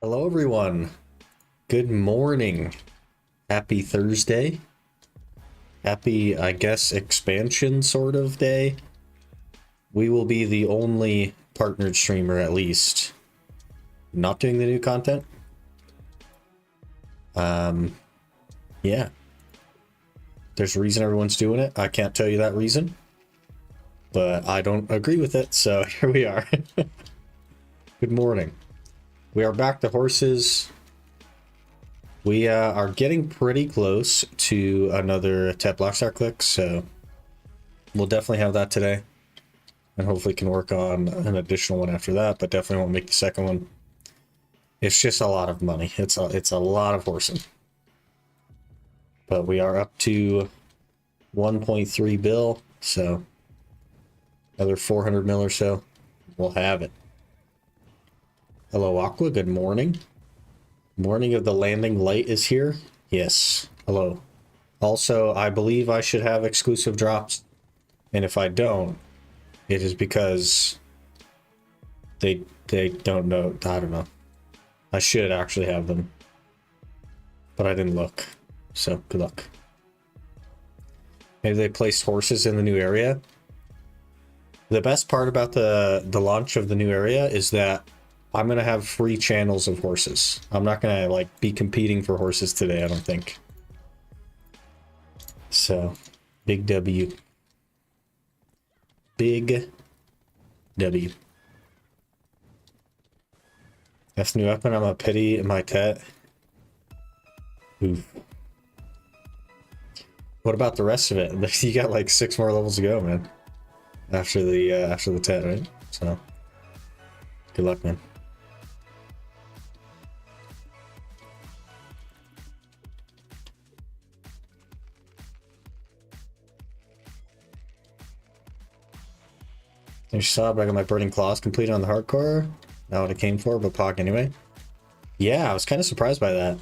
Hello, everyone. Good morning. Happy Thursday. Happy, I guess, expansion sort of day. We will be the only partnered streamer, at least, not doing the new content. Yeah. There's a reason everyone's doing it. I can't tell you that reason, but I don't agree with it, so here we are. Good morning. We are back to horses. We are getting pretty close to another Tet Blackstar click, so we'll definitely have that today. And hopefully can work on an additional one after that, but definitely won't make the second one. It's just a lot of money. It's a lot of horsing. But we are up to 1.3 bill, so another 400 mil or so. We'll have it. Hello, Aqua. Good morning. Morning of the landing light is here. Yes. Hello. Also, I believe I should have exclusive drops. And if I don't, it is because they don't know. I don't know. I should actually have them. But I didn't look. So, good luck. Maybe they placed horses in the new area. The best part about the launch of the new area is that I'm going to have free channels of horses. I'm not going to like be competing for horses today, I don't think. So, big W. Big W. That's new weapon. I'm a pity in my Tet. Oof. What about the rest of it? You got like 6 more levels to go, man. After the Tet, right? So, good luck, man. You saw, but I got my Burning Claws completed on the hardcore. Not what I came for, but POG anyway. Yeah, I was kind of surprised by that.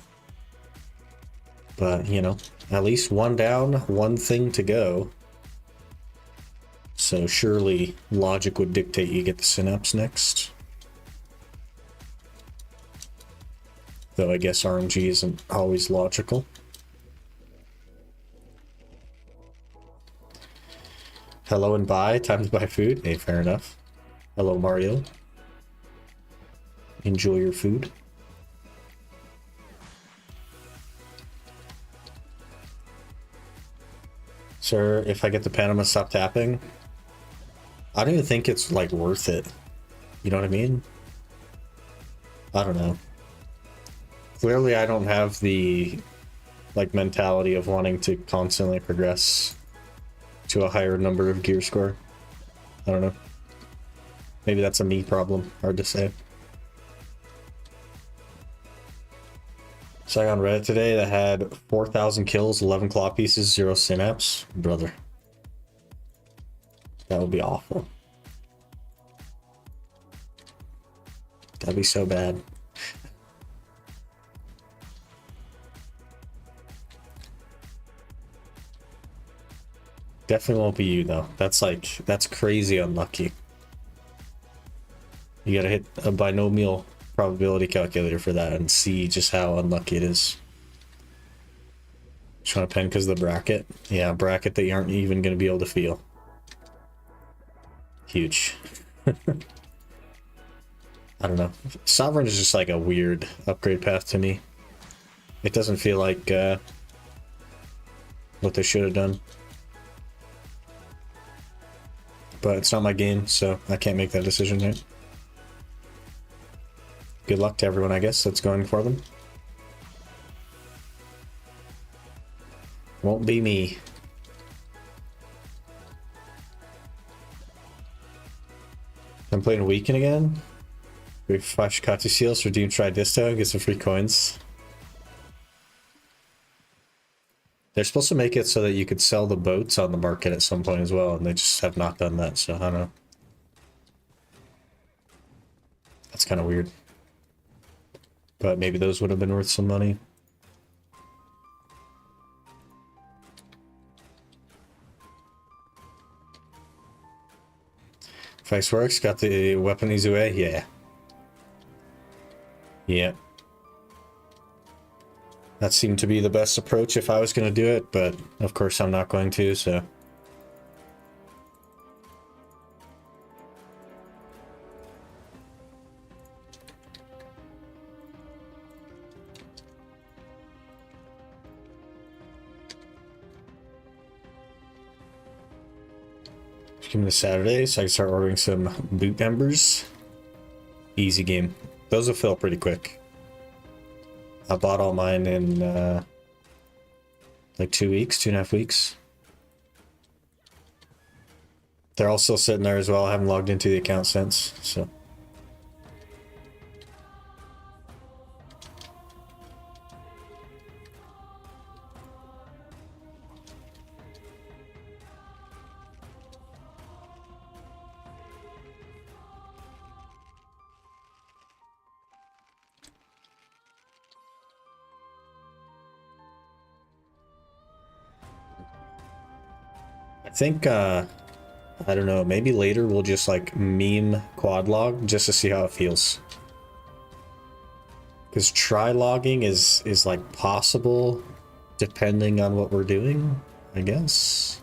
But, you know, at least one down, one thing to go. So surely logic would dictate you get the Synapse next. Though I guess RNG isn't always logical. Hello and bye. Time to buy food. Hey, fair enough. Hello, Mario. Enjoy your food. Sir, if I get the pen, I'm gonna stop tapping. I don't even think it's like worth it. You know what I mean? I don't know. Clearly, I don't have the like mentality of wanting to constantly progress to a higher number of gear score. I don't know. Maybe that's a me problem. Hard to say. Saw on Reddit today that had 4,000 kills, 11 claw pieces, 0 synapse. Brother. That would be awful. That'd be so bad. Definitely won't be you though. That's crazy unlucky. You gotta hit a binomial probability calculator for that and see just how unlucky it is. Trying to pen because of the bracket. Yeah, bracket that you aren't even gonna be able to feel. Huge. I don't know. Sovereign is just like a weird upgrade path to me. It doesn't feel like what they should have done. But it's not my game, so I can't make that decision here. Good luck to everyone, I guess, that's going for them. Won't be me. I'm playing a weekend again. We flash Katu seals, redeem Tridisto, get some free coins. They're supposed to make it so that you could sell the boats on the market at some point as well, and they just have not done that, so I don't know. That's kind of weird. But maybe those would have been worth some money. Vice works, got the weapon Izue? Yeah. Yeah. That seemed to be the best approach if I was going to do it, but of course I'm not going to, so. Give me the Saturday so I can start ordering some boot members. Easy game. Those will fill pretty quick. I bought all mine in like 2 weeks, 2.5 weeks. They're all still sitting there as well. I haven't logged into the account since, so. I think, I don't know, maybe later we'll just like meme quad log just to see how it feels. Because try logging is like possible depending on what we're doing, I guess.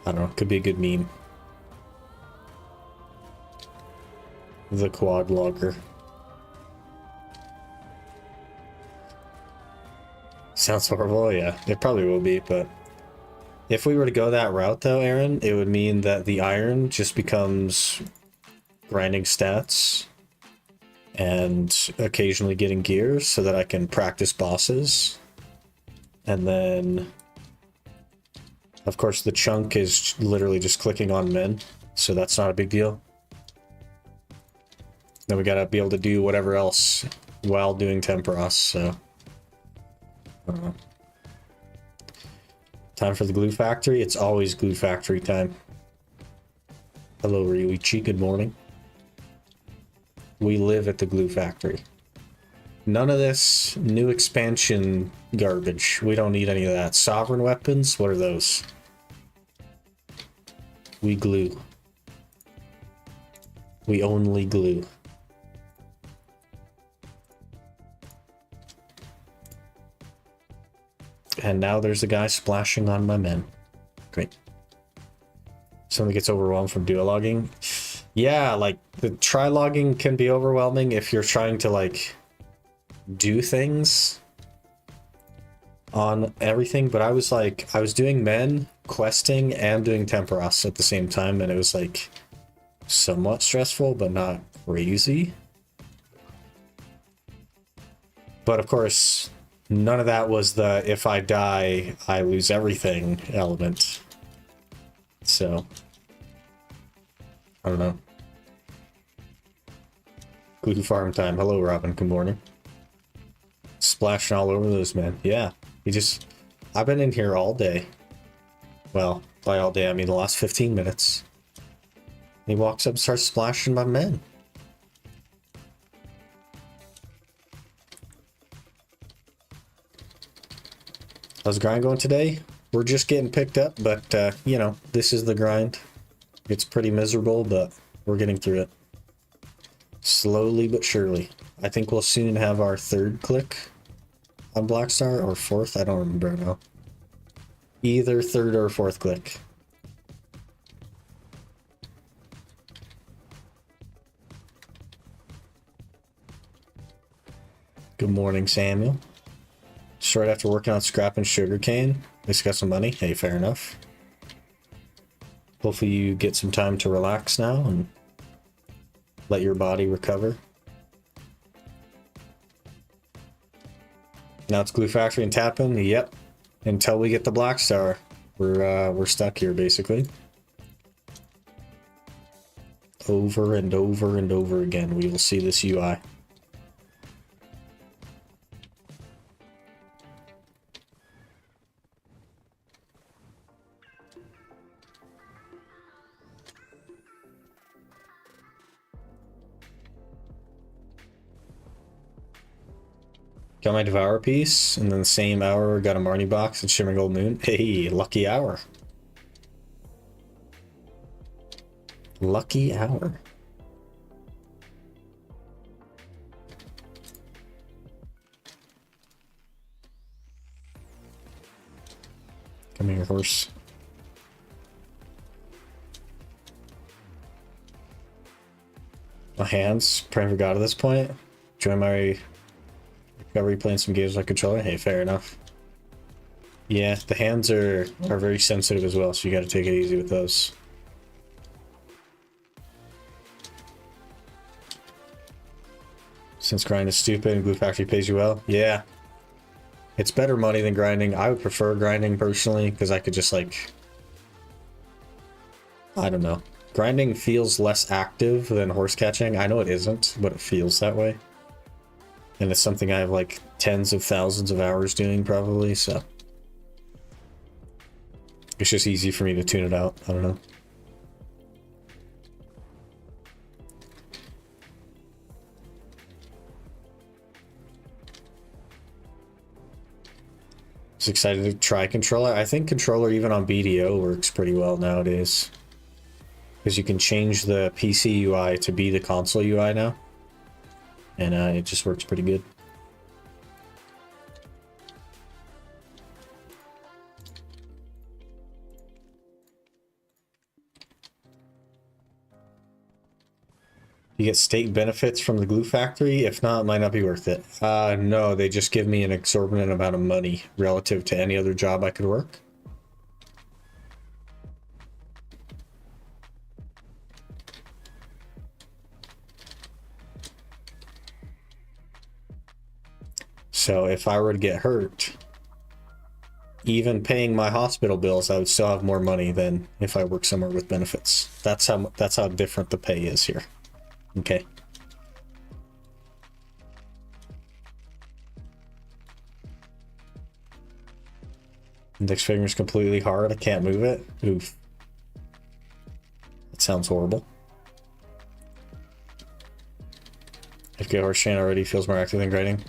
I don't know, could be a good meme. The quad logger. Sounds horrible, yeah. It probably will be, but if we were to go that route though, Aaron, it would mean that the iron just becomes grinding stats and occasionally getting gear so that I can practice bosses. And then, of course, the chunk is literally just clicking on men, so that's not a big deal. Then we gotta be able to do whatever else while doing Temperos, so. I don't know. Time for the glue factory? It's always glue factory time. Hello, Ryuichi. Good morning. We live at the glue factory. None of this new expansion garbage. We don't need any of that. Sovereign weapons? What are those? We glue. We only glue. And now there's a guy splashing on my men. Great. Somebody gets overwhelmed from dual logging. Yeah, like the tri-logging can be overwhelming if you're trying to like do things on everything, but I was doing men, questing, and doing Temperos at the same time, and it was like somewhat stressful, but not crazy. But of course, none of that was the if I die, I lose everything element. So, I don't know. Glue farm time. Hello, Robin. Good morning. Splashing all over those men. Yeah, I've been in here all day. Well, by all day, I mean the last 15 minutes. He walks up and starts splashing my men. How's the grind going today? We're just getting picked up, but, you know, this is the grind. It's pretty miserable, but we're getting through it. Slowly but surely. I think we'll soon have our 3rd click on Black Star, or 4th, I don't remember now. Either 3rd or 4th click. Good morning, Samuel. Just right after working on scrap and sugarcane, at least got some money. Hey, fair enough. Hopefully you get some time to relax now and let your body recover. Now it's Glue Factory and Tappan. Yep. Until we get the Black Star, we're stuck here basically. Over and over and over again, we will see this UI. Got my Devour piece, and then the same hour got a Marnie box and Shimmering Gold Moon. Hey, lucky hour. Lucky hour. Come here, horse. My hands, praying for God at this point. Join my recovery playing some games like controller. Hey, fair enough. Yeah, the hands are very sensitive as well, so you gotta take it easy with those. Since grind is stupid and Glue Factory pays you well. Yeah. It's better money than grinding. I would prefer grinding personally, because I could just like... I don't know. Grinding feels less active than horse catching. I know it isn't, but it feels that way. And it's something I have like tens of thousands of hours doing probably, so... It's just easy for me to tune it out. I don't know. Just excited to try controller. I think controller even on BDO works pretty well nowadays. Because you can change the PC UI to be the console UI now. And it just works pretty good. You get state benefits from the glue factory? If not, it might not be worth it. No, they just give me an exorbitant amount of money relative to any other job I could work. So if I were to get hurt, even paying my hospital bills, I would still have more money than if I work somewhere with benefits. That's how different the pay is here. Okay. Index finger is completely hard. I can't move it. Oof. That sounds horrible. FK horse chain already feels more active than grinding.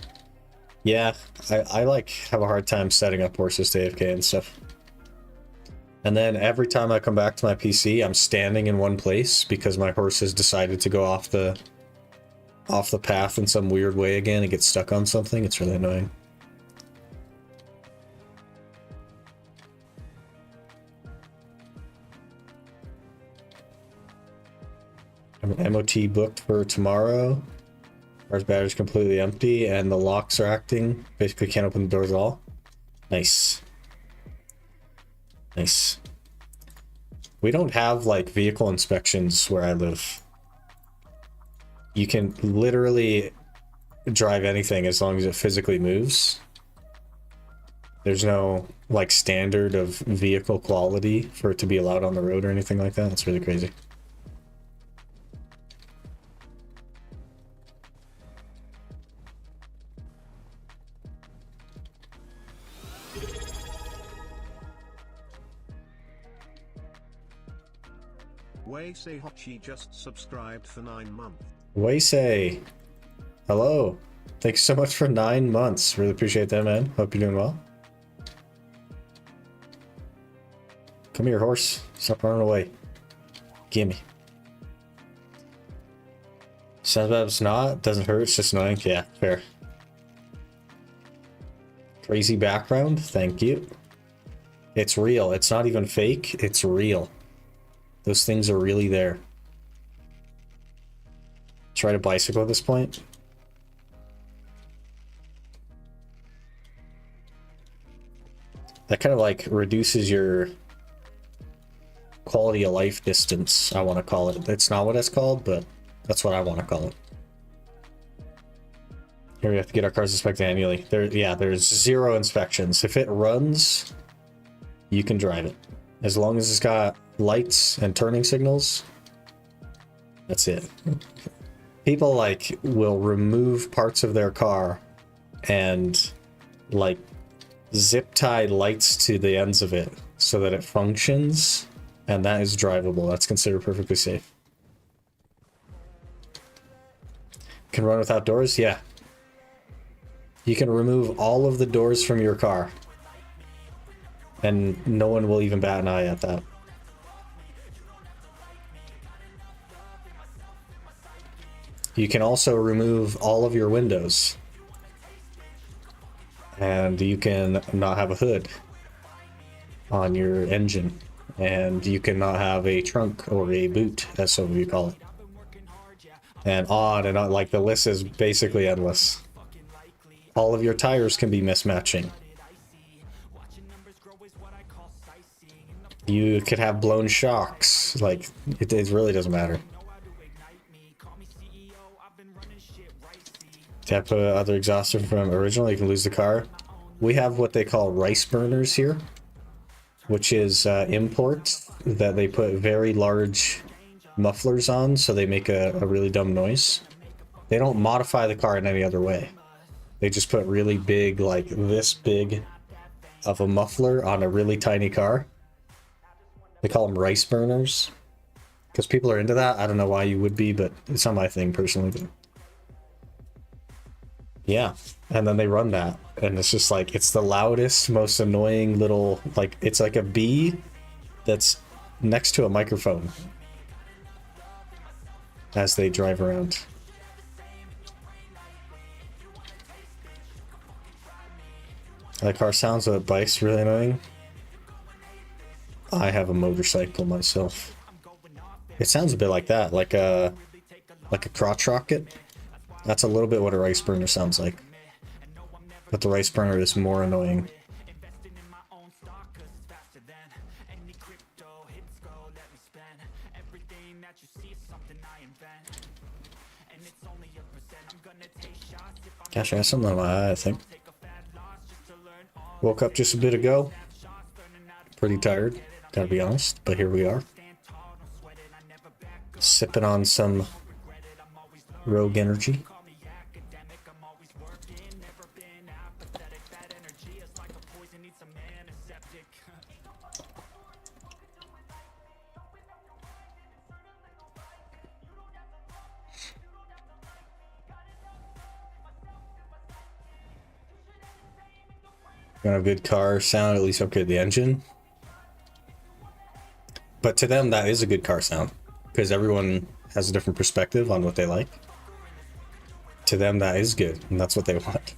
Yeah, I like have a hard time setting up horses to AFK and stuff. And then every time I come back to my PC, I'm standing in one place because my horse has decided to go off the path in some weird way again and get stuck on something. It's really annoying. I'm an MOT booked for tomorrow. Car's battery's completely empty and the locks are acting. Basically can't open the doors at all. Nice. Nice. We don't have like vehicle inspections where I live. You can literally drive anything as long as it physically moves. There's no like standard of vehicle quality for it to be allowed on the road or anything like that. It's really crazy. Waysay Hochi just subscribed for 9 months. Waysay, hello. Thanks so much for 9 months. Really appreciate that, man. Hope you're doing well. Come here, horse. Stop running away. Gimme. Sounds bad, it's not. Doesn't hurt, it's just annoying. Yeah, fair. Crazy background. Thank you. It's real. It's not even fake. It's real. Those things are really there. Try to bicycle at this point. That kind of like reduces your quality of life distance, I want to call it. It's not what it's called, but that's what I want to call it. Here we have to get our cars inspected annually. There's 0 inspections. If it runs, you can drive it. As long as it's got lights and turning signals, that's it. People like will remove parts of their car and like zip tie lights to the ends of it so that it functions, and that is drivable. That's considered perfectly safe. Can run without doors? Yeah. You can remove all of the doors from your car and no one will even bat an eye at that. You can also remove all of your windows. And you can not have a hood. on your engine, and you cannot have a trunk or a boot, as some of you call it. And on, like the list is basically endless. All of your tires can be mismatching. You could have blown shocks. Like, it really doesn't matter. Tap other exhauster from original, you can lose the car. We have what they call rice burners here, which is imports that they put very large mufflers on, so they make a really dumb noise. They don't modify the car in any other way. They just put really big, like this big of a muffler on a really tiny car. They call them rice burners because people are into that. I don't know why you would be, but it's not my thing personally. But yeah, and then they run that, and it's just like, it's the loudest, most annoying little, like, it's like a bee that's next to a microphone as they drive around. That car sounds, a bike's really annoying. I have a motorcycle myself. It sounds a bit like that, like a crotch rocket. That's a little bit what a rice burner sounds like. But the rice burner is more annoying. Gosh, I got something on my eye, I think. Woke up just a bit ago. Pretty tired, gotta be honest, but here we are. Sipping on some Rogue Energy. Gonna have good car sound, at least upgrade the engine. But to them, that is a good car sound, because everyone has a different perspective on what they like. To them, that is good, and that's what they want.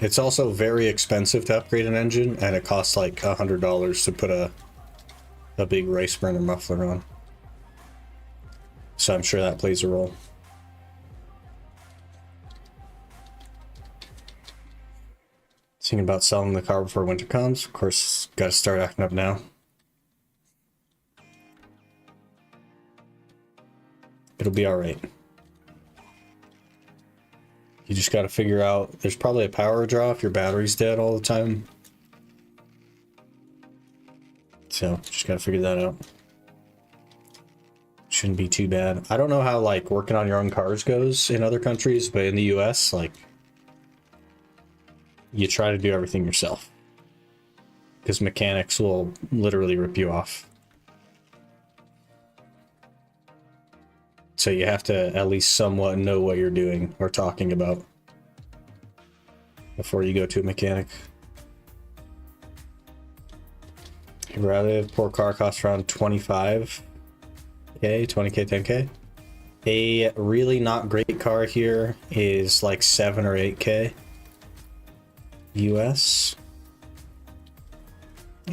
It's also very expensive to upgrade an engine, and it costs like $100 to put a big rice burner muffler on. So I'm sure that plays a role. Thinking about selling the car before winter comes. Of course, got to start acting up now. It'll be all right. You just got to figure out, there's probably a power draw if your battery's dead all the time. So just got to figure that out. Shouldn't be too bad. I don't know how like working on your own cars goes in other countries, but in the US, like, you try to do everything yourself, because mechanics will literally rip you off. So you have to at least somewhat know what you're doing or talking about before you go to a mechanic. Relative poor car costs around 25k, 20k, 10k. A really not great car here is like 7 or 8k US.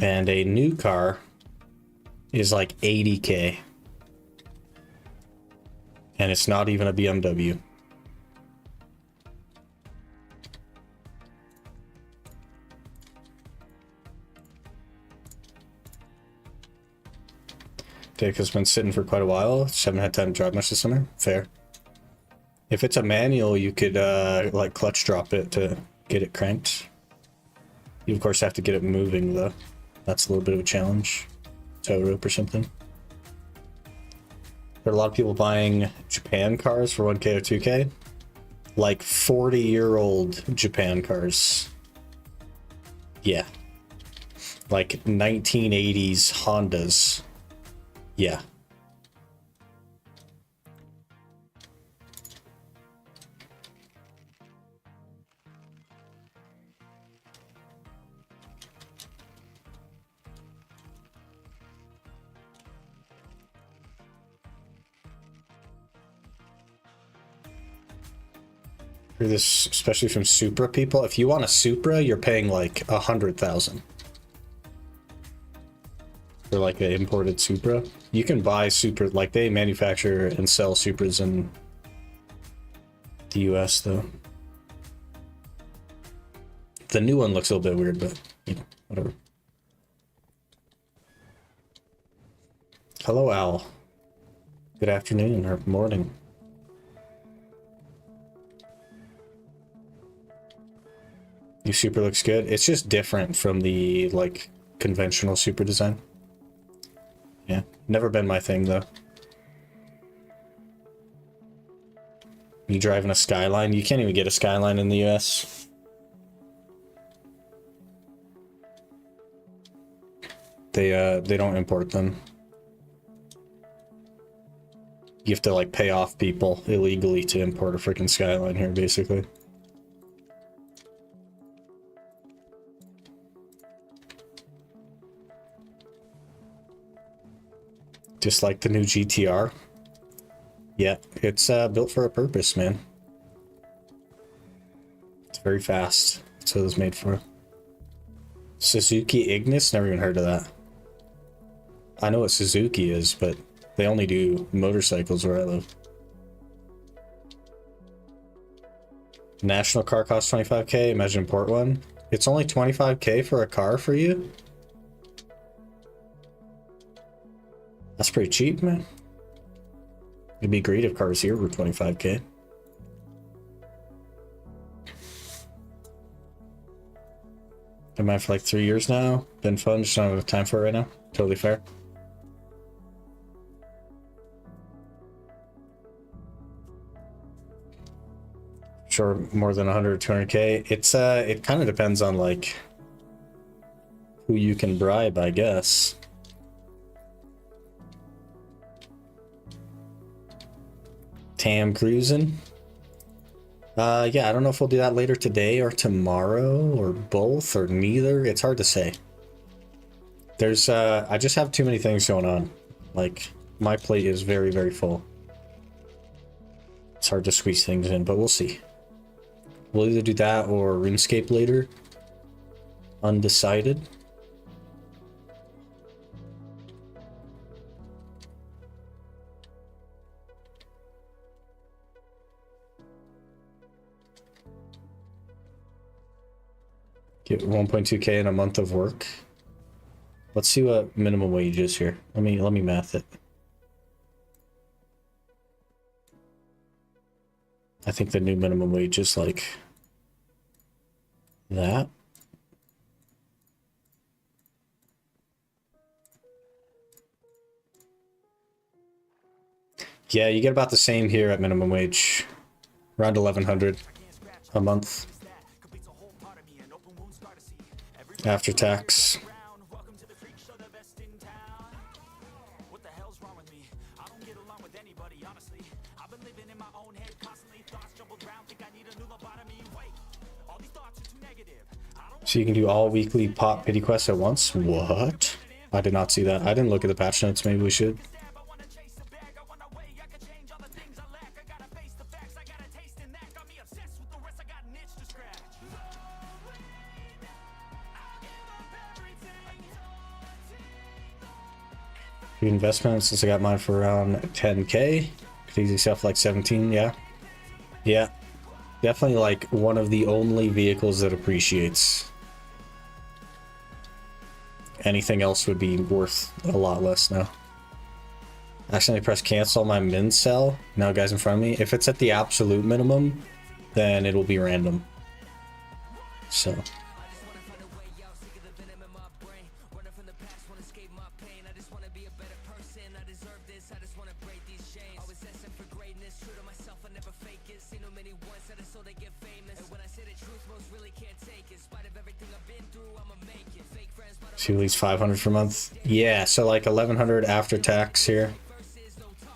And a new car is like 80k. And it's not even a BMW. Okay, because it's been sitting for quite a while. Just haven't had time to drive much this summer. Fair. If it's a manual, you could like clutch drop it to get it cranked. You of course have to get it moving though. That's a little bit of a challenge. Tow rope or something. There are a lot of people buying Japan cars for 1k or 2k. Like 40-year-old Japan cars. Yeah. Like 1980s Hondas. Yeah. For this, especially from Supra people. If you want a Supra, you're paying like 100,000 for like an imported Supra. You can buy Supra, like they manufacture and sell Supras in the US though. The new one looks a little bit weird, but you know, whatever. Hello, Al. Good afternoon or morning. New Supra looks good. It's just different from the like conventional Supra design. Yeah, never been my thing though. You driving a Skyline? You can't even get a Skyline in the US. They don't import them. You have to like pay off people illegally to import a freaking Skyline here, basically. Just like the new GTR. Yeah, it's built for a purpose, man. It's very fast. That's what it was made for. Suzuki Ignis? Never even heard of that. I know what Suzuki is, but they only do motorcycles where I live. National car costs 25K. Imagine import one. It's only 25K for a car for you? That's pretty cheap, man. It'd be great if cars here were 25K. Been mine for like 3 years now. Been fun, just don't have time for it right now. Totally fair. Sure, more than 100 or 200K. It's it kind of depends on like who you can bribe, I guess. Tam cruising. Yeah, I don't know if we'll do that later today or tomorrow or both or neither. It's hard to say. There's I just have too many things going on. Like my plate is very, very full. It's hard to squeeze things in, but we'll see. We'll either do that or RuneScape later. Undecided. Get 1.2K in a month of work. Let's see what minimum wage is here. Let me math it. I think the new minimum wage is like that. Yeah, you get about the same here at minimum wage. Around 1,100 a month. After tax. So you can do all weekly pop pity quests at once? What? I did not see that. I didn't look at the patch notes. Maybe we should. Investment since I got mine for around 10K. Could easily sell for like 17. Yeah, definitely like one of the only vehicles that appreciates. Anything else would be worth a lot less now. Accidentally press cancel my min sell. Now guys in front of me, if it's at the absolute minimum, then it'll be random. So at least 500 per month. Yeah, so like 1,100 after tax here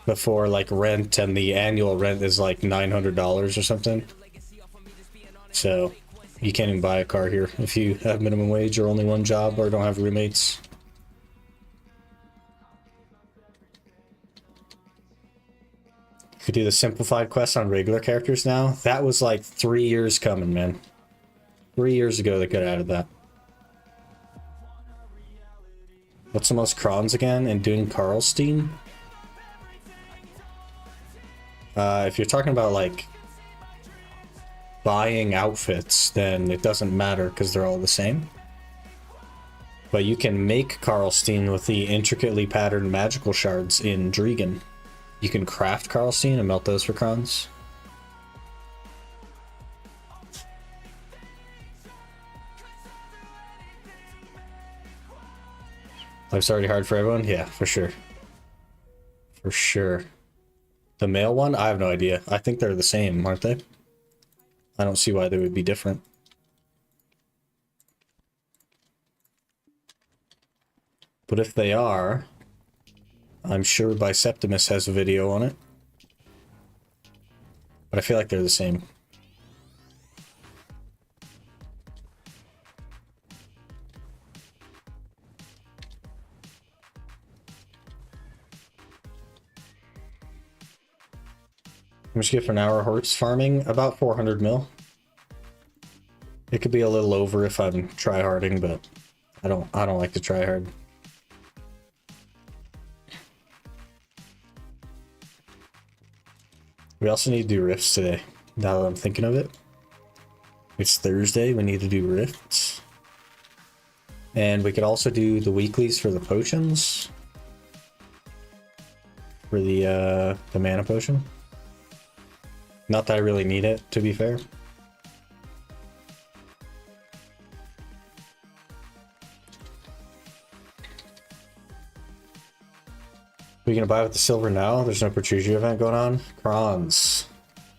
before like rent, and the annual rent is like $900 or something. So you can't even buy a car here if you have minimum wage or only one job or don't have roommates. Could do the simplified quest on regular characters now. That was like 3 years coming, man. 3 years ago they could have added that. What's the most crons again? And doing Karlstein? If you're talking about like buying outfits, then it doesn't matter because they're all the same. But you can make Karlstein with the intricately patterned magical shards in Drigan. You can craft Karlstein and melt those for crons. Life's already hard for everyone? Yeah, for sure. For sure. The male one? I have no idea. I think they're the same, aren't they? I don't see why they would be different. But if they are, I'm sure Biceptimus has a video on it. But I feel like they're the same. How much you get for an hour horse farming? About 400 mil. It could be a little over if I'm tryharding, but I don't like to try hard. We also need to do rifts today, now that I'm thinking of it. It's Thursday, we need to do rifts. And we could also do the weeklies for the potions. For the mana potion. Not that I really need it, to be fair. Are we gonna buy with the silver now? There's no Protrusia event going on. Crons.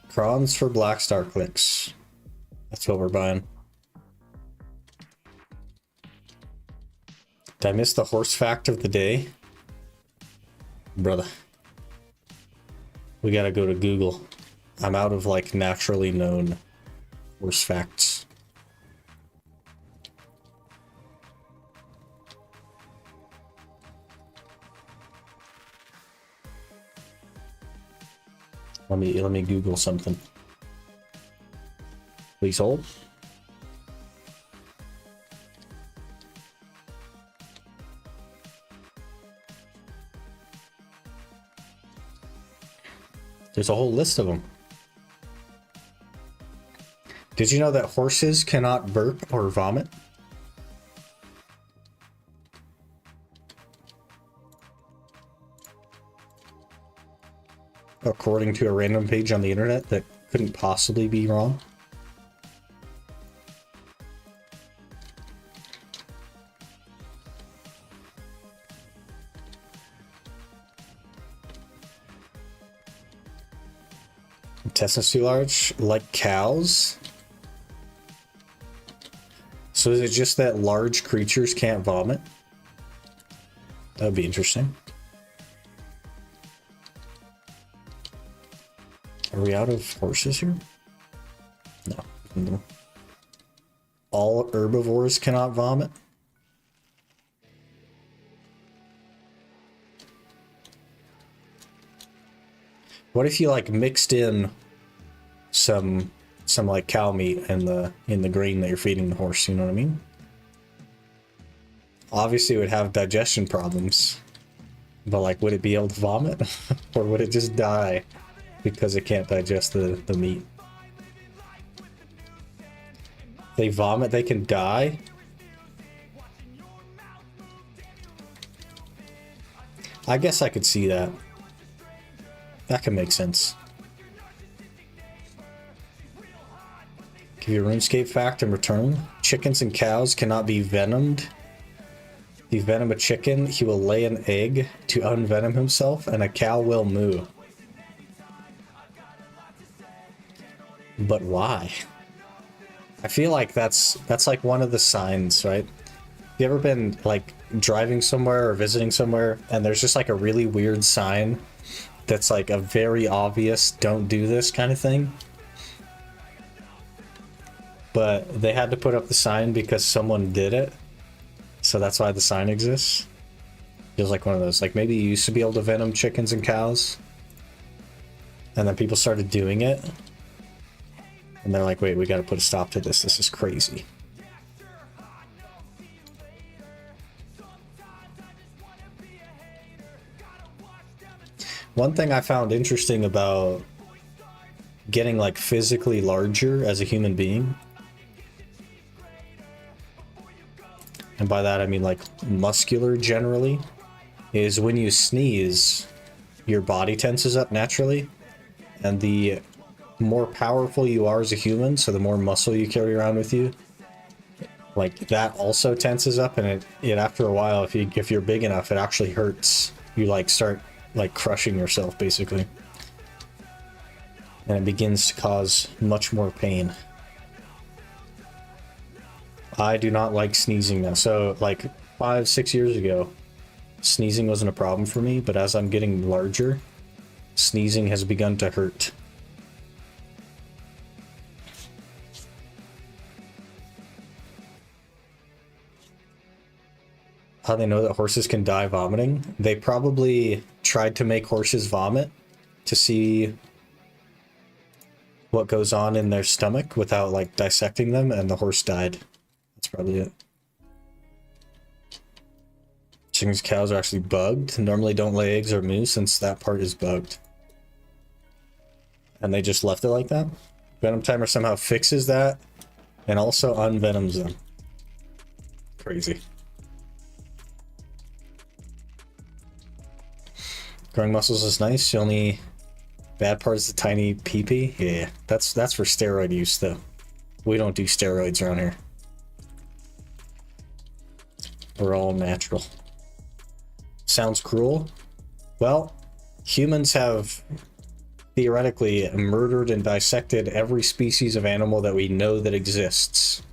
Crons for Black Star clicks. That's what we're buying. Did I miss the horse fact of the day? Brother. We gotta go to Google. I'm out of like naturally known horse facts. Let me Google something. Please hold. There's a whole list of them. Did you know that horses cannot burp or vomit? According to a random page on the internet that couldn't possibly be wrong. Intestines too large, like cows. So is it just that large creatures can't vomit? That would be interesting. Are we out of horses here? No. All herbivores cannot vomit? What if you like mixed in some like cow meat in the grain that you're feeding the horse, you know what I mean? Obviously it would have digestion problems, but like would it be able to vomit? Or would it just die because it can't digest the meat? If they vomit, they can die? I guess I could see that. That can make sense. Give you a RuneScape fact in return. Chickens and cows cannot be venomed. If you venom a chicken, he will lay an egg to unvenom himself, and a cow will moo. But why? I feel like that's like one of the signs, right? Have you ever been like driving somewhere or visiting somewhere, and there's just like a really weird sign that's like a very obvious don't do this kind of thing? But they had to put up the sign because someone did it. So that's why the sign exists. Feels like one of those. Like maybe you used to be able to venom chickens and cows. And then people started doing it. And they're like, wait, we got to put a stop to this. This is crazy. One thing I found interesting about getting like physically larger as a human being, and by that I mean like muscular generally, is when you sneeze, your body tenses up naturally, and the more powerful you are as a human, so the more muscle you carry around with you, like that also tenses up, and it after a while, if you're big enough, it actually hurts. You like start like crushing yourself basically, and it begins to cause much more pain. I do not like sneezing now. So like 5-6 years ago, sneezing wasn't a problem for me, but as I'm getting larger, sneezing has begun to hurt. How they know that horses can die vomiting? They probably tried to make horses vomit to see what goes on in their stomach without like dissecting them, and the horse died. That's probably it. Chickens, cows are actually bugged. Normally don't lay eggs or moo since that part is bugged. And they just left it like that? Venom timer somehow fixes that and also unvenoms them. Crazy. Growing muscles is nice. The only bad part is the tiny pee-pee. Yeah, that's for steroid use though. We don't do steroids around here. We're all natural. Sounds cruel? Well, humans have theoretically murdered and dissected every species of animal that we know that exists.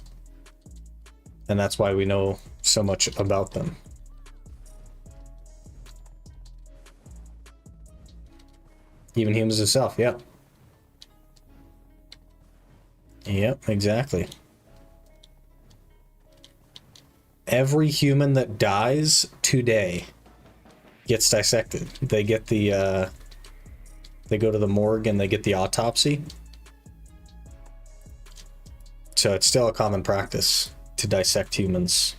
And that's why we know so much about them. Even humans itself, yep. Yep, exactly. Every human that dies today gets dissected. They get the, they go to the morgue and they get the autopsy. So it's still a common practice to dissect humans.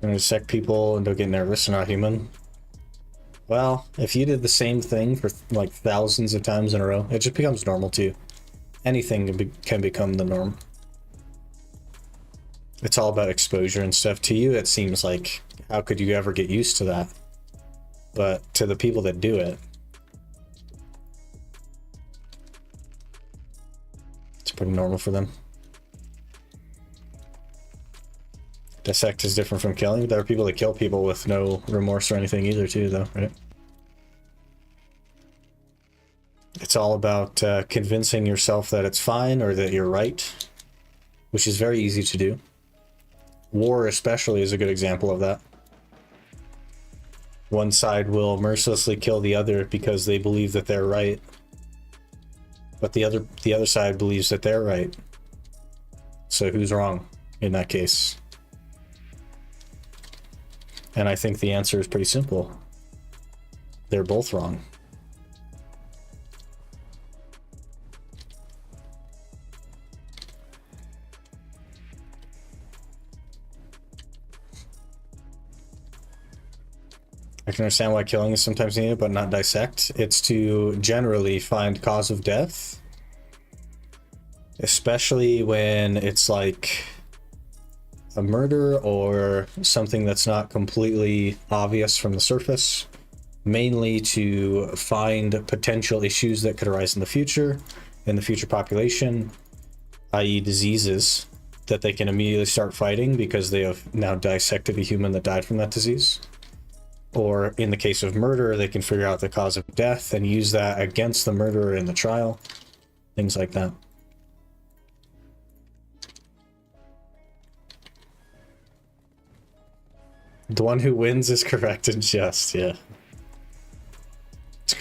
I'm gonna dissect people and don't get nervous. They're not human. Well, if you did the same thing for like thousands of times in a row, it just becomes normal to you. Anything can become the norm. It's all about exposure and stuff. To you, it seems like, how could you ever get used to that? But to the people that do it, it's pretty normal for them. Dissect is different from killing. There are people that kill people with no remorse or anything either too, though, right? It's all about convincing yourself that it's fine or that you're right, which is very easy to do. War especially is a good example of that. One side will mercilessly kill the other because they believe that they're right, but the other side believes that they're right. So who's wrong in that case? And I think the answer is pretty simple. They're both wrong. I can understand why killing is sometimes needed, but not dissect. It's to generally find cause of death, especially when it's like a murder or something that's not completely obvious from the surface, mainly to find potential issues that could arise in the future population, i.e. diseases that they can immediately start fighting because they have now dissected a human that died from that disease. Or in the case of murder, they can figure out the cause of death and use that against the murderer in the trial, things like that. The one who wins is correct and just, yeah.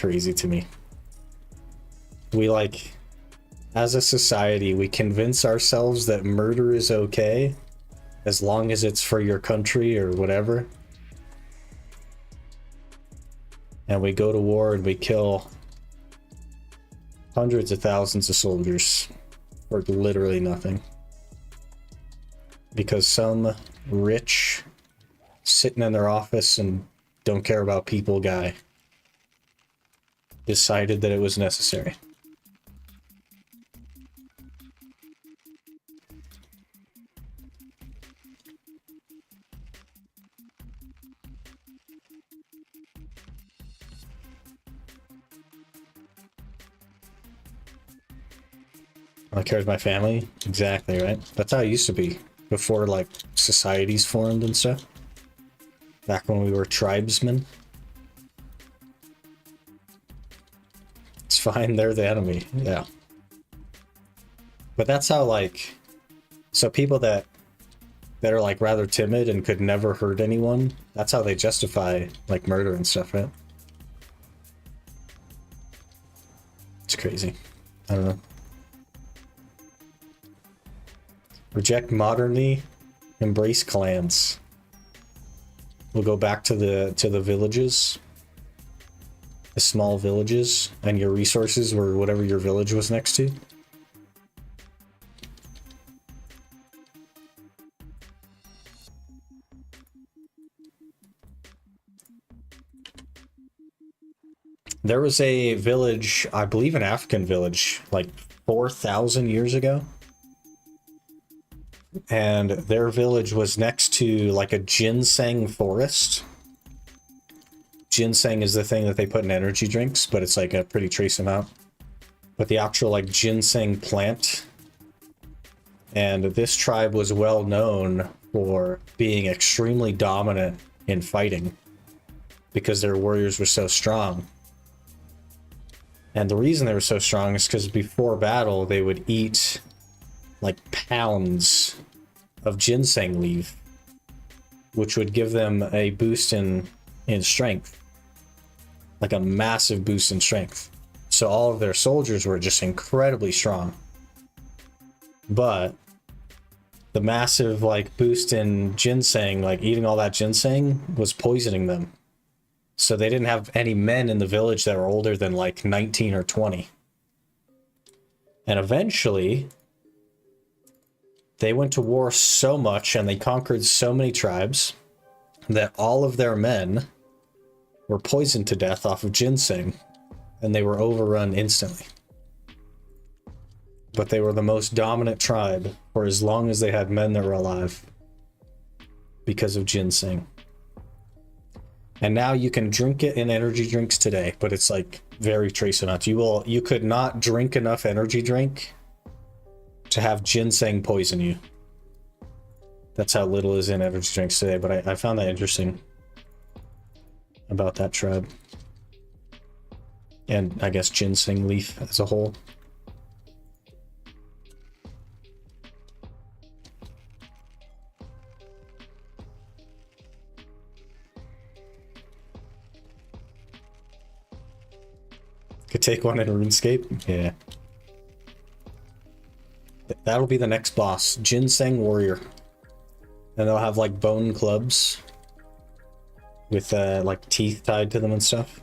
crazy to me. We like, as a society, we convince ourselves that murder is okay as long as it's for your country or whatever. And we go to war and we kill hundreds of thousands of soldiers for literally nothing. Because some rich, sitting in their office and don't care about people guy decided that it was necessary. I care about my family. Exactly, right? That's how it used to be before, like, societies formed and stuff. Back when we were tribesmen. It's fine, they're the enemy. Yeah. But that's how, like... So people that are, like, rather timid and could never hurt anyone, that's how they justify, like, murder and stuff, right? It's crazy. I don't know. Reject modernity, embrace clans. We'll go back to the villages, the small villages, and your resources were whatever your village was next to. There was a village, I believe an African village, like 4,000 years ago. And their village was next to like a ginseng forest. Ginseng is the thing that they put in energy drinks, but it's like a pretty trace amount. But the actual like ginseng plant. And this tribe was well known for being extremely dominant in fighting because their warriors were so strong. And the reason they were so strong is because before battle, they would eat like pounds of ginseng leaf, which would give them a boost in strength, like a massive boost in strength. So all of their soldiers were just incredibly strong. But the massive like boost in ginseng, like eating all that ginseng, was poisoning them. So they didn't have any men in the village that were older than like 19 or 20. And eventually, they went to war so much and they conquered so many tribes that all of their men were poisoned to death off of ginseng, and they were overrun instantly. But they were the most dominant tribe for as long as they had men that were alive because of ginseng. And now you can drink it in energy drinks today, but it's like very trace amounts. You could not drink enough energy drink to have ginseng poison you. That's how little is in energy drinks today, but I found that interesting about that tribe. And I guess ginseng leaf as a whole. Could take one in RuneScape? Yeah. That'll be the next boss. Ginseng Warrior. And they'll have like bone clubs with like teeth tied to them and stuff.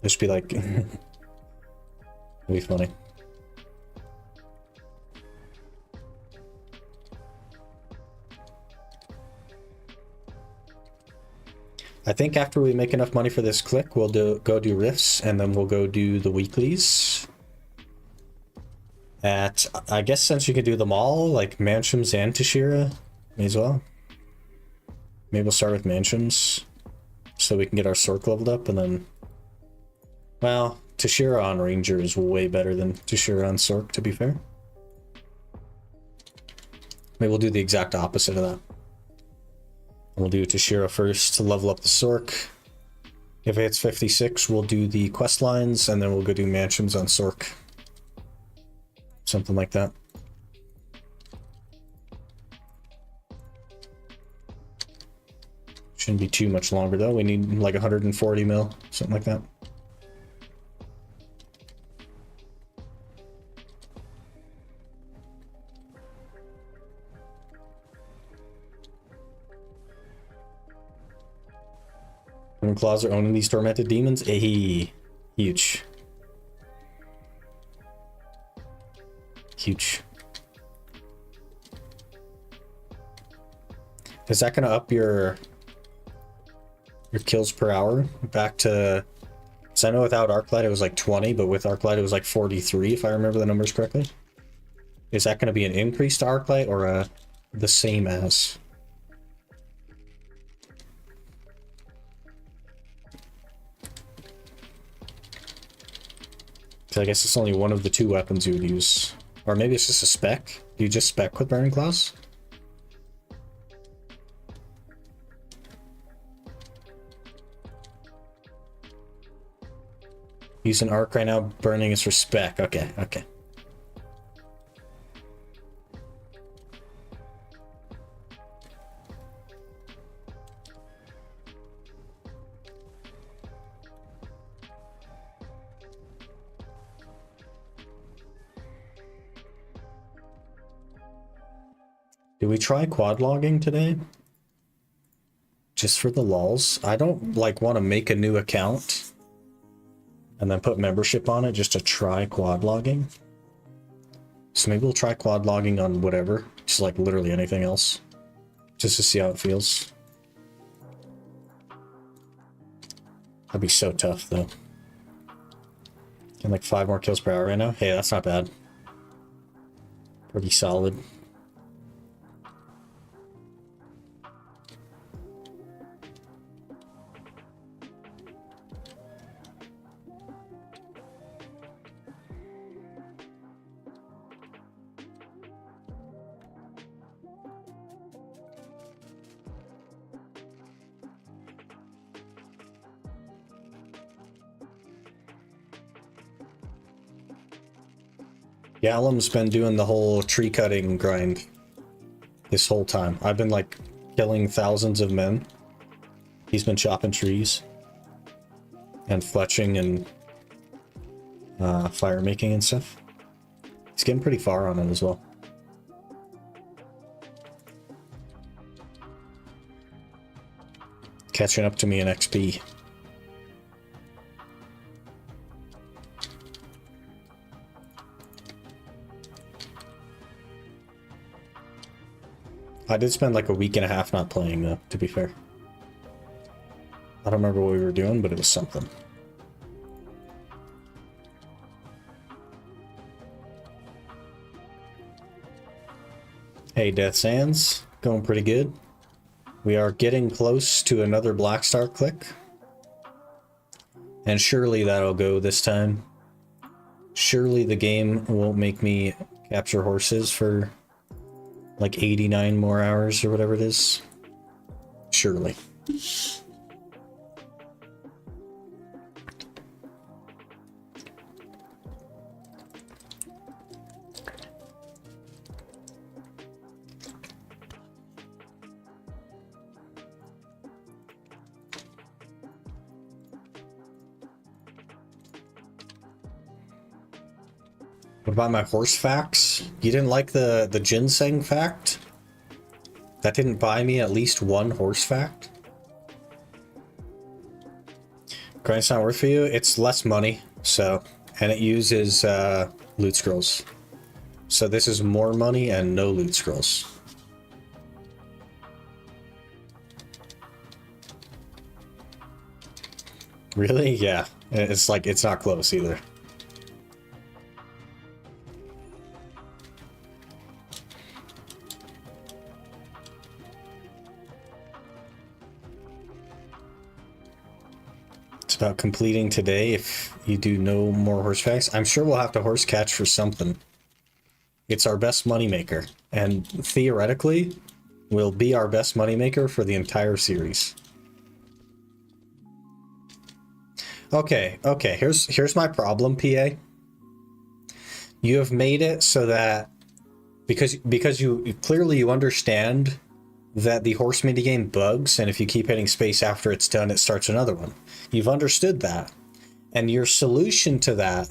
Just be like... It'll be funny. I think after we make enough money for this click, we'll go do rifts, and then we'll go do the weeklies. I guess since you can do them all, like Mansions and Tashira, may as well. Maybe we'll start with Mansions, so we can get our Sork leveled up, and then... Well, Tashira on Ranger is way better than Tashira on Sork, to be fair. Maybe we'll do the exact opposite of that. We'll do Tashira first to level up the Sork. If it hits 56, we'll do the quest lines, and then we'll go do Mansions on Sork. Something like that. Shouldn't be too much longer though. We need like 140 mil, something like that. When claws are owning these tormented demons, huge. Huge. Is that gonna up your kills per hour back to? So I know without Arclight it was like 20, but with Arclight it was like 43 if I remember the numbers correctly. Is that gonna be an increase to Arclight or the same as? I guess it's only one of the two weapons you would use. Or maybe it's just a spec. Do you just spec with Burning Claws? Use an arc right now, burning is for spec. Okay, okay. Do we try quad logging today? Just for the lulz? I don't like want to make a new account and then put membership on it just to try quad logging. So maybe we'll try quad logging on whatever, just like literally anything else, just to see how it feels. That'd be so tough though. Getting like 5 more kills per hour right now. Hey, that's not bad. Pretty solid. Gallum's been doing the whole tree cutting grind this whole time. I've been like killing thousands of men. He's been chopping trees and fletching and fire making and stuff. He's getting pretty far on it as well. Catching up to me in XP. I did spend like a week and a half not playing though, to be fair. I don't remember what we were doing, but it was something. Hey, Death Sands, going pretty good. We are getting close to another Black Star click. And surely that'll go this time. Surely the game won't make me capture horses for like 89 more hours or whatever it is. Surely. What about my horse facts? You didn't like the ginseng fact? That didn't buy me at least one horse fact? Grind's not worth for you? It's less money, so, and it uses loot scrolls. So this is more money and no loot scrolls. Really? Yeah. It's like, it's not close either. About completing today if you do no more horse facts. I'm sure we'll have to horse catch for something. It's our best moneymaker, and theoretically will be our best moneymaker for the entire series. Okay, here's my problem, PA. You have made it so that because you clearly you understand that the horse minigame bugs, and if you keep hitting space after it's done, it starts another one. You've understood that. And your solution to that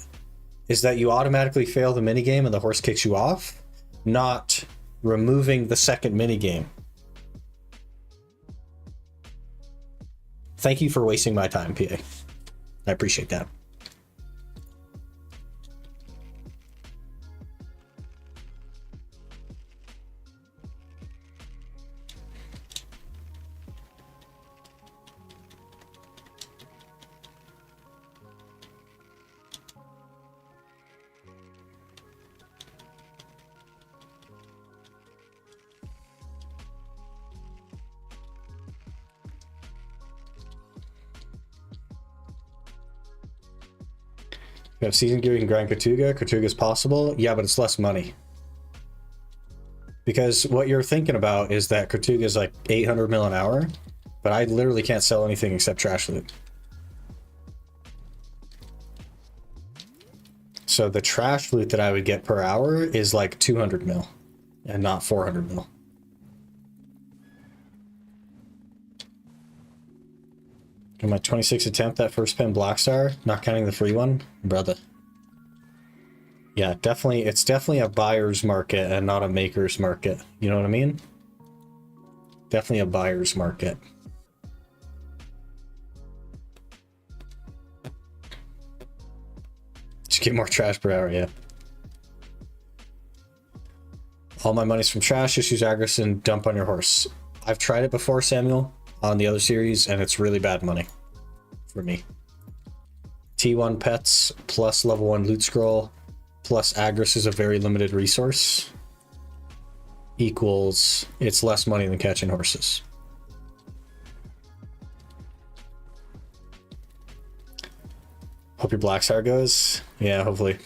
is that you automatically fail the minigame and the horse kicks you off, not removing the second minigame. Thank you for wasting my time, PA. I appreciate that. You have season gear, you can grind Katuga. Katuga's possible. Yeah, but it's less money. Because what you're thinking about is that Katuga is like 800 mil an hour, but I literally can't sell anything except trash loot. So the trash loot that I would get per hour is like 200 mil and not 400 mil. On my 26th attempt, that first pen Black Star, not counting the free one, brother. Yeah, definitely, it's definitely a buyer's market and not a maker's market. You know what I mean? Definitely a buyer's market. Just get more trash per hour, yeah. All my money's from trash, just use Agris and dump on your horse. I've tried it before, Samuel, on the other series, and it's really bad money for me. T1 pets plus level 1 loot scroll plus Agris is a very limited resource equals it's less money than catching horses. Hope your Black Star goes. Yeah, hopefully.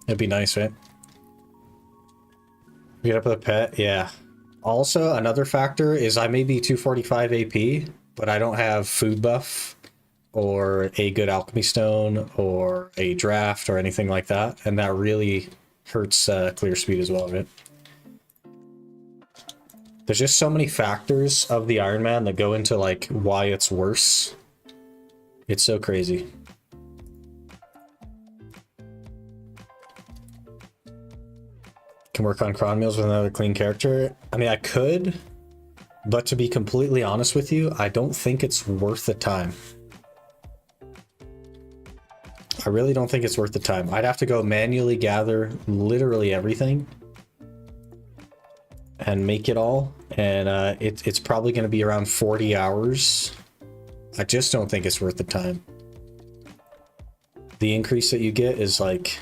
It'd be nice, right? Get up with a pet, yeah. Also, another factor is I may be 245 AP, but I don't have food buff or a good alchemy stone or a draft or anything like that, and that really hurts clear speed as well, right? There's just so many factors of the Ironman that go into like why it's worse. It's so crazy. Can work on cron meals with another clean character. I mean, I could, but to be completely honest with you, I don't think it's worth the time. I really don't think it's worth the time. I'd have to go manually gather literally everything and make it all, and it's probably going to be around 40 hours. I just don't think it's worth the time. The increase that you get is like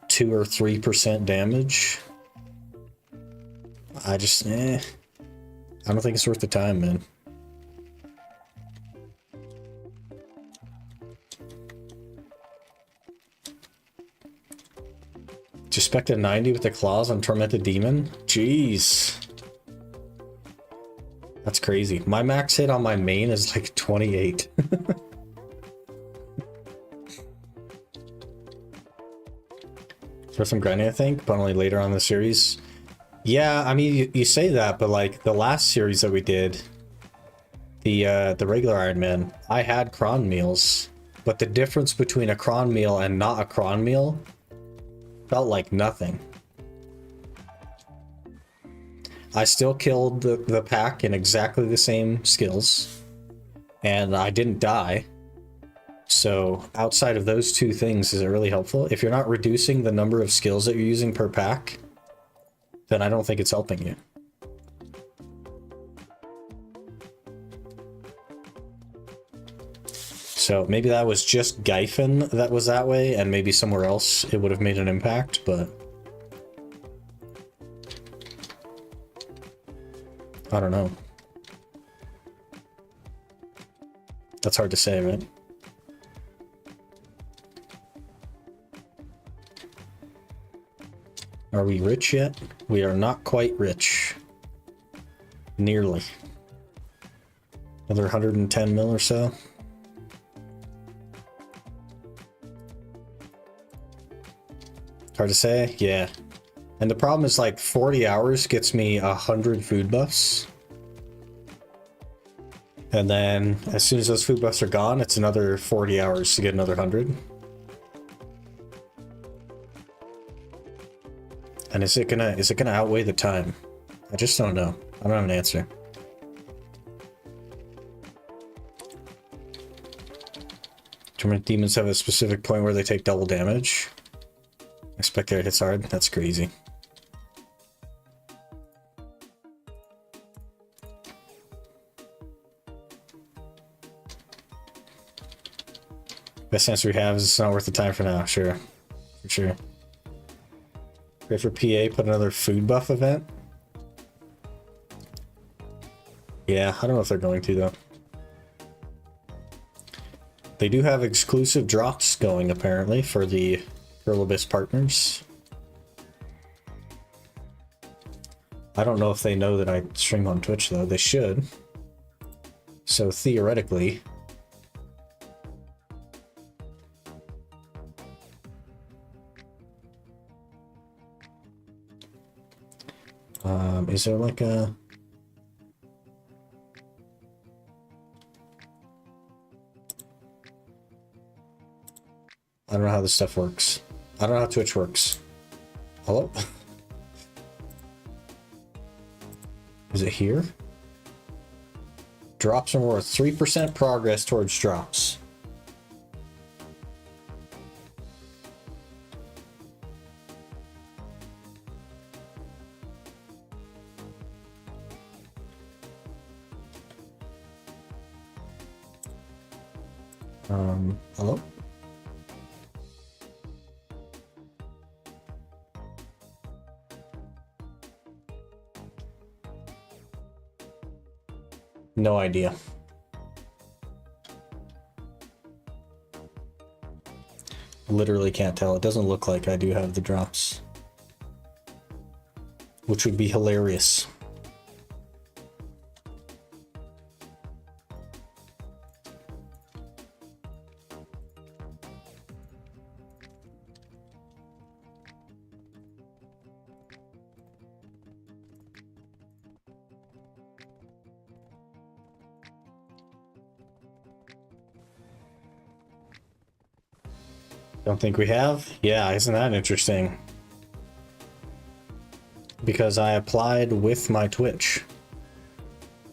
2 or 3% damage. I just, I don't think it's worth the time, man. Just spec a 90 with the claws on Tormented Demon? Jeez. That's crazy. My max hit on my main is like 28. For some grinding, I think, but only later on in the series. Yeah, I mean, you say that, but like the last series that we did, the regular Ironman, I had cron meals, but the difference between a cron meal and not a cron meal felt like nothing. I still killed the pack in exactly the same skills, and I didn't die. So outside of those two things, is it really helpful? If you're not reducing the number of skills that you're using per pack, then I don't think it's helping you. So maybe that was just Gyphon that was that way, and maybe somewhere else it would have made an impact, but I don't know. That's hard to say, right? Are we rich yet? We are not quite rich. Nearly. Another 110 mil or so. Hard to say? Yeah. And the problem is like 40 hours gets me 100 food buffs. And then as soon as those food buffs are gone, it's another 40 hours to get another 100. And is it gonna outweigh the time? I just don't know. I don't have an answer. Torment demons have a specific point where they take double damage. Spectator hits hard. That's crazy. Best answer we have is it's not worth the time for now. Sure. For sure. Great for PA, put another food buff event. Yeah, I don't know if they're going to though. They do have exclusive drops going apparently for the Abyss partners. I don't know if they know that I stream on Twitch though. They should. So theoretically, is there like a... I don't know how this stuff works. I don't know how Twitch works. Hello? Is it here? Drops are worth 3% progress towards drops. Hello? No idea. Literally can't tell. It doesn't look like I do have the drops. Which would be hilarious. Don't think we have? Yeah, isn't that interesting? Because I applied with my Twitch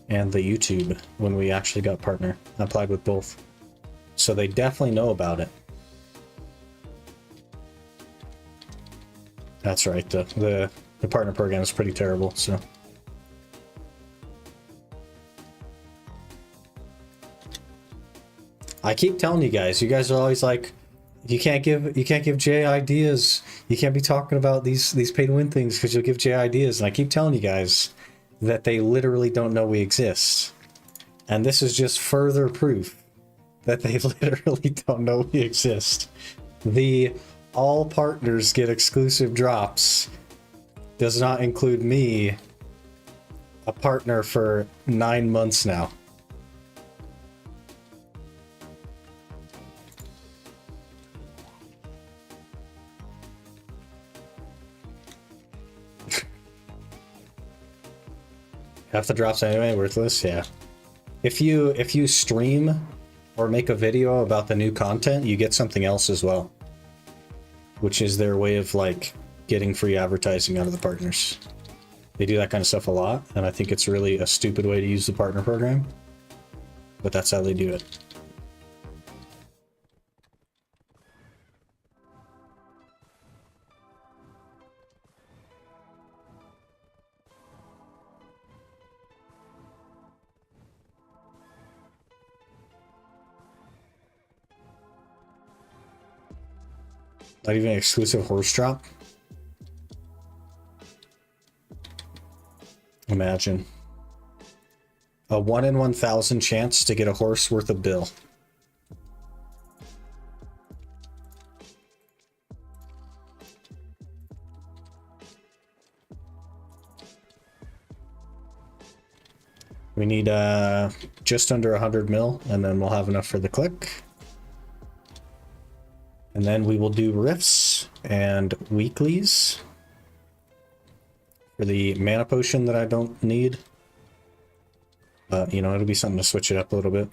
and the YouTube when we actually got partner. I applied with both. So they definitely know about it. That's right, the partner program is pretty terrible, so. I keep telling you guys are always like, you can't give Jay ideas. You can't be talking about these pay to win things because you'll give Jay ideas. And I keep telling you guys that they literally don't know we exist. And this is just further proof that they literally don't know we exist. The all partners get exclusive drops does not include me, a partner for 9 months now. Half the drops anyway, worthless, yeah. If you stream or make a video about the new content, you get something else as well. Which is their way of like getting free advertising out of the partners. They do that kind of stuff a lot, and I think it's really a stupid way to use the partner program. But that's how they do it. Not even an exclusive horse drop? Imagine. A 1 in 1,000 chance to get a horse worth a bill. We need just under 100 mil, and then we'll have enough for the click. And then we will do rifts and weeklies. for the mana potion that I don't need. But, you know, it'll be something to switch it up a little bit.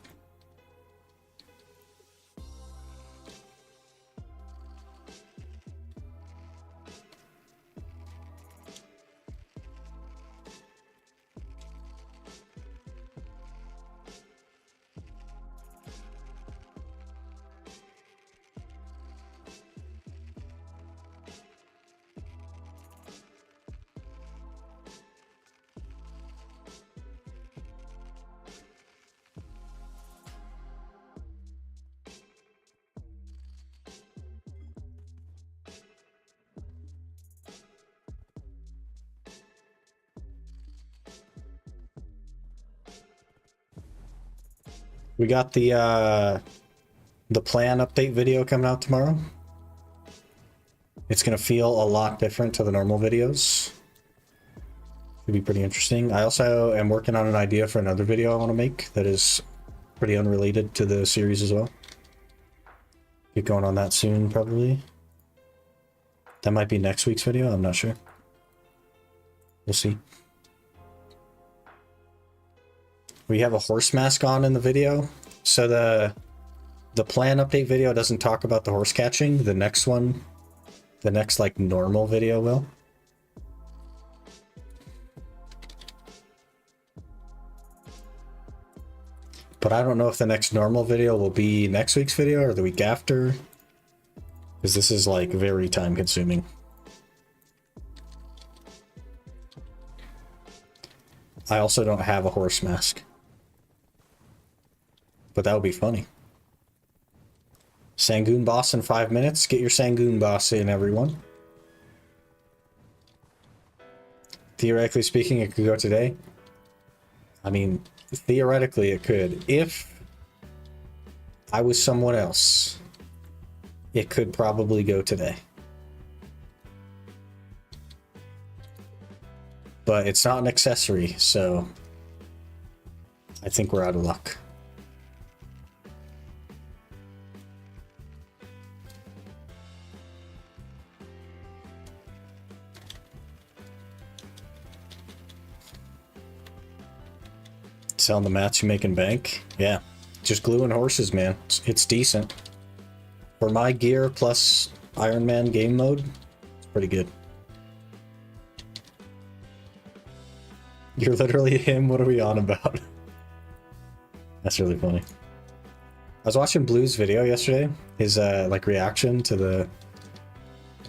We got the plan update video coming out tomorrow. It's gonna feel a lot different to the normal videos. Should be pretty interesting. I also am working on an idea for another video I want to make that is pretty unrelated to the series as well. Get going on that soon, probably. That might be next week's video, I'm not sure. We'll see. We have a horse mask on in the video. So the plan update video doesn't talk about the horse catching. The next one, the next like normal video will. But I don't know if the next normal video will be next week's video or the week after. Because this is like very time consuming. I also don't have a horse mask. But that would be funny. Sangoon boss in 5 minutes. Get your Sangoon boss in, everyone. Theoretically speaking, it could go today. I mean, theoretically it could. If I was someone else, it could probably go today. But it's not an accessory, so I think we're out of luck. Selling the mats you make in bank? Yeah. Just gluing horses, man. It's decent. For my gear plus Ironman game mode, it's pretty good. You're literally him, what are we on about? That's really funny. I was watching Blue's video yesterday. His like reaction to the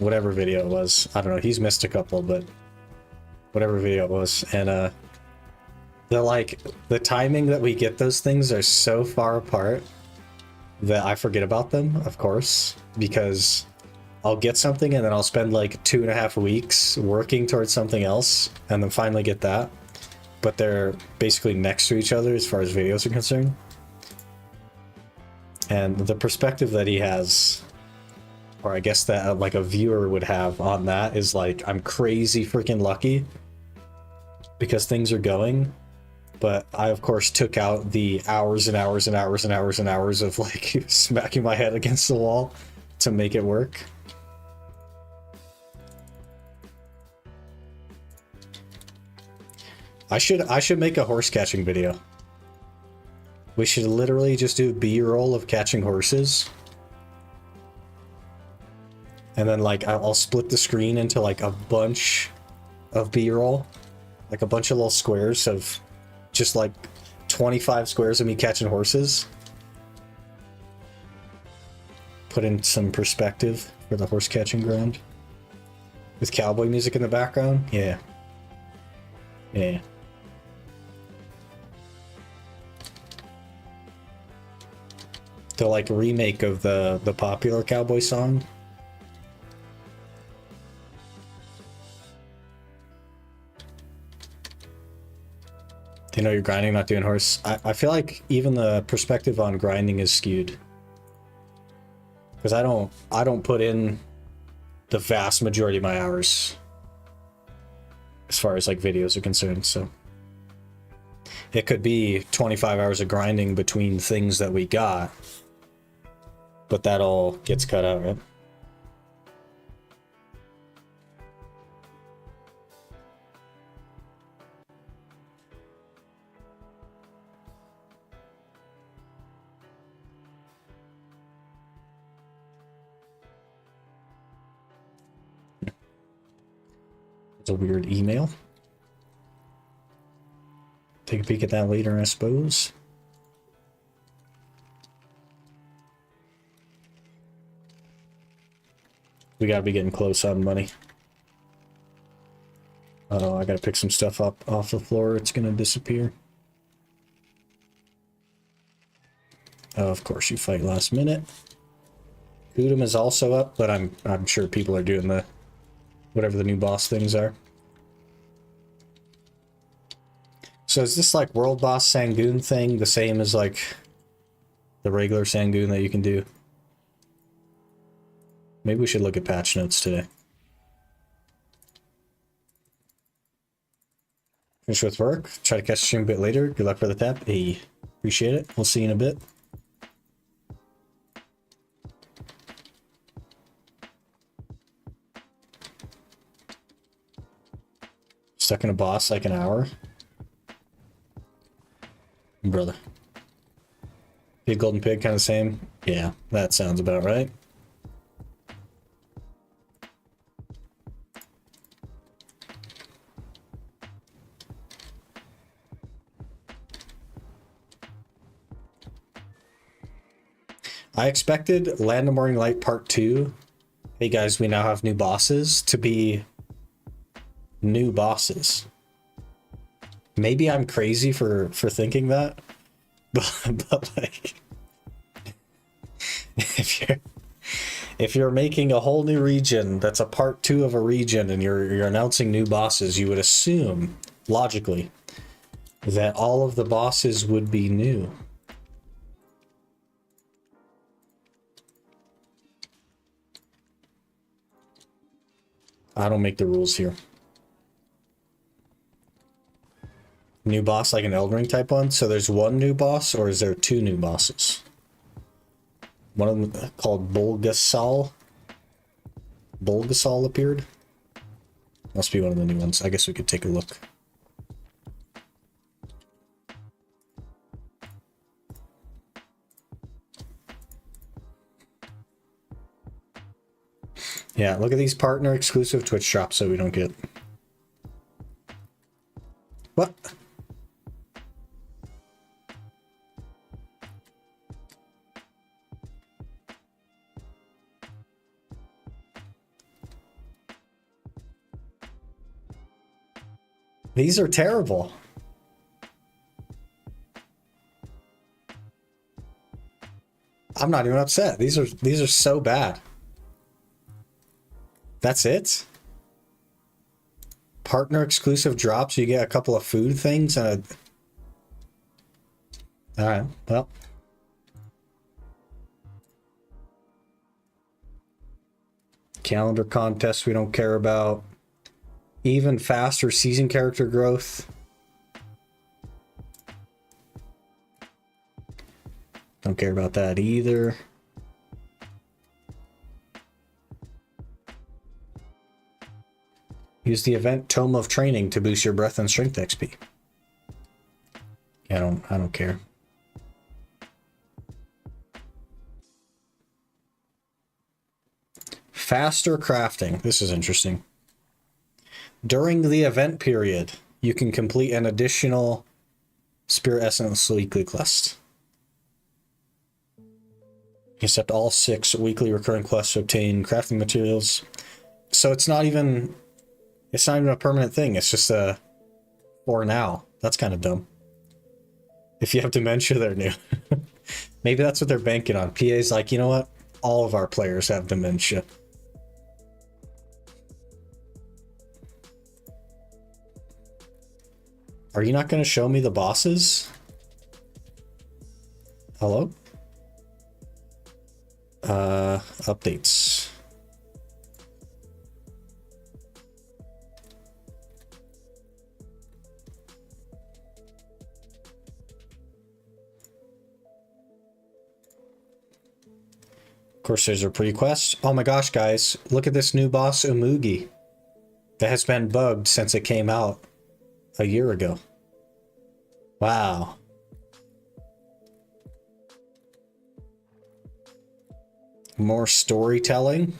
whatever video it was. I don't know, he's missed a couple, but whatever video it was. And the timing that we get those things are so far apart that I forget about them, of course, because I'll get something and then I'll spend like 2.5 weeks working towards something else and then finally get that. But they're basically next to each other as far as videos are concerned. And the perspective that he has, or I guess that like a viewer would have on that, is like, I'm crazy freaking lucky because things are going. But I, of course, took out the hours and hours and hours and hours and hours of like smacking my head against the wall to make it work. I should make a horse catching video. We should literally just do B-roll of catching horses. And then like I'll split the screen into like a bunch of B-roll, like a bunch of little squares of just like 25 squares of me catching horses. Put in some perspective for the horse catching ground. With cowboy music in the background. Yeah. Yeah. The like remake of the popular cowboy song. You know, you're grinding, not doing horse. I feel like even the perspective on grinding is skewed. Because I don't put in the vast majority of my hours as far as like videos are concerned, so it could be 25 hours of grinding between things that we got, but that all gets cut out, right? It's a weird email. Take a peek at that later, I suppose. We gotta be getting close on money. Oh, I gotta pick some stuff up off the floor. It's gonna disappear. Oh, of course, you fight last minute. Udom is also up, but I'm sure people are doing the whatever the new boss things are. So is this like World Boss Sangoon thing the same as like the regular Sangoon that you can do? Maybe we should look at patch notes today. Finish with work. Try to catch the stream a bit later. Good luck for the tap. Hey, appreciate it. We'll see you in a bit. Stuck in a boss like an hour. Brother. Big golden pig kind of the same? Yeah, that sounds about right. I expected Land of Morning Light Part 2. Hey guys, we now have new bosses to be new bosses. Maybe I'm crazy for thinking that, but like, if you're making a whole new region that's a part 2 of a region and you're announcing new bosses, you would assume logically that all of the bosses would be new. I don't make the rules here. New boss like an Elden Ring type one? So there's one new boss, or is there 2 new bosses? One of them called Bulgasal. Bulgasal appeared. Must be one of the new ones. I guess we could take a look. Yeah, look at these partner exclusive Twitch drops so we don't get... What? These are terrible. I'm not even upset. These are so bad. That's it? Partner exclusive drops, you get a couple of food things and a... Alright, well. Calendar contest we don't care about. Even faster season character growth. Don't care about that either. Use the event Tome of Training to boost your breath and strength XP. Yeah, I don't care. Faster crafting. This is interesting. During the event period, you can complete an additional Spirit Essence weekly quest. Accept all 6 weekly recurring quests to obtain crafting materials. So it's not even a permanent thing. It's just a for now. That's kind of dumb. If you have dementia, they're new. Maybe that's what they're banking on. PA's like, you know what? All of our players have dementia. Are you not going to show me the bosses? Hello? Updates. Of course, there's a pre-quest. Oh my gosh, guys. Look at this new boss, Umugi. That has been bugged since it came out a year ago. Wow. More storytelling.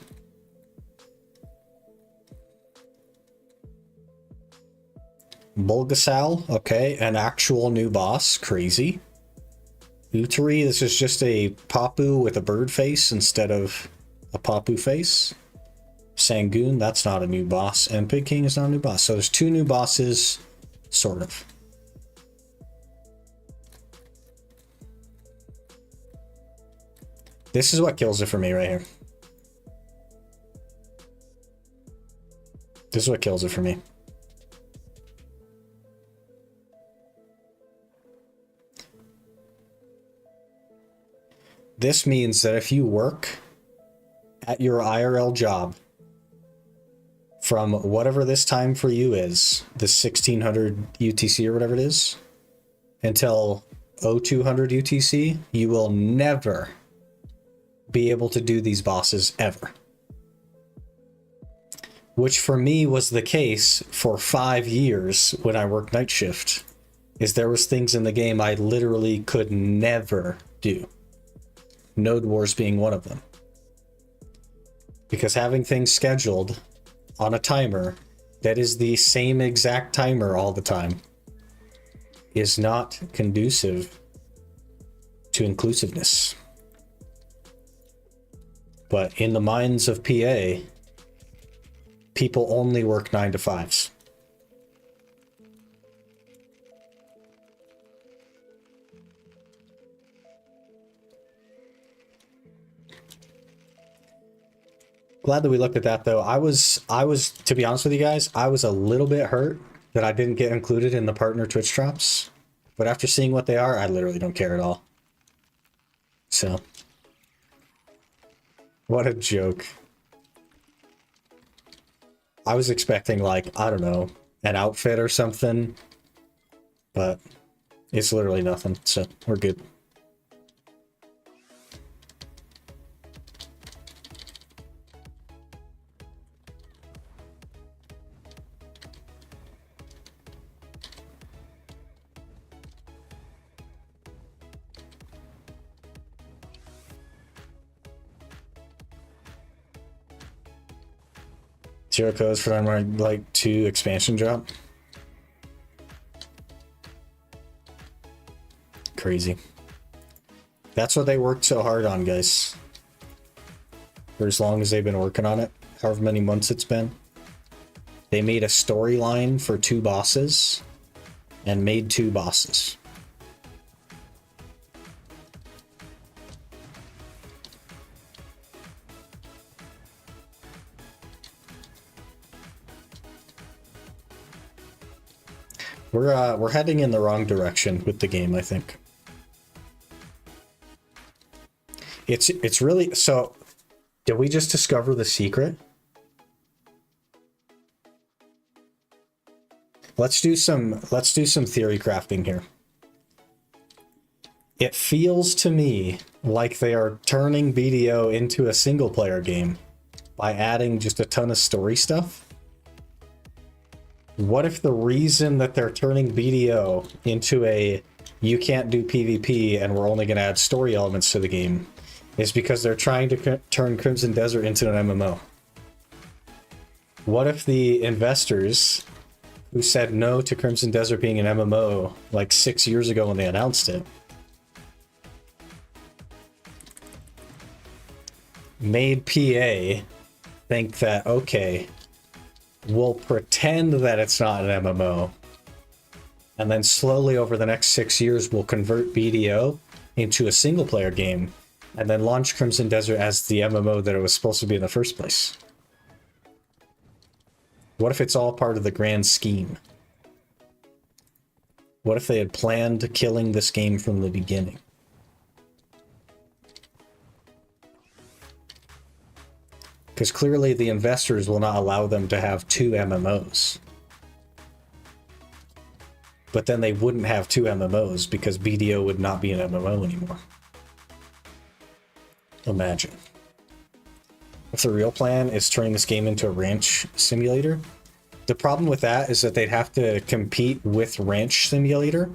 Bulgasal, okay, an actual new boss, crazy. Utari, this is just a Papu with a bird face instead of a Papu face. Sangoon, that's not a new boss, and Pig King is not a new boss. So there's 2 new bosses, sort of. This is what kills it for me right here. This is what kills it for me. This means that if you work at your IRL job from whatever this time for you is, the 1600 UTC or whatever it is, until 0200 UTC, you will never be able to do these bosses ever. Which for me was the case for 5 years when I worked night shift, is there was things in the game I literally could never do. Node Wars being one of them. Because having things scheduled on a timer that is the same exact timer all the time is not conducive to inclusiveness. But in the minds of PA, people only work 9 to 5s. Glad that we looked at that though. I was, to be honest with you guys, I was a little bit hurt that I didn't get included in the partner Twitch drops. But after seeing what they are, I literally don't care at all. So. What a joke. I was expecting like, I don't know, an outfit or something. But it's literally nothing, so we're good. Zero codes for Ironman like 2 expansion drop. Crazy. That's what they worked so hard on, guys. For as long as they've been working on it, however many months it's been. They made a storyline for 2 bosses and made 2 bosses. We're heading in the wrong direction with the game, I think. It's really, so did we just discover the secret? Let's do some theory crafting here. It feels to me like they are turning BDO into a single player game by adding just a ton of story stuff. What if the reason that they're turning BDO into a you can't do PvP and we're only going to add story elements to the game is because they're trying to turn Crimson Desert into an MMO? What if the investors who said no to Crimson Desert being an MMO like 6 years ago when they announced it made PA think that, okay, we'll pretend that it's not an MMO, and then slowly over the next 6 years we'll convert BDO into a single player game and then launch Crimson Desert as the MMO that it was supposed to be in the first place? What if it's all part of the grand scheme? What if they had planned killing this game from the beginning? Because clearly the investors will not allow them to have 2 MMOs. But then they wouldn't have 2 MMOs because BDO would not be an MMO anymore. Imagine. If the real plan is turning this game into a ranch simulator, the problem with that is that they'd have to compete with Ranch Simulator.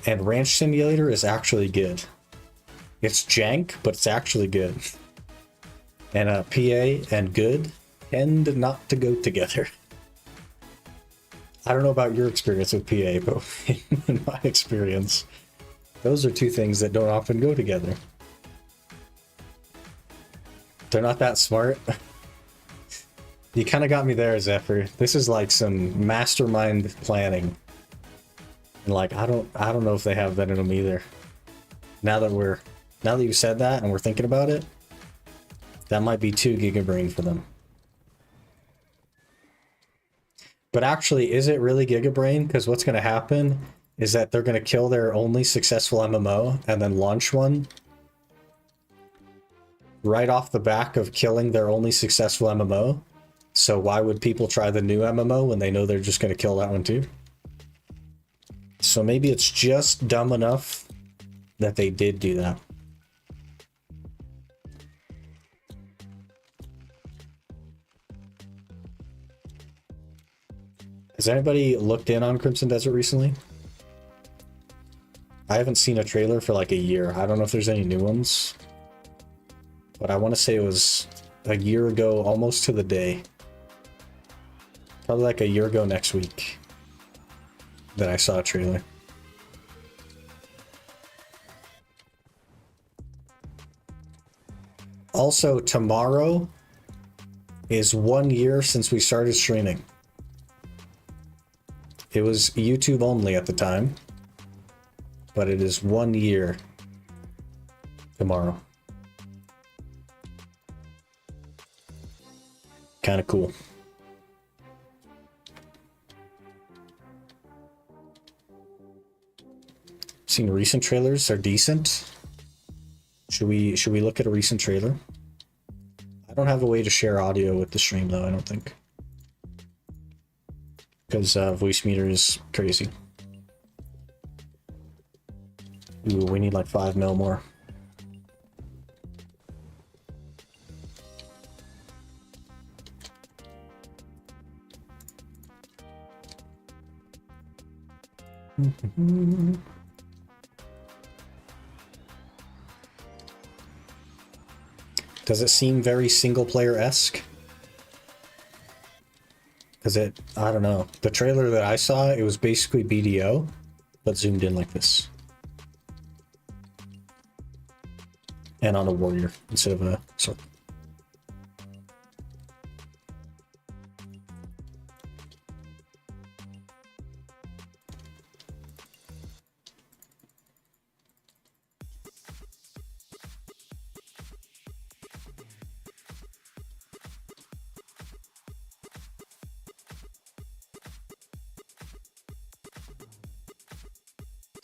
And Ranch Simulator is actually good. It's jank, but it's actually good. And PA and good tend not to go together. I don't know about your experience with PA, but in my experience, those are two things that don't often go together. They're not that smart. You kind of got me there, Zephyr. This is like some mastermind planning. And like, I don't know if they have that in them either. Now that you said that and we're thinking about it, that might be too gigabrain for them. But actually, is it really gigabrain? Because what's going to happen is that they're going to kill their only successful MMO and then launch one right off the back of killing their only successful MMO. So why would people try the new MMO when they know they're just going to kill that one too? So maybe it's just dumb enough that they did do that. Has anybody looked in on Crimson Desert recently? I haven't seen a trailer for like a year. I don't know if there's any new ones. But I want to say it was a year ago, almost to the day. Probably like a year ago next week that I saw a trailer. Also, tomorrow is 1 year since we started streaming. It was YouTube only at the time, but it is 1 year tomorrow. Kind of cool. Seen recent trailers, they're decent. Should we look at a recent trailer? I don't have a way to share audio with the stream though, I don't think. Because voice meter is crazy. Ooh, we need like 5 mil more. Does it seem very single-player-esque? Because I don't know. The trailer that I saw, it was basically BDO, but zoomed in like this. And on a warrior instead of a sword.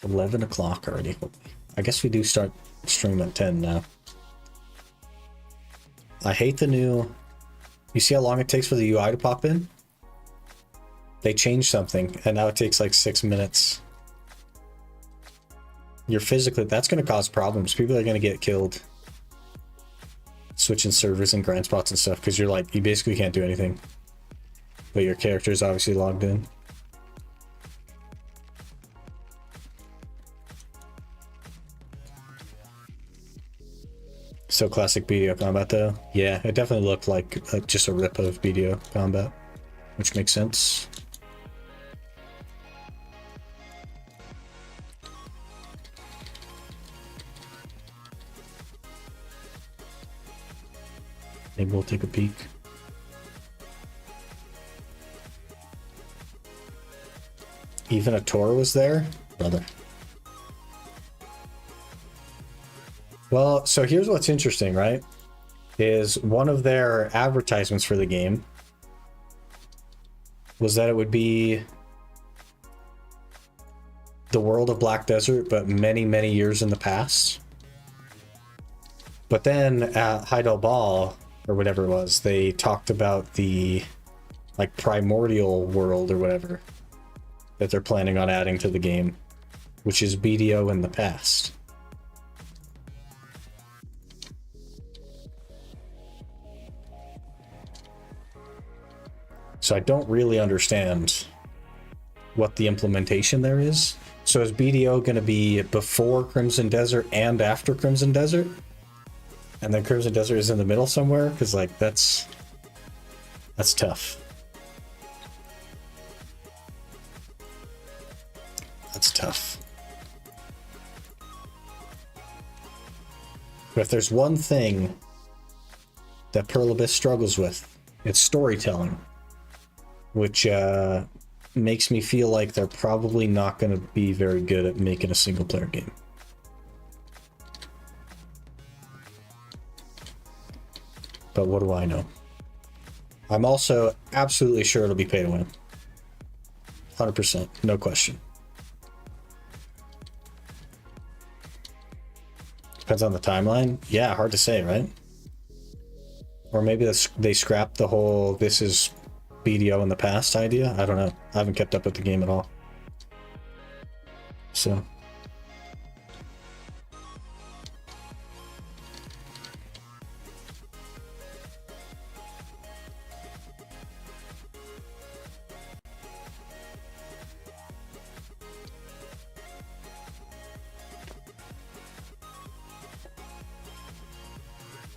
$11 already. I guess we do start stream at 10 now. I hate the new... You see how long it takes for the UI to pop in? They changed something, and now it takes like 6 minutes. You're physically... That's going to cause problems. People are going to get killed. Switching servers and grind spots and stuff, because you're like... You basically can't do anything. But your character is obviously logged in. So classic BDO combat though. Yeah, it definitely looked like just a rip of BDO combat, which makes sense. Maybe we'll take a peek. Even a Tor was there? Brother. Well, so here's what's interesting, right? Is one of their advertisements for the game was that it would be the world of Black Desert, but many, many years in the past. But then at Heidel Ball, or whatever it was, they talked about the like primordial world or whatever that they're planning on adding to the game, which is BDO in the past. So I don't really understand what the implementation there is. So is BDO going to be before Crimson Desert and after Crimson Desert? And then Crimson Desert is in the middle somewhere? Because like that's tough. That's tough. But if there's one thing that Pearl Abyss struggles with, it's storytelling, which makes me feel like they're probably not going to be very good at making a single-player game. But what do I know? I'm also absolutely sure it'll be pay to win. 100%, no question. Depends on the timeline. Yeah, hard to say, right? Or maybe they scrapped the whole this is BDO in the past idea. I don't know. I haven't kept up with the game at all. So.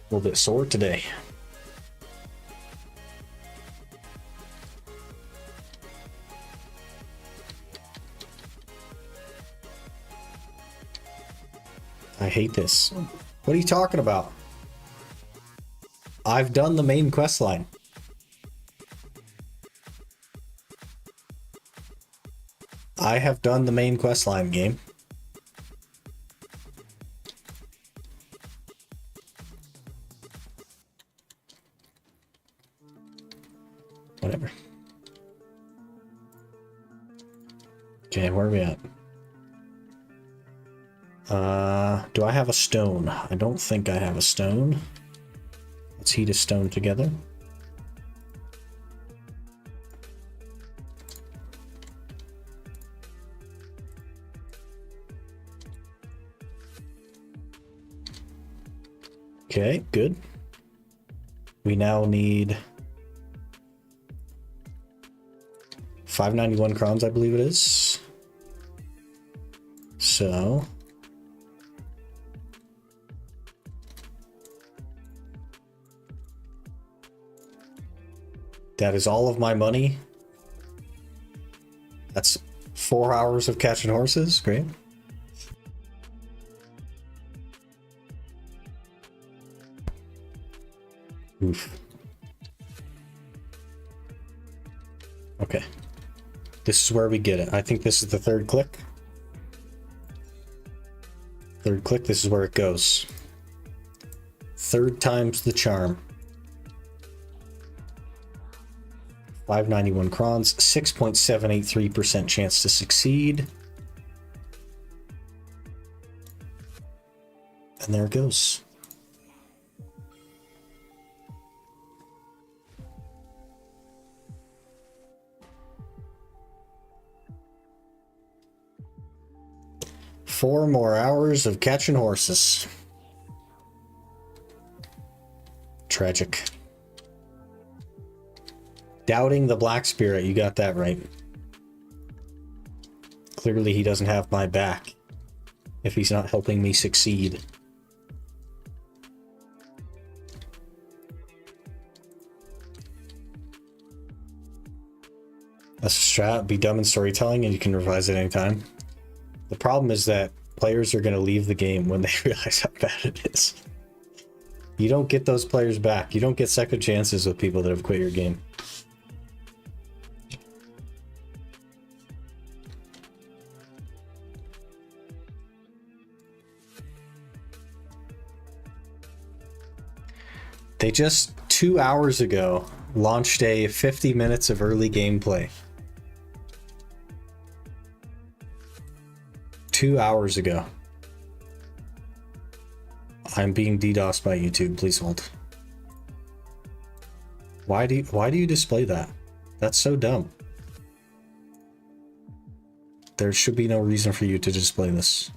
A little bit sore today. I hate this. What are you talking about? I've done the main quest line. I have done the main quest line, game. Whatever. Okay, where are we at? Do I have a stone? I don't think I have a stone. Let's heat a stone together. Okay, good. We now need 591 crowns, I believe it is. So that is all of my money. That's 4 hours of catching horses. Great. Oof. Okay. This is where we get it. I think this is the third click. Third click, this is where it goes. Third time's the charm. 591 crowns, 6.783% chance to succeed. And there it goes. Four more hours of catching horses. Tragic. Doubting the Black Spirit, you got that right. Clearly he doesn't have my back if he's not helping me succeed. That's a strat, be dumb in storytelling and you can revise it anytime. The problem is that players are going to leave the game when they realize how bad it is. You don't get those players back. You don't get second chances with people that have quit your game. They just 2 hours ago launched a 50 minutes of early gameplay. 2 hours ago. I'm being DDoSed by YouTube. Please hold. Why do you display that? That's so dumb. There should be no reason for you to display this.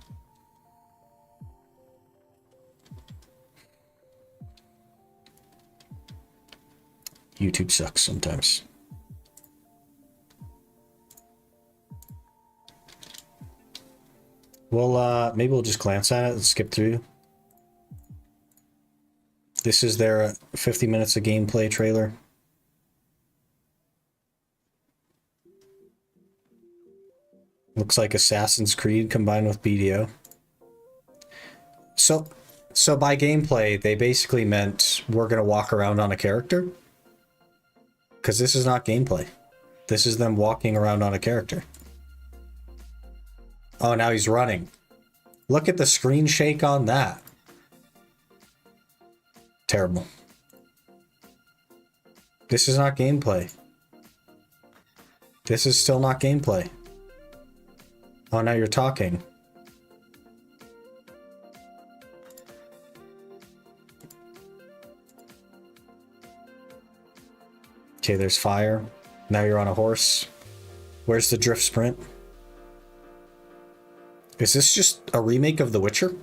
YouTube sucks sometimes. Well, maybe we'll just glance at it and skip through. This is their 50 minutes of gameplay trailer. Looks like Assassin's Creed combined with BDO. So by gameplay, they basically meant we're going to walk around on a character. Because this is not gameplay. This is them walking around on a character. Oh, now he's running. Look at the screen shake on that. Terrible. This is not gameplay. This is still not gameplay. Oh, now you're talking. Okay, there's fire. Now you're on a horse. Where's the drift sprint? Is this just a remake of The Witcher?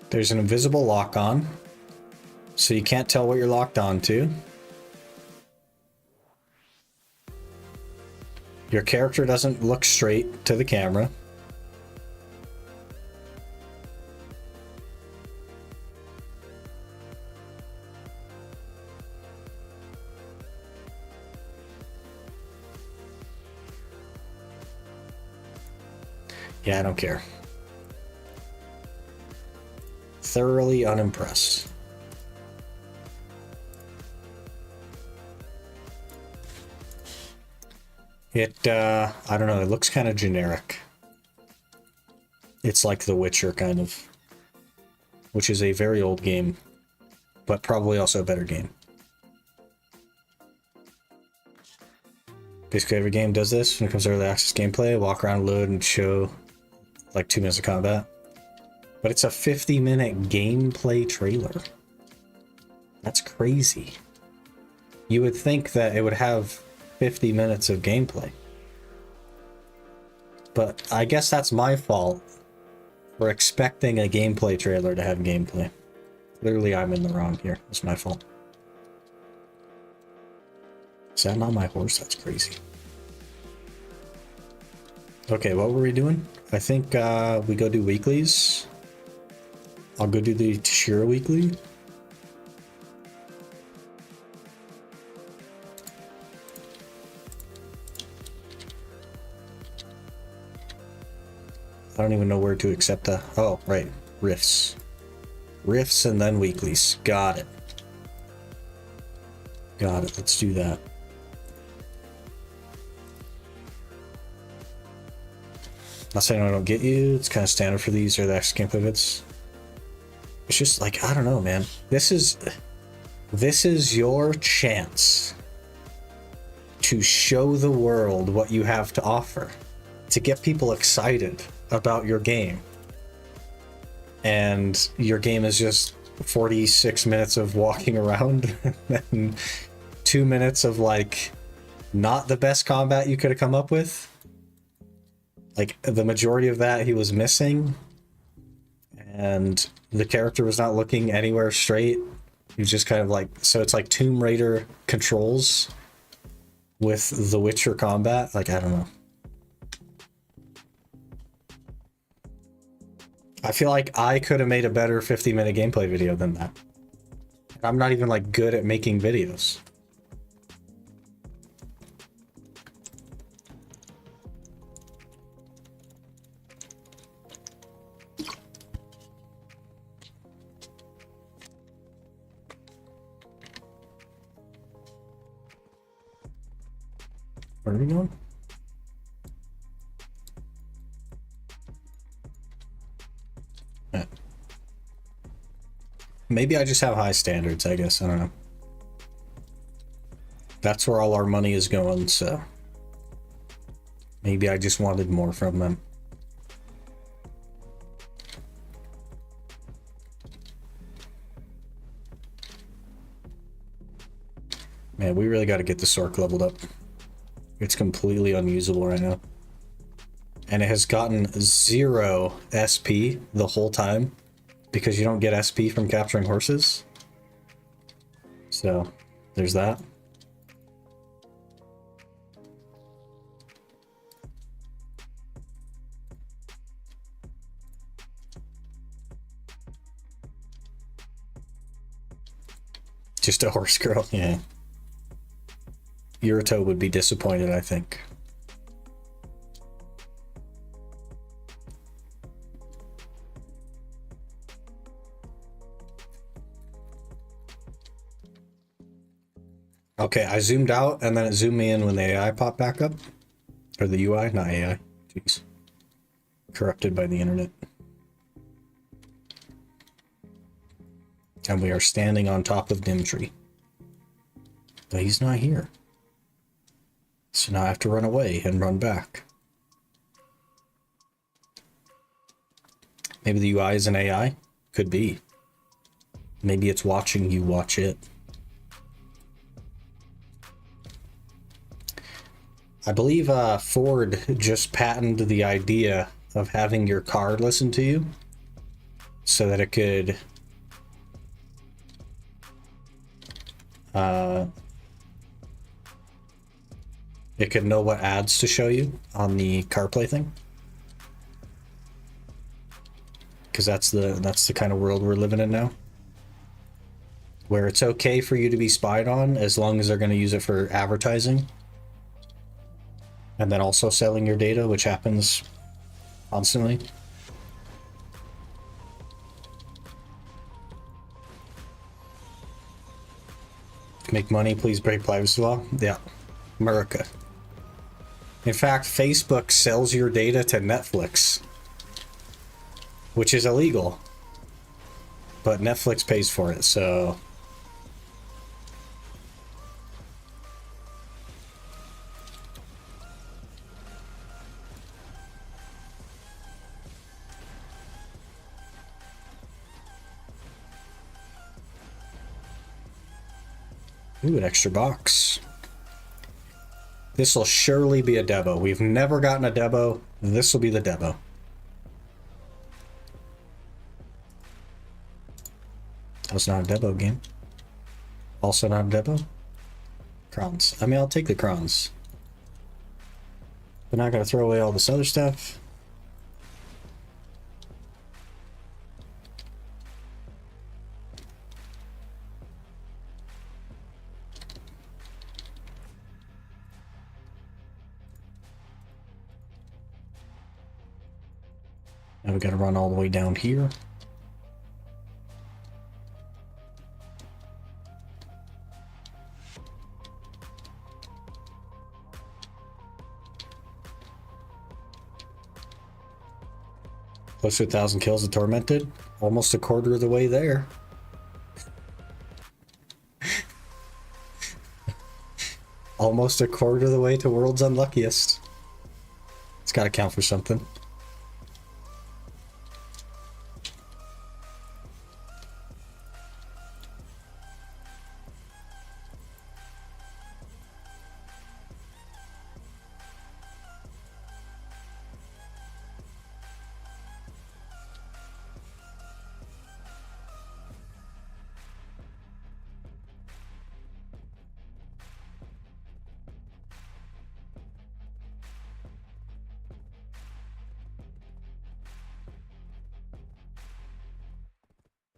There's an invisible lock on, so you can't tell what you're locked on to. Your character doesn't look straight to the camera. Yeah, I don't care. Thoroughly unimpressed. I don't know, it looks kind of generic. It's like The Witcher, kind of. Which is a very old game, but probably also a better game. Basically every game does this when it comes to early access gameplay. Walk around, load, and show like 2 minutes of combat. But it's a 50-minute gameplay trailer. That's crazy. You would think that it would have 50 minutes of gameplay. But I guess that's my fault for expecting a gameplay trailer to have gameplay. Clearly I'm in the wrong here. It's my fault. Is that not my horse? That's crazy. Okay, what were we doing? I think we go do weeklies. I'll go do the Tashira weekly. I don't even know where to accept that. Oh, right. Rifts. Rifts and then weeklies. Got it. Got it. Let's do that. Not saying I don't get you. It's kind of standard for these or the X game pivots. It's just like, I don't know, man. This is your chance to show the world what you have to offer, to get people excited about your game. And your game is just 46 minutes of walking around and 2 minutes of like not the best combat you could have come up with. Like the majority of that he was missing. And the character was not looking anywhere straight. He was just kind of like, so it's like Tomb Raider controls with The Witcher combat. Like, I don't know. I feel like I could have made a better 50-minute gameplay video than that. And I'm not even like good at making videos. Where are we going? Yeah. Maybe I just have high standards, I guess. I don't know. That's where all our money is going, so maybe I just wanted more from them. Man, we really got to get the Sork leveled up. It's completely unusable right now. And it has gotten 0 SP the whole time because you don't get SP from capturing horses. So, there's that. Just a horse girl, yeah. Yurito would be disappointed, I think. Okay, I zoomed out and then it zoomed me in when the AI popped back up. Or the UI, not AI. Jeez. Corrupted by the internet. And we are standing on top of Dimtree. But he's not here. So now I have to run away and run back. Maybe the UI is an AI? Could be. Maybe it's watching you watch it. I believe Ford just patented the idea of having your car listen to you so that it could know what ads to show you on the CarPlay thing. Because that's the kind of world we're living in now, where it's okay for you to be spied on as long as they're going to use it for advertising. And then also selling your data, which happens constantly. Make money, please break privacy law. Yeah, America. In fact, Facebook sells your data to Netflix, which is illegal. But Netflix pays for it, so... Ooh, an extra box. This will surely be a demo. We've never gotten a demo. This will be the demo. That was not a demo game. Also not a demo. Crowns. I mean, I'll take the crowns. But not gonna throw away all this other stuff. Now we gotta run all the way down here. Close to 1,000 kills of Tormented. Almost a quarter of the way there. Almost a quarter of the way to World's Unluckiest. It's gotta count for something.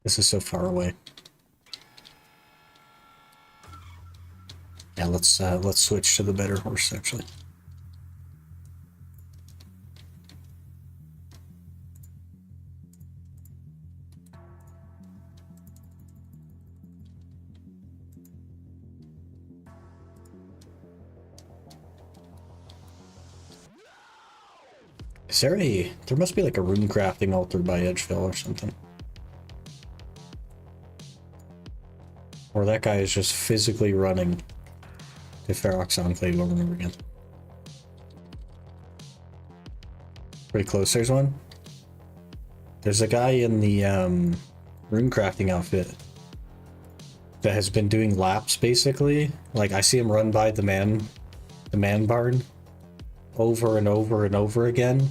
This is so far away. Yeah, let's switch to the better horse actually. Is there a... There must be like a rune crafting altar by Edgeville or something. Or that guy is just physically running the Ferox Enclave over and over again. Pretty close, there's one. There's a guy in the rune crafting outfit that has been doing laps basically. Like I see him run by the man barn over and over and over again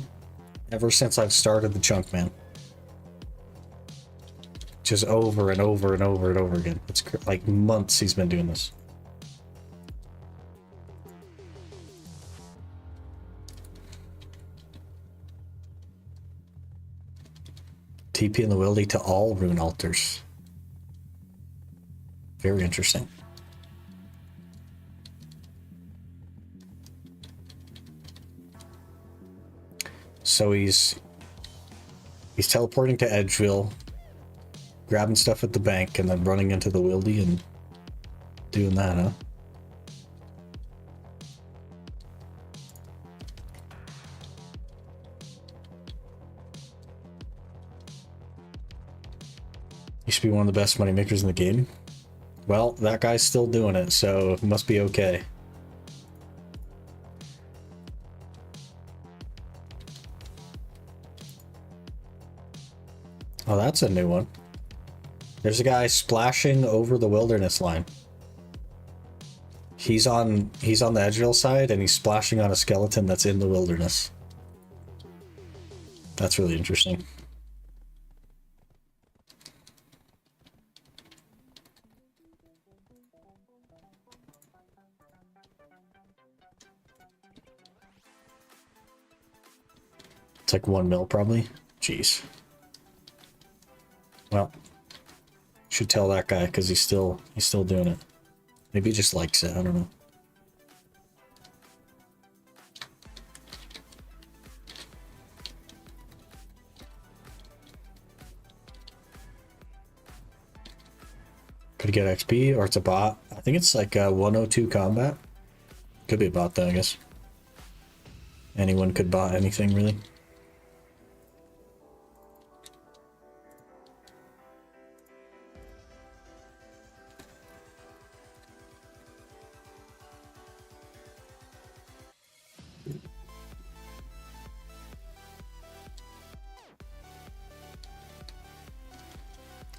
ever since I've started the Chunk Man. Just over and over and over and over again. It's like months he's been doing this. TP in the wildy to all rune altars. Very interesting. So he's teleporting to Edgeville, grabbing stuff at the bank, and then running into the Wildy and doing that, huh? Used to be one of the best moneymakers in the game. Well, that guy's still doing it, so it must be okay. Oh, that's a new one. There's a guy splashing over the wilderness line. He's on the Edgeville side, and he's splashing on a skeleton that's in the wilderness. That's really interesting. It's like 1 mil probably. Jeez. Well, should tell that guy because he's still doing it. Maybe he just likes it. I don't know. Could get XP or it's a bot. I think it's like 102 combat. Could be a bot though, I guess. Anyone could bot anything really.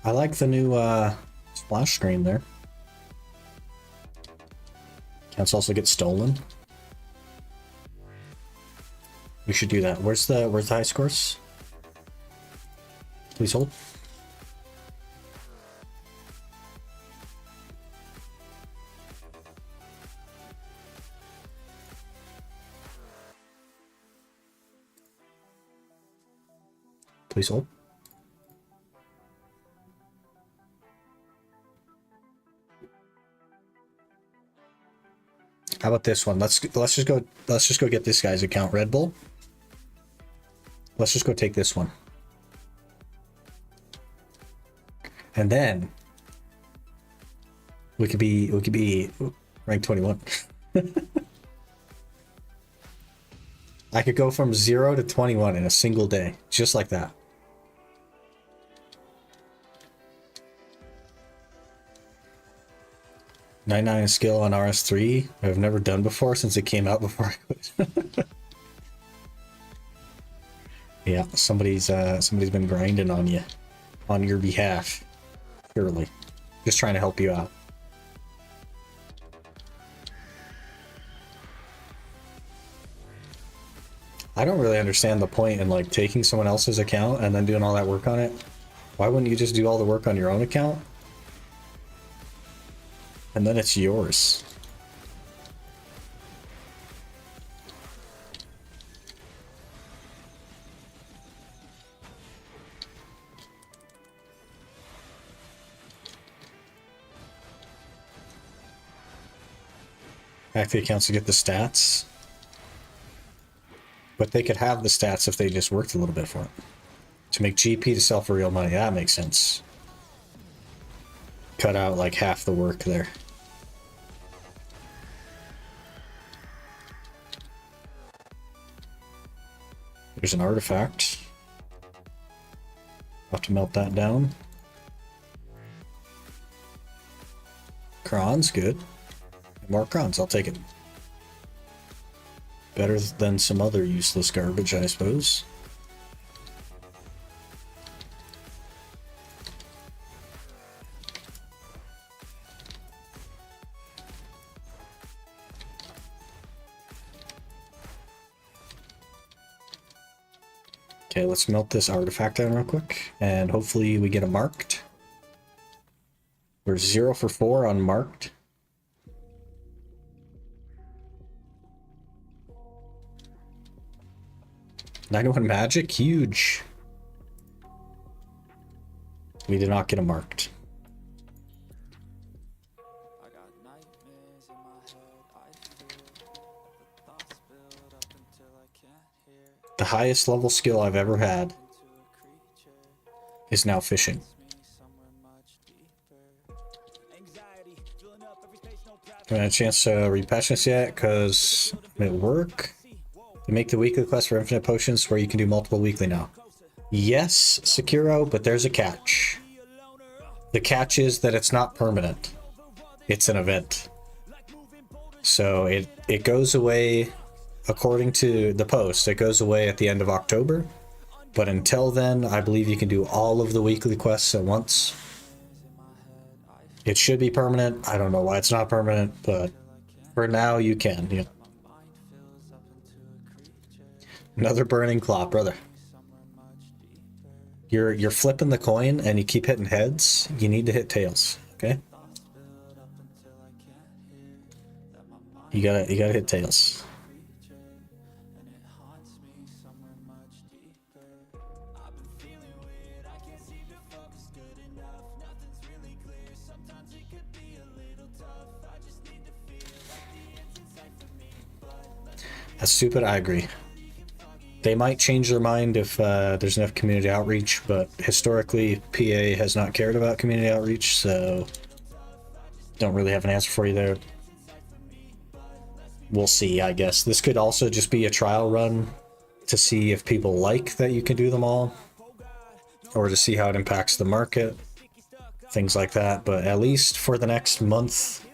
I like the new splash screen there. Can also get stolen. We should do that. Where's the high scores? Please hold. Please hold. How about this one? Let's just go get this guy's account, Red Bull. Let's just go take this one. And then we could be rank 21. I could go from 0 to 21 in a single day, just like that. .99 skill on RS3. I've never done before since it came out before I quit. Yeah, somebody's been grinding on you, on your behalf. Surely, just trying to help you out. I don't really understand the point in like taking someone else's account and then doing all that work on it. Why wouldn't you just do all the work on your own account? And then it's yours. Hack the accounts to get the stats. But they could have the stats if they just worked a little bit for it. To make GP to sell for real money, that makes sense. Cut out like half the work there. There's an artifact. I'll have to melt that down. Crons, good. More crons, I'll take it. Better than some other useless garbage, I suppose. Okay, let's melt this artifact down real quick, and hopefully we get it marked. We're 0 for 4 on marked. .91 magic, huge. We did not get it marked. The highest level skill I've ever had is now fishing. Haven't had a chance to read Passions yet because I'm at work. They make the weekly quest for infinite potions where you can do multiple weekly now. Yes, Sekiro, but there's a catch. The catch is that it's not permanent. It's an event. So it goes away, according to the post, it goes away at the end of October. But until then, I believe you can do all of the weekly quests at once. It should be permanent. I don't know why it's not permanent, but for now you can. Yeah. Another burning claw, brother. You're flipping the coin and you keep hitting heads. You need to hit tails, okay? You gotta hit tails. That's stupid, I agree. They might change their mind if there's enough community outreach, but historically, PA has not cared about community outreach, so don't really have an answer for you there. We'll see, I guess. This could also just be a trial run to see if people like that you can do them all, or to see how it impacts the market, things like that. But at least for the next month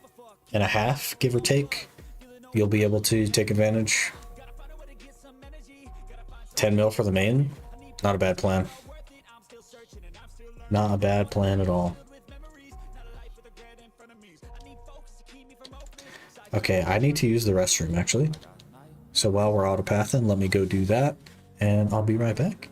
and a half, give or take, you'll be able to take advantage. 10 mil for the main? Not a bad plan. Not a bad plan at all. Okay, I need to use the restroom, actually. So while we're autopathing, let me go do that, and I'll be right back.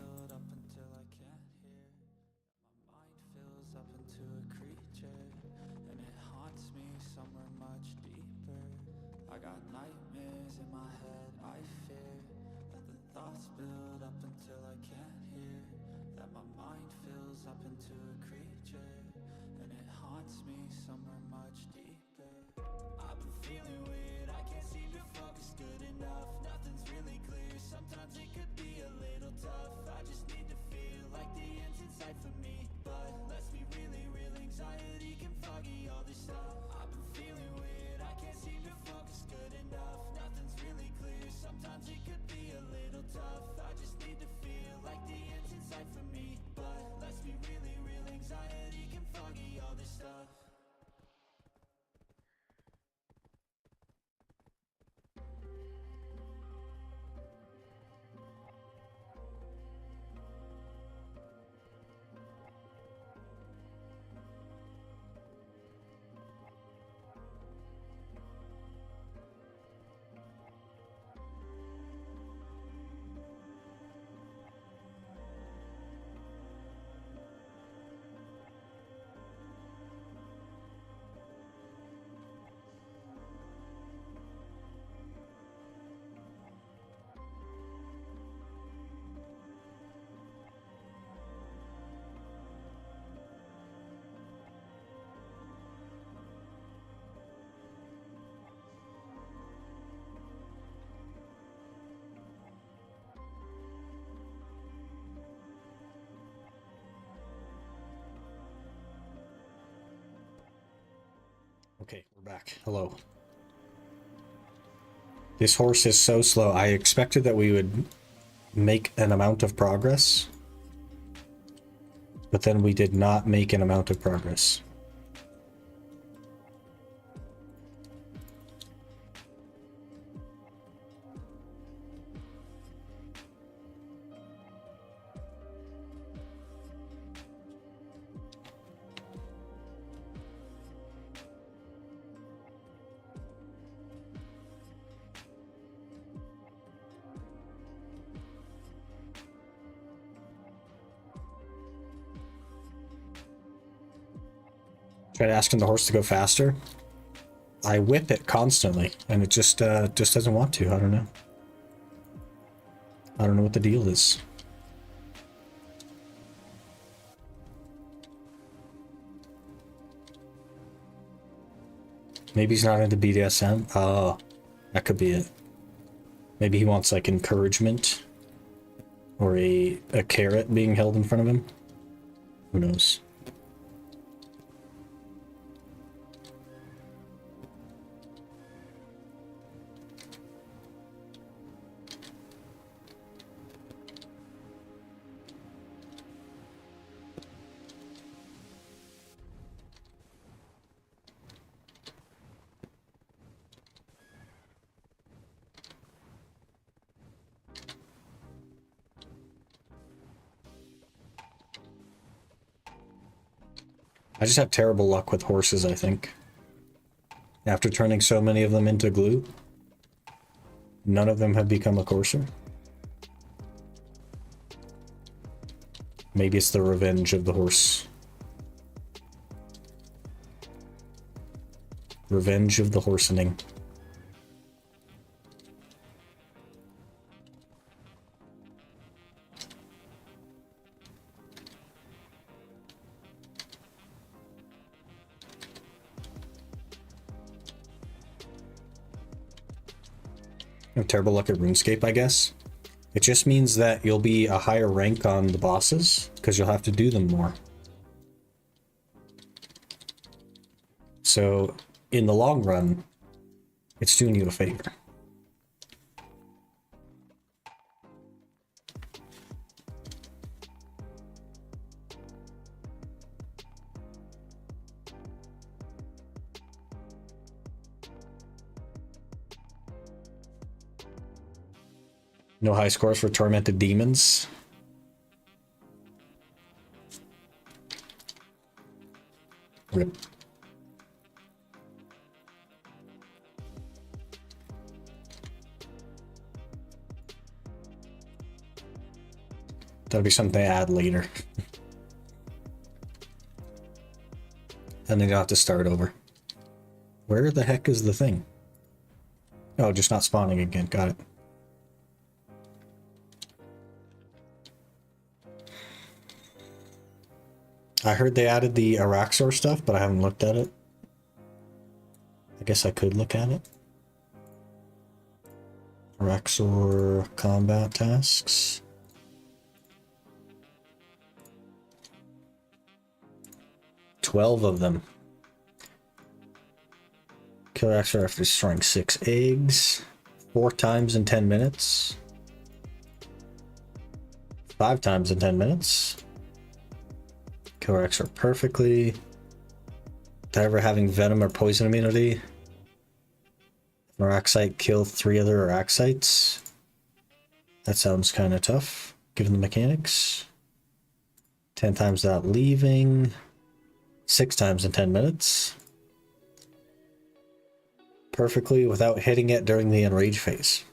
Okay, we're back. Hello. This horse is so slow. I expected that we would make an amount of progress, but then we did not make an amount of progress. Tried asking the horse to go faster. I whip it constantly, and it just doesn't want to. I don't know. I don't know what the deal is. Maybe he's not into BDSM. Oh, that could be it. Maybe he wants like encouragement. Or a carrot being held in front of him. Who knows? I just have terrible luck with horses, I think. After turning so many of them into glue, none of them have become a courser. Maybe it's the revenge of the horse. Revenge of the horsening. Terrible luck at RuneScape, I guess. It just means that you'll be a higher rank on the bosses because you'll have to do them more. So, in the long run, it's doing you a favor. No high scores for tormented demons. Rip. That'll be something to add later. And then you'll have to start over. Where the heck is the thing? Oh, just not spawning again. Got it. I heard they added the Araxor stuff, but I haven't looked at it. I guess I could look at it. Araxor combat tasks. $12 of them. Kill Araxor after destroying 6 eggs. 4 times in 10 minutes. 5 times in 10 minutes. Kill Araxor perfectly. Diver having venom or poison immunity. Araxite kill 3 other Araxites. That sounds kind of tough, given the mechanics. 10 times without leaving. 6 times in 10 minutes. Perfectly without hitting it during the enrage phase.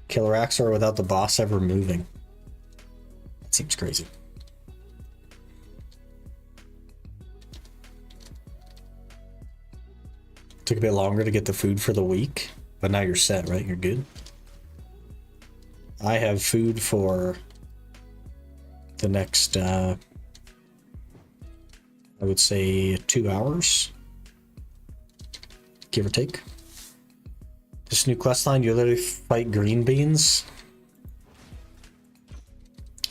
Kill Araxor without the boss ever moving. That seems crazy. Took a bit longer to get the food for the week, but now you're set, right? You're good. I have food for the next, I would say 2 hours, give or take. This new quest line, you literally fight green beans.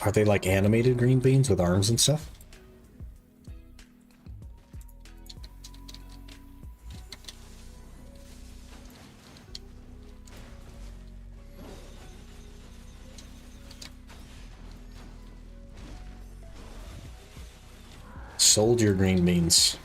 Are they like animated green beans with arms and stuff? Sold your green beans.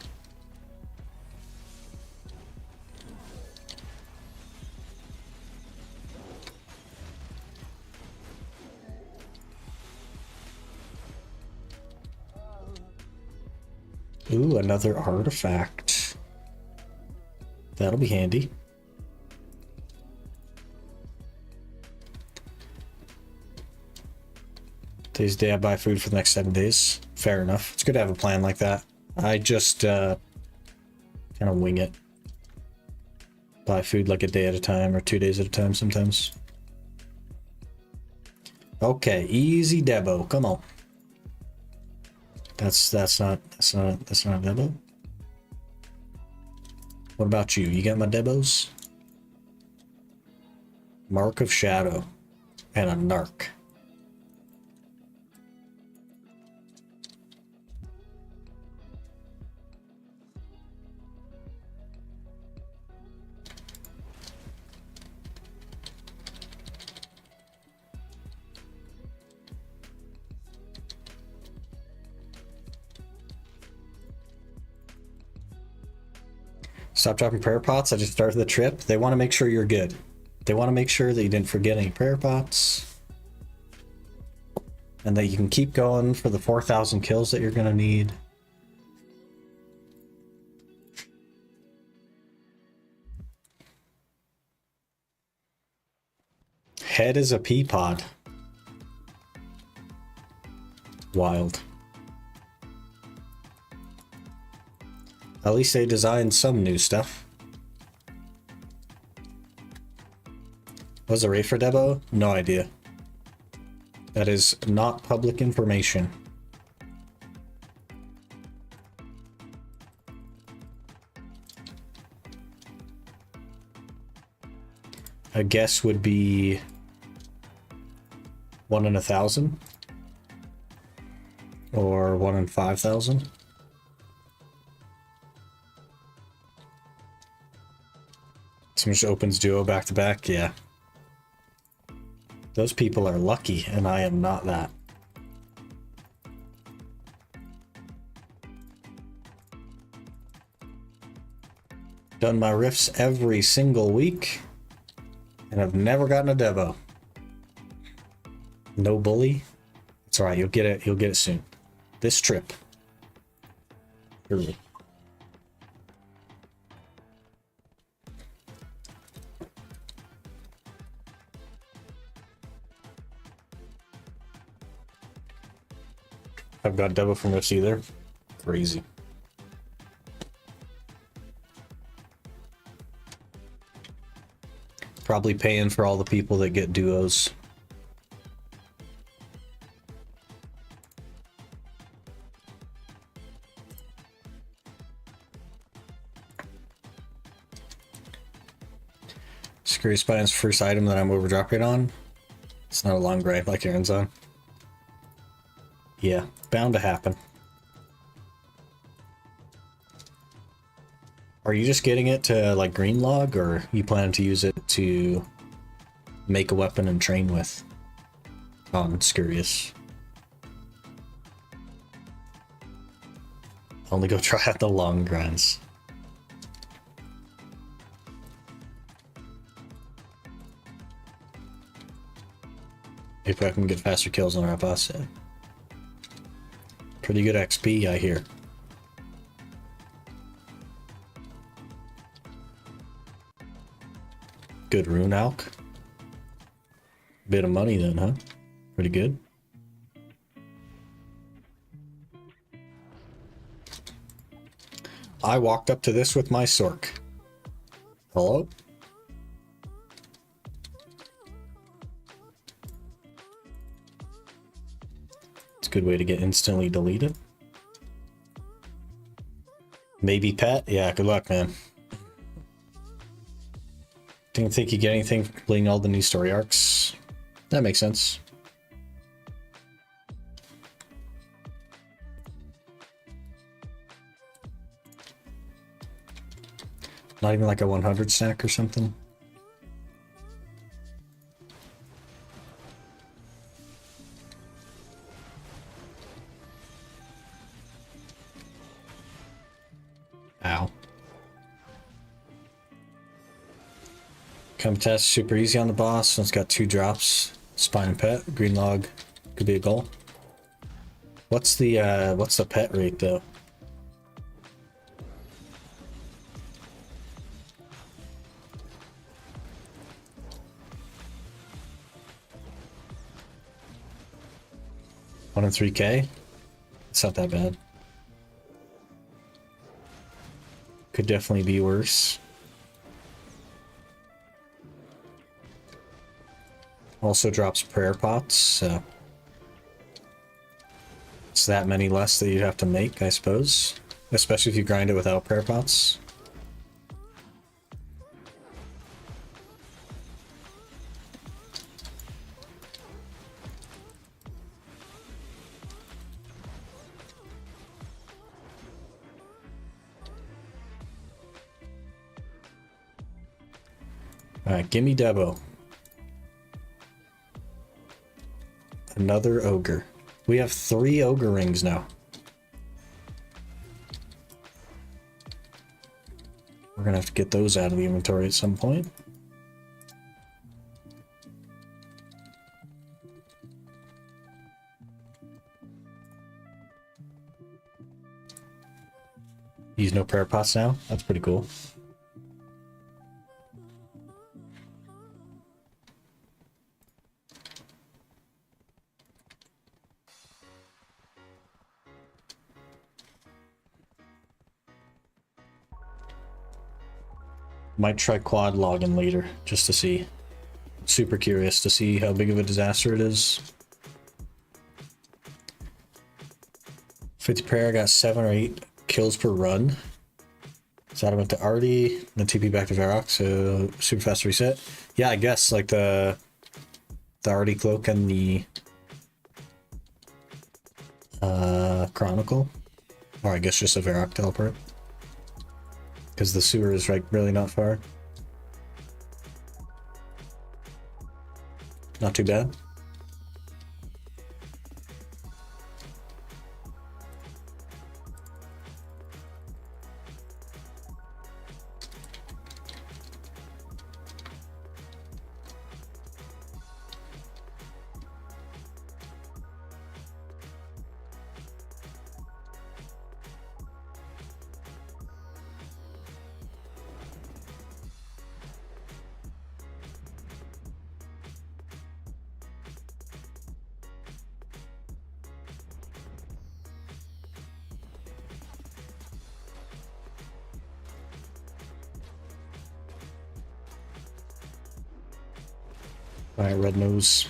Ooh, another artifact. That'll be handy. Today's day I buy food for the next 7 days. Fair enough. It's good to have a plan like that. I just kind of wing it. Buy food like a day at a time or 2 days at a time sometimes. Okay, easy Debo. Come on. That's not a Debo. What about you? You got my Debos? Mark of Shadow. And a narc. Stop dropping prayer pots. I just started the trip. They want to make sure you're good. They want to make sure that you didn't forget any prayer pots. And that you can keep going for the 4,000 kills that you're going to need. Head is a pea pod. Wild. At least they designed some new stuff. Was a raid for Debo? No idea. That is not public information. A guess would be 1 in 1,000 or 1 in 5,000. Someone just opens duo back to back. Yeah. Those people are lucky, and I am not that. Done my riffs every single week, and I've never gotten a Devo. No bully. It's alright, you'll get it. You'll get it soon. This trip. Early. I've got Devo from riffs either. Crazy. Probably paying for all the people that get duos. Scary Spine's first item that I'm overdropping on. It's not a long grind like Aaron's on. Yeah, bound to happen. Are you just getting it to like green log, or you plan to use it to make a weapon and train with? Oh, I'm just curious. Only go try out the long grinds. If I can get faster kills on our boss. Pretty good XP, I hear. Good rune alch. Bit of money then, huh? Pretty good. I walked up to this with my Sork. Hello? It's a good way to get instantly deleted. Maybe pet? Yeah, good luck, man. Didn't think you get anything for completing all the new story arcs. That makes sense. Not even like a 100 stack or something. Ow. Come test, super easy on the boss. It's got 2 drops. Spine and pet. Green log could be a goal. What's the pet rate though? One in 3K? It's not that bad. Could definitely be worse. Also drops prayer pots, so it's that many less that you'd have to make, I suppose. Especially if you grind it without prayer pots. Alright, gimme Debo. Another ogre. We have 3 ogre rings now. We're gonna have to get those out of the inventory at some point. Use no prayer pots now? That's pretty cool. Might try quad logging later, just to see. Super curious to see how big of a disaster it is. 50 prayer, got 7 or 8 kills per run. So I went to Artie, then TP back to Varrock, so super fast reset. Yeah, I guess like the Artie cloak and the Chronicle. Or I guess just a Varrock teleport. Because the sewer is like really not far. Not too bad. Alright, red nose.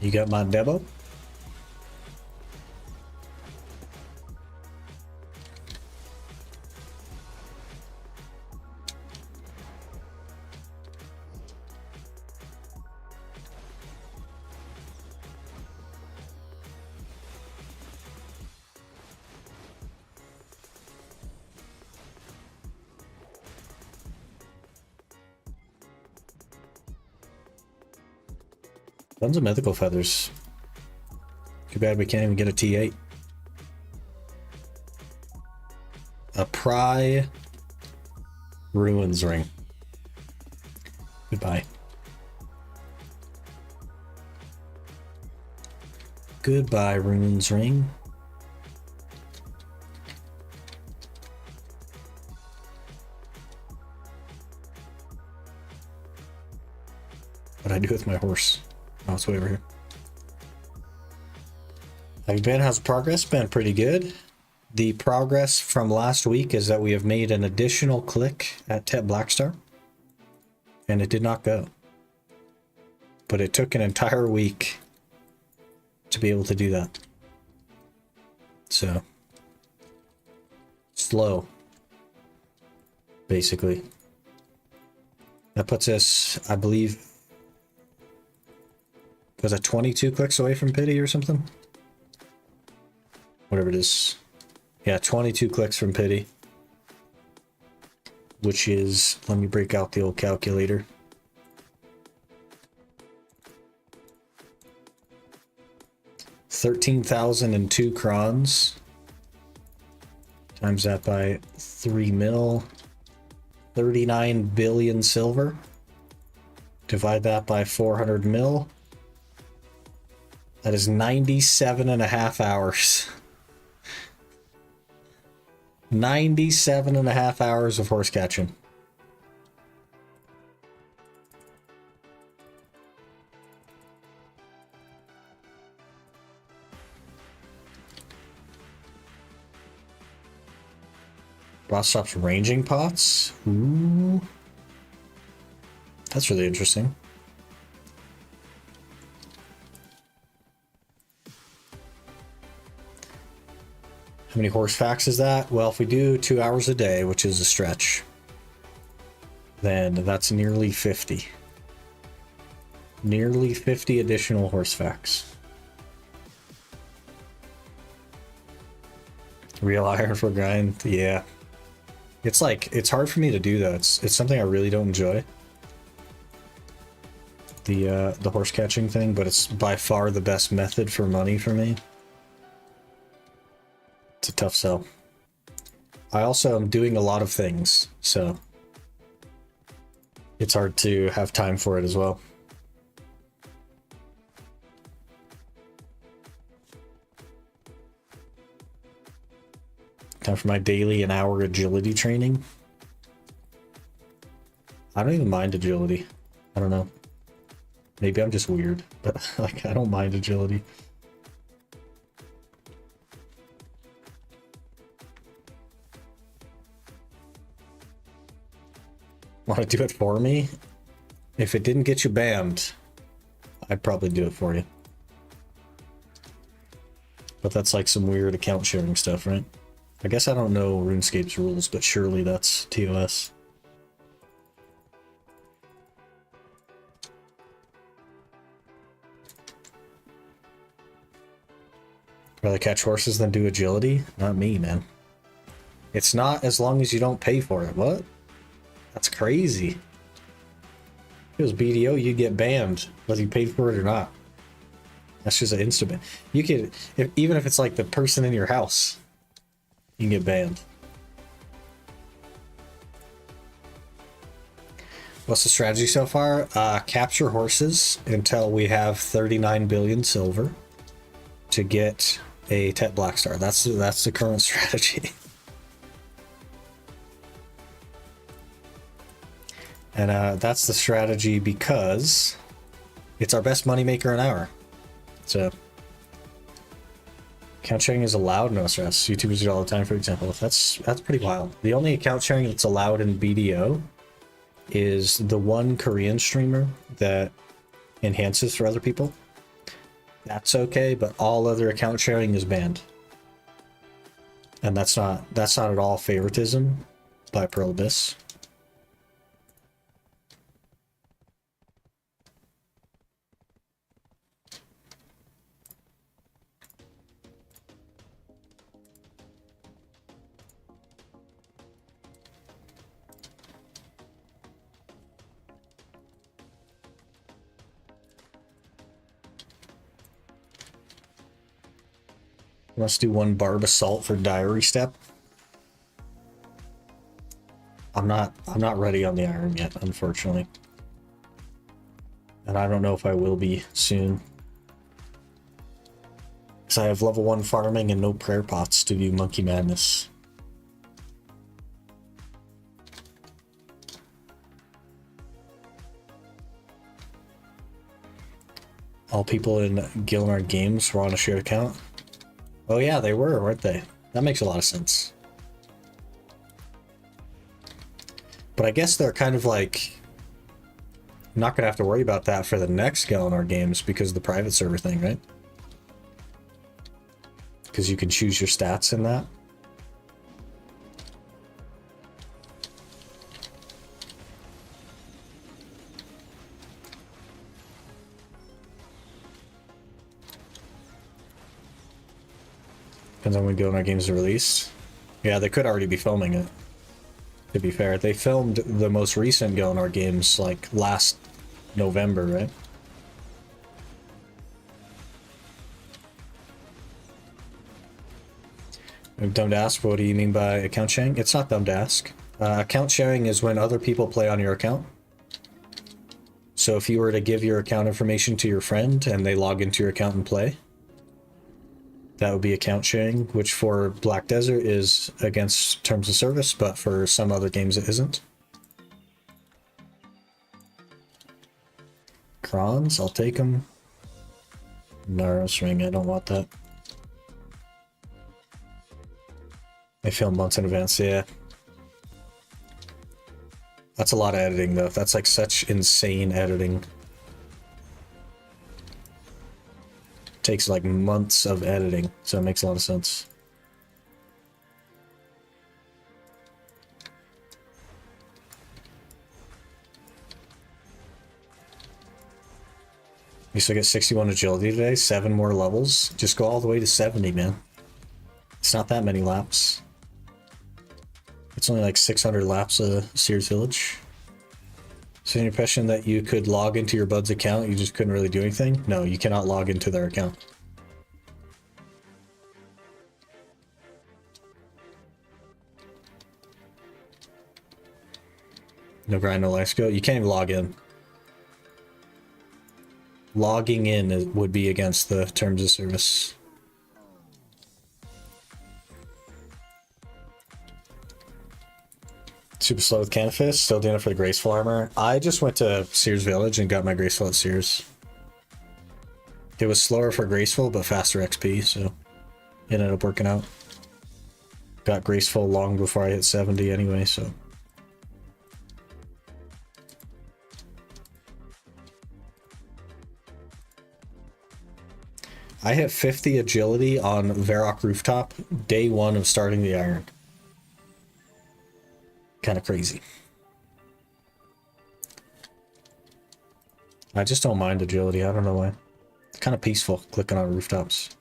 You got my Debo? Tons of mythical feathers. Too bad we can't even get a T8. A Pry Ruins ring. Goodbye. Goodbye, Ruins ring. What do I do with my horse? Oh, it's way over here. How you been? How's progress? Been pretty good. The progress from last week is that we have made an additional click at Tet Blackstar. And it did not go. But it took an entire week to be able to do that. So. Slow. Basically. That puts us, I believe, was that 22 clicks away from pity or something? Whatever it is. Yeah, 22 clicks from pity. Which is, let me break out the old calculator. $13,002 crons. Times that by 3 mil. 39 billion silver. Divide that by 400 mil. That is 97.5 hours. 97.5 hours of horse catching. Boss stops ranging pots. Ooh. That's really interesting. How many horse facts is that? Well, if we do 2 hours a day, which is a stretch, then that's nearly 50. Nearly 50 additional horse facts. Real iron for grind, yeah. It's like, it's hard for me to do though. It's something I really don't enjoy. The horse catching thing, but it's by far the best method for money for me. It's a tough sell. I also am doing a lot of things, so it's hard to have time for it as well. Time for my daily an hour agility training. I don't even mind agility. I don't know. Maybe I'm just weird, but like I don't mind agility. Want to do it for me? If it didn't get you banned, I'd probably do it for you. But that's like some weird account sharing stuff, right? I guess I don't know RuneScape's rules, but surely that's TOS. Rather catch horses than do agility? Not me, man. It's not as long as you don't pay for it. What? That's crazy. If it was BDO, you'd get banned, whether you paid for it or not. That's just an instant ban. You could, even if it's like the person in your house, you can get banned. What's the strategy so far? Capture horses until we have 39 billion silver to get a Tet Black Star. That's the current strategy. And that's the strategy because it's our best moneymaker an hour. So account sharing is allowed, no stress. YouTubers do it all the time, for example. That's pretty wild. The only account sharing that's allowed in BDO is the one Korean streamer that enhances for other people. That's okay, but all other account sharing is banned. And that's not at all favoritism by Pearl Abyss. Let's do one barb assault for diary step. I'm not ready on the iron yet, unfortunately. And I don't know if I will be soon. Because I have level 1 farming and no prayer pots to do Monkey Madness. All people in Gilnard Games were on a shared account. Oh yeah, they were, weren't they? That makes a lot of sense. But I guess they're kind of like not gonna have to worry about that for the next Gilnard Games because of the private server thing, right? Because you can choose your stats in that. Depends on when Gilnard Games are released. Yeah, they could already be filming it. To be fair, they filmed the most recent Gilnard Games like last November, right? I'm dumb to ask, but what do you mean by account sharing? It's not dumb to ask. Account sharing is when other people play on your account. So if you were to give your account information to your friend and they log into your account and play, that would be account sharing, which for Black Desert is against terms of service, but for some other games it isn't. Crons, I'll take them. Naros Ring, I don't want that. They film months in advance, yeah. That's a lot of editing though. That's like such insane editing. Takes like months of editing, so it makes a lot of sense. You still get 61 agility today, 7 more levels. Just go all the way to 70, man. It's It's not that many laps. It's only like 600 laps of Sears Village. So the impression that you could log into your bud's account, you just couldn't really do anything? No, you cannot log into their account. No grind, no life skill. You can't even log in. Logging in would be against the terms of service. Super slow with Canifis, still doing it for the Graceful armor. I just went to Sears Village and got my Graceful at Sears. It was slower for Graceful, but faster XP, so it ended up working out. Got Graceful long before I hit 70 anyway, so. I hit 50 agility on Varrock Rooftop day one of starting the Iron. Kind of crazy. I just don't mind agility. I don't know why. It's kind of peaceful clicking on rooftops.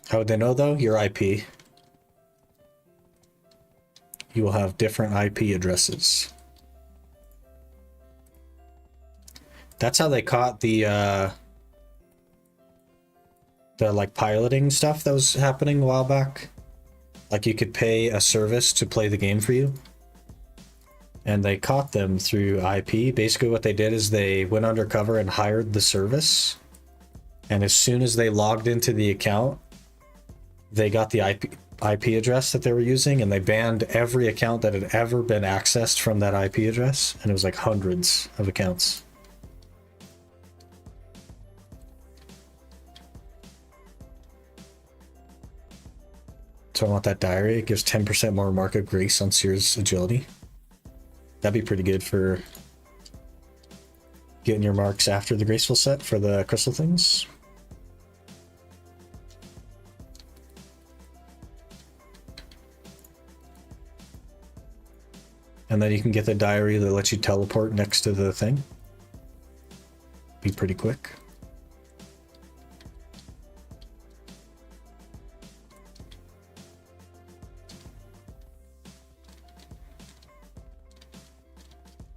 How would they know though? Your IP. You will have different IP addresses. That's how they caught the like piloting stuff that was happening a while back. Like you could pay a service to play the game for you. And they caught them through IP. Basically what they did is they went undercover and hired the service. And as soon as they logged into the account, they got the IP address that they were using, and they banned every account that had ever been accessed from that IP address, and it was like hundreds of accounts. So I want that diary. It gives 10% more mark of grace on Sears agility. That'd be pretty good for getting your marks after the graceful set for the crystal things. And then you can get the diary that lets you teleport next to the thing. Be pretty quick.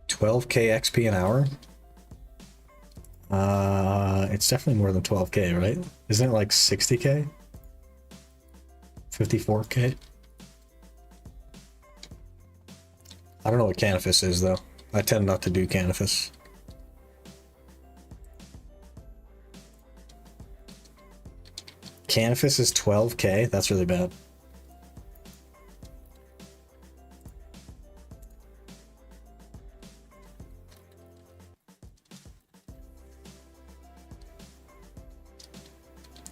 $12K XP an hour? It's definitely more than 12K, right? Isn't it like 60K? 54K? I don't know what Canifis is, though. I tend not to do Canifis. Canifis is 12K? That's really bad.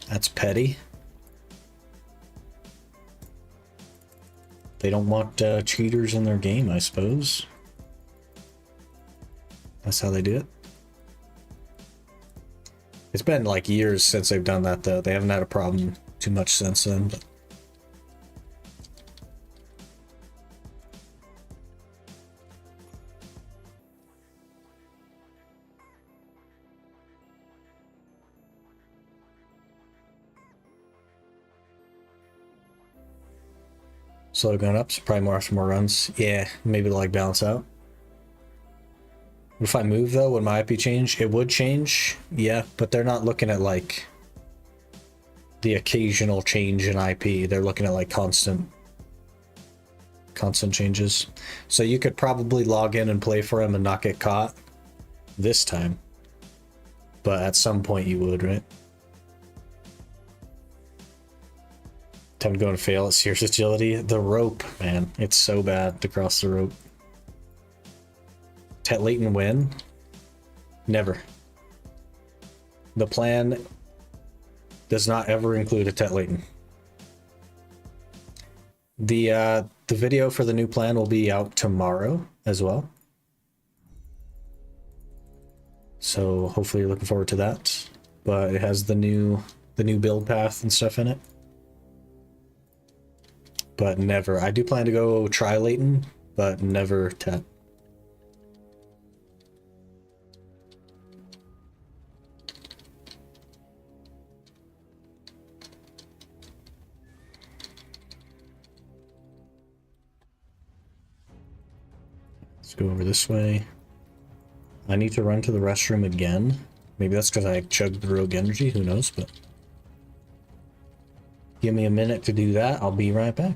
That's petty. They don't want cheaters in their game, I suppose. That's how they do it. It's been like years since they've done that, though. They haven't had a problem too much since then. But... slow going up, so probably more after more runs. Yeah, maybe to like balance out. If I move though, would my IP change? It would change, yeah, but they're not looking at like the occasional change in IP. They're looking at like constant changes. So you could probably log in and play for him and not get caught this time. But at some point you would, right? Time to go and fail at Sears agility. The rope, man. It's so bad to cross the rope. Tet Leighton win? Never. The plan does not ever include a Tet Leighton. The video for the new plan will be out tomorrow as well. So hopefully you're looking forward to that. But it has the new build path and stuff in it. but never. I do plan to go try Leighton, but never tap. Let's go over this way. I need to run to the restroom again. Maybe that's because I chugged the rogue energy, who knows, but give me a minute to do that. I'll be right back.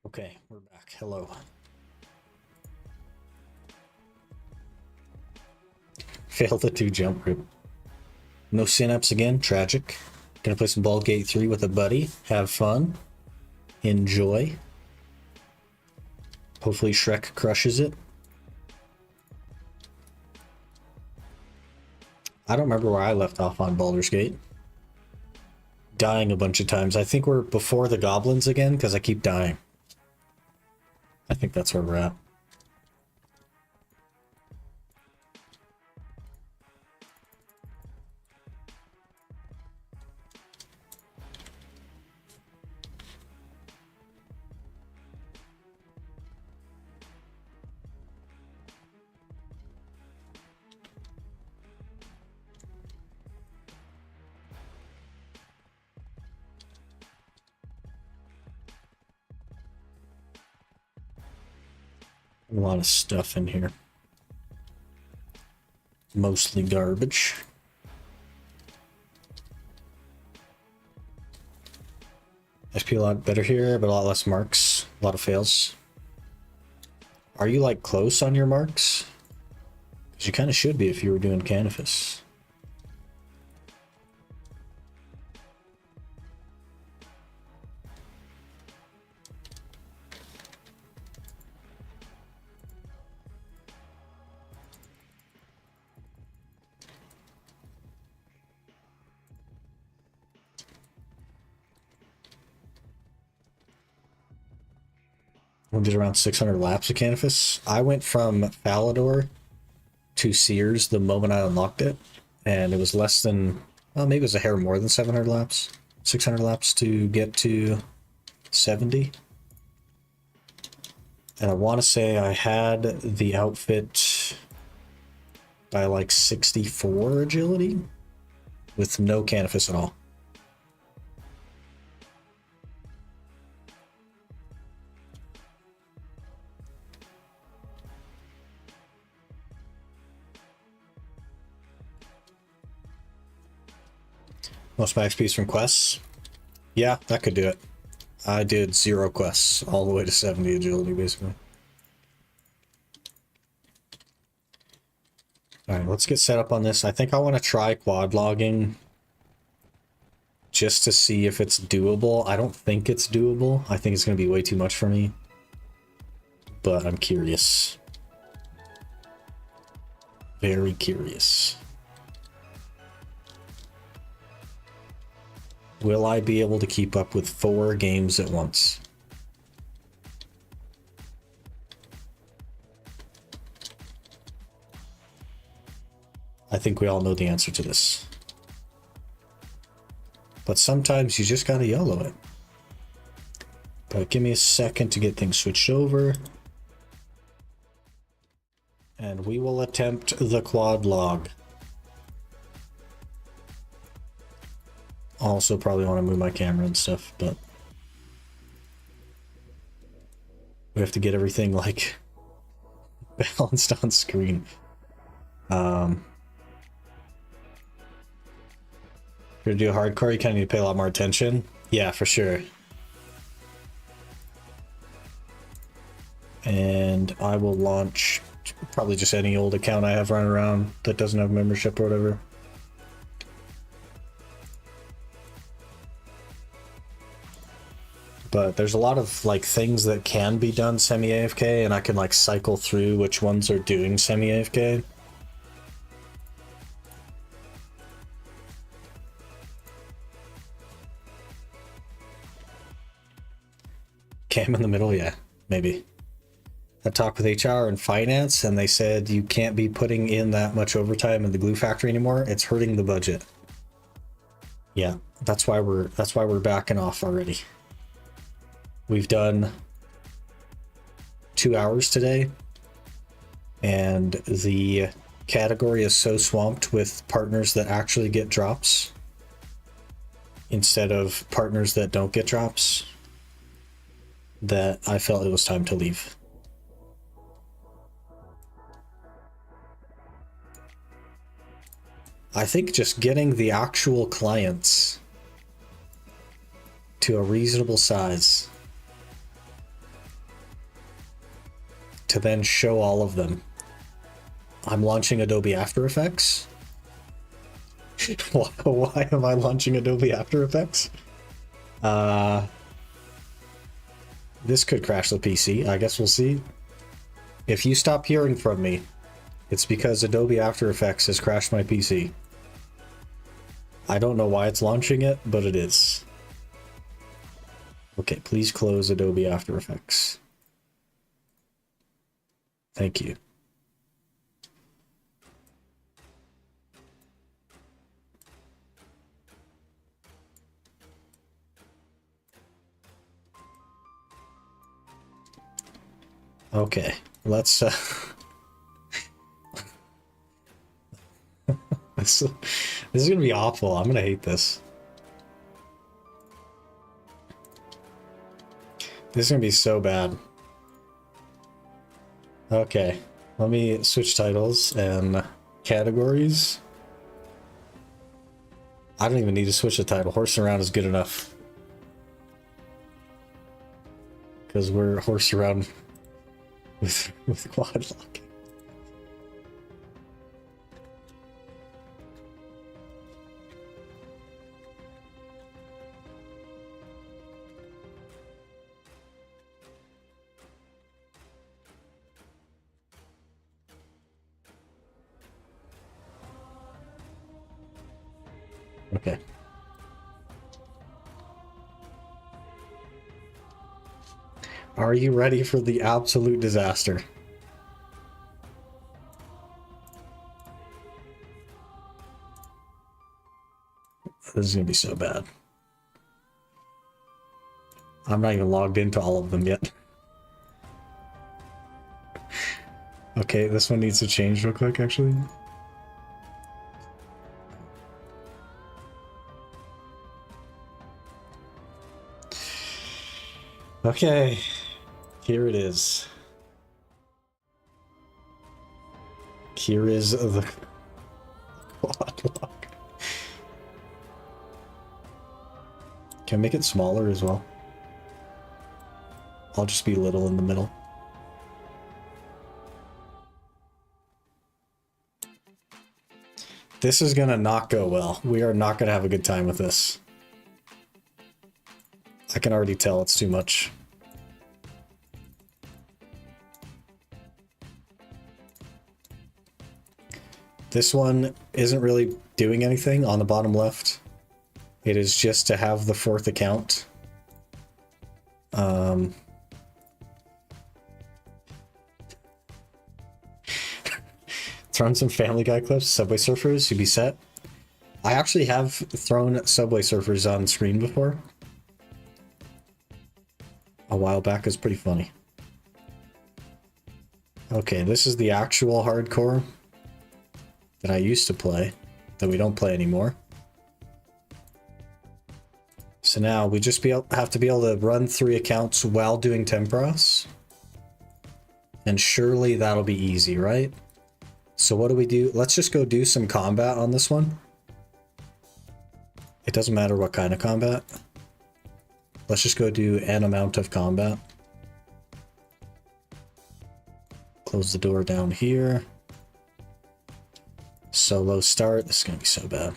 Okay, we're back. Hello. Failed the 2 jump route. No synapse again. Tragic. Gonna play some Baldur's Gate 3 with a buddy. Have fun. Enjoy. Hopefully Shrek crushes it. I don't remember where I left off on Baldur's Gate. Dying a bunch of times. I think we're before the goblins again because I keep dying. I think that's where we're at. A lot of stuff in here. Mostly garbage. SP a lot better here, but a lot less marks. A lot of fails. Are you like close on your marks? Because you kind of should be if you were doing Canifus. We did around 600 laps of Canifus. I went from Falador to Sears the moment I unlocked it, and it was less than, well, maybe it was a hair more than 700 laps. 600 laps to get to 70. And I want to say I had the outfit by like 64 agility with no Canifus at all. Most max XP from quests? Yeah, that could do it. I did 0 quests all the way to 70 agility, basically. Alright, let's get set up on this. I think I want to try quad logging just to see if it's doable. I don't think it's doable. I think it's going to be way too much for me. But I'm curious. Very curious. Will I be able to keep up with 4 games at once? I think we all know the answer to this. But sometimes you just gotta YOLO it. But give me a second to get things switched over. And we will attempt the quad log. Also probably want to move my camera and stuff, but we have to get everything like balanced on screen. If you're gonna do a hardcore, you kind of need to pay a lot more attention. Yeah, for sure. And I will launch probably just any old account I have running around that doesn't have membership or whatever. But there's a lot of like things that can be done semi-AFK, and I can like cycle through which ones are doing semi-AFK. Cam in the middle, yeah, maybe. I talked with HR and finance, and they said you can't be putting in that much overtime in the glue factory anymore. It's hurting the budget. Yeah, that's why we're backing off already. We've done 2 hours today, and the category is so swamped with partners that actually get drops instead of partners that don't get drops that I felt it was time to leave. I think just getting the actual clients to a reasonable size to then show all of them. I'm launching Adobe After Effects. Why am I launching Adobe After Effects? This could crash the PC. I guess we'll see. If you stop hearing from me, it's because Adobe After Effects has crashed my PC. I don't know why it's launching it, but it is. Okay, please close Adobe After Effects. Thank you. Okay, let's this is gonna be awful. I'm gonna hate this. This is gonna be so bad. Okay, let me switch titles and categories. I don't even need to switch the title. Horsin' around is good enough. Because we're horse around with quad lock. Okay. Are you ready for the absolute disaster? This is gonna be so bad. I'm not even logged into all of them yet. Okay, this one needs to change real quick, actually. Okay, here it is. Here is the quad lock. Can I make it smaller as well? I'll just be little in the middle. This is gonna not go well. We are not gonna have a good time with this. I can already tell it's too much. This one isn't really doing anything on the bottom left. It is just to have the 4th account. Thrown some Family Guy clips, Subway Surfers, you'd be set. I actually have thrown Subway Surfers on screen before. A while back. Is pretty funny. Okay, this is the actual hardcore that I used to play, that we don't play anymore. So now we just have to be able to run 3 accounts while doing Temporos. And surely that'll be easy, right? So what do we do? Let's just go do some combat on this one. It doesn't matter what kind of combat. Let's just go do an amount of combat. Close the door down here. Solo start. This is going to be so bad.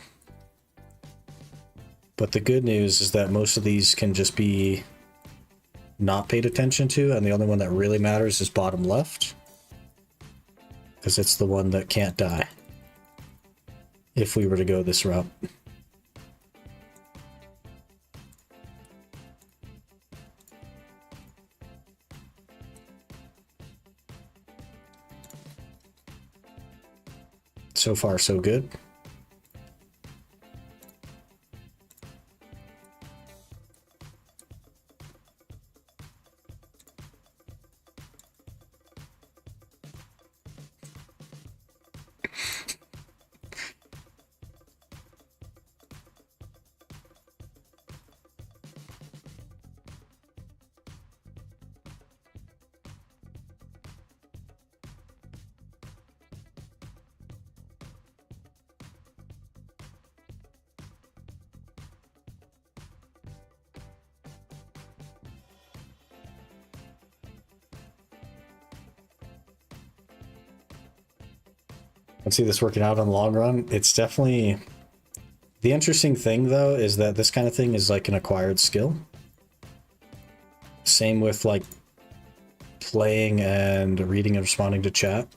But the good news is that most of these can just be not paid attention to, and the only one that really matters is bottom left. Because it's the one that can't die. If we were to go this route. So far, so good. I see this working out on the long run. It's definitely... The interesting thing, though, is that this kind of thing is like an acquired skill. Same with, like, playing and reading and responding to chat.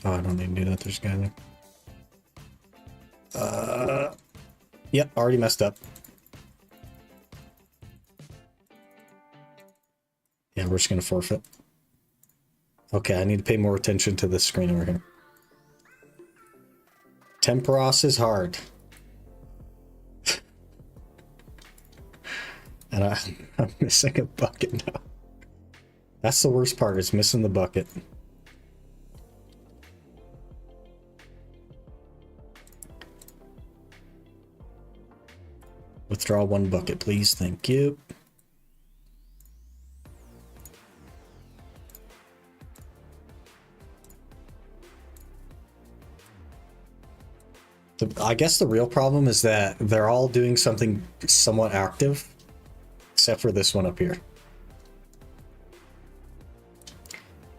Oh, I don't need to do that. There's a guy there. Yep, already messed up. Yeah, we're just going to forfeit. Okay, I need to pay more attention to this screen over here. Temporos is hard. And I'm missing a bucket now. That's the worst part, is missing the bucket. Withdraw 1 bucket, please. Thank you. I guess the real problem is that they're all doing something somewhat active, except for this one up here.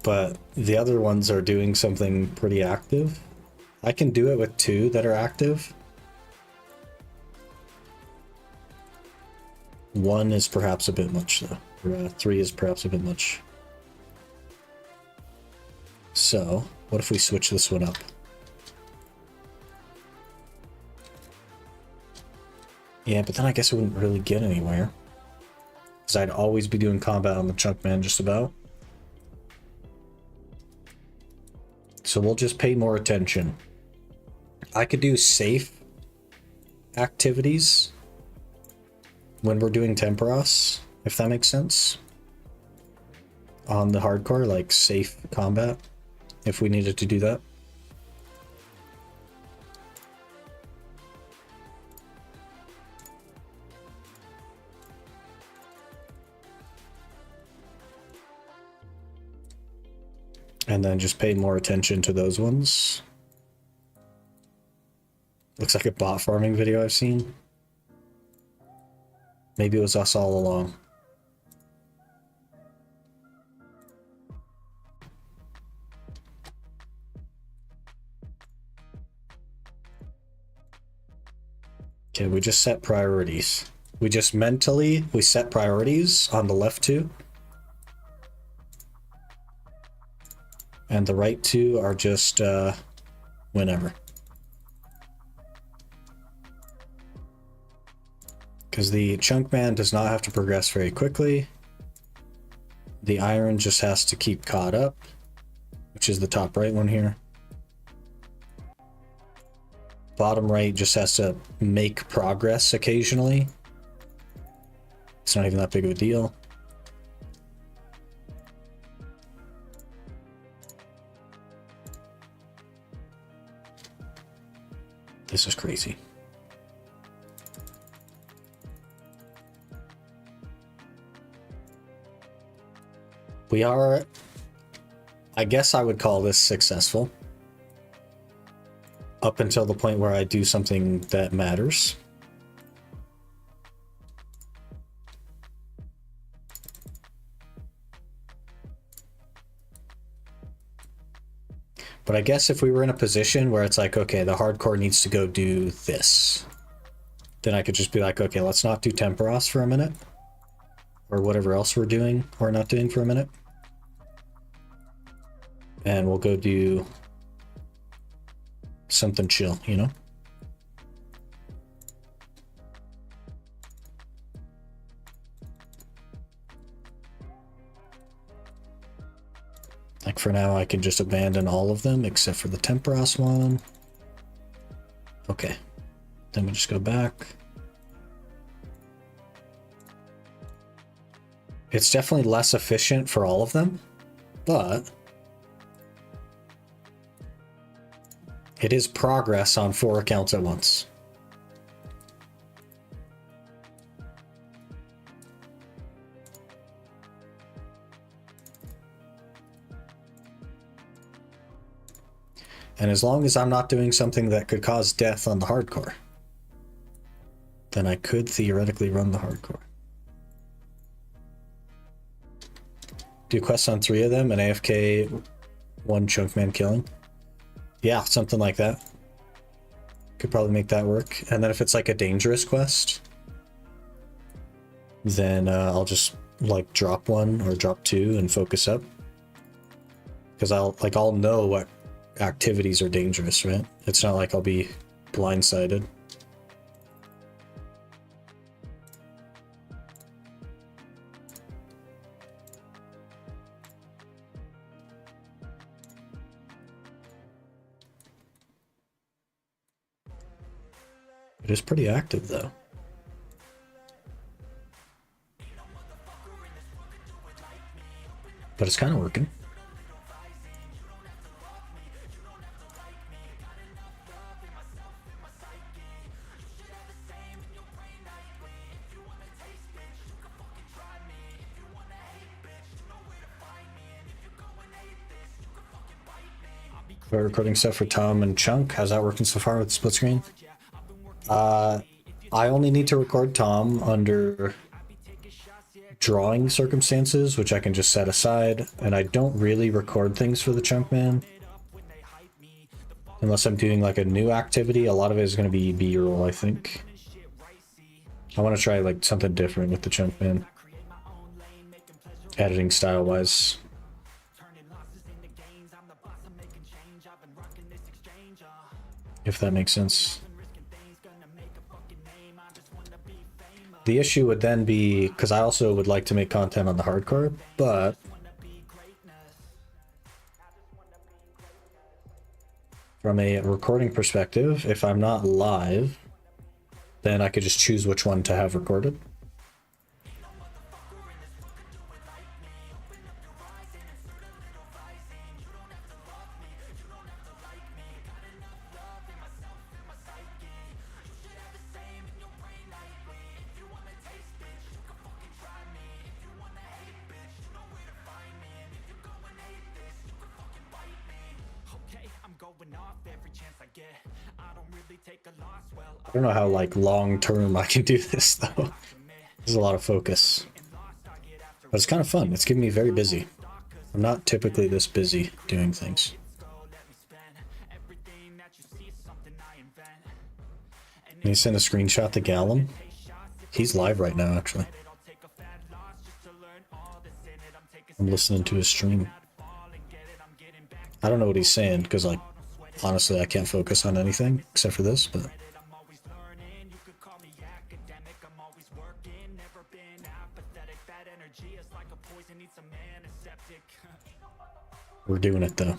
But the other ones are doing something pretty active. I can do it with 2 that are active. 1 is perhaps a bit much, though. Or, 3 is perhaps a bit much. So, what if we switch this one up? Yeah, but then I guess it wouldn't really get anywhere. Because I'd always be doing combat on the chunk man, just about. So we'll just pay more attention. I could do safe activities when we're doing Temporos, if that makes sense. On the hardcore, like safe combat, if we needed to do that. And then just pay more attention to those ones. Looks like a bot farming video I've seen. Maybe it was us all along. Okay, we just set priorities. we just mentally, we set priorities on the left two. And the right two are just whenever. Because the chunk man does not have to progress very quickly. The iron just has to keep caught up, which is the top right one here. Bottom right just has to make progress occasionally. It's not even that big of a deal. This is crazy. We are, I guess I would call this successful. Up until the point where I do something that matters. But I guess if we were in a position where it's like, okay, the hardcore needs to go do this, then I could just be like, okay, let's not do Temperos for a minute. Or whatever else we're doing or not doing for a minute. And we'll go do something chill, you know? Like for now, I can just abandon all of them except for the Temperos one. Okay. Then we just go back. It's definitely less efficient for all of them, but it is progress on 4 accounts at once. And as long as I'm not doing something that could cause death on the hardcore, then I could theoretically run the hardcore. Do quests on 3 of them and AFK 1 chunk man killing. Yeah, something like that. Could probably make that work. And then if it's like a dangerous quest, then I'll just like drop 1 or drop 2 and focus up. Because I'll know what activities are dangerous, right? It's not like I'll be blindsided. It is pretty active, though. But it's kind of working. We're recording stuff for Tom and Chunk. How's that working so far with split screen? I only need to record Tom under drawing circumstances, which I can just set aside, and I don't really record things for the Chunk Man. Unless I'm doing like a new activity, a lot of it is going to be B-roll, I think. I want to try like something different with the Chunk Man. Editing style-wise. If that makes sense. The issue would then be, because I also would like to make content on the hardcore, but from a recording perspective, if I'm not live, then I could just choose which one to have recorded. I don't know how like long term I can do this though. There's a lot of focus. But it's kind of fun. It's keeping me very busy. I'm not typically this busy doing things. Can you send a screenshot to Gallum? He's live right now, actually. I'm listening to his stream. I don't know what he's saying, because, like, honestly, I can't focus on anything except for this, but... We're doing it, though.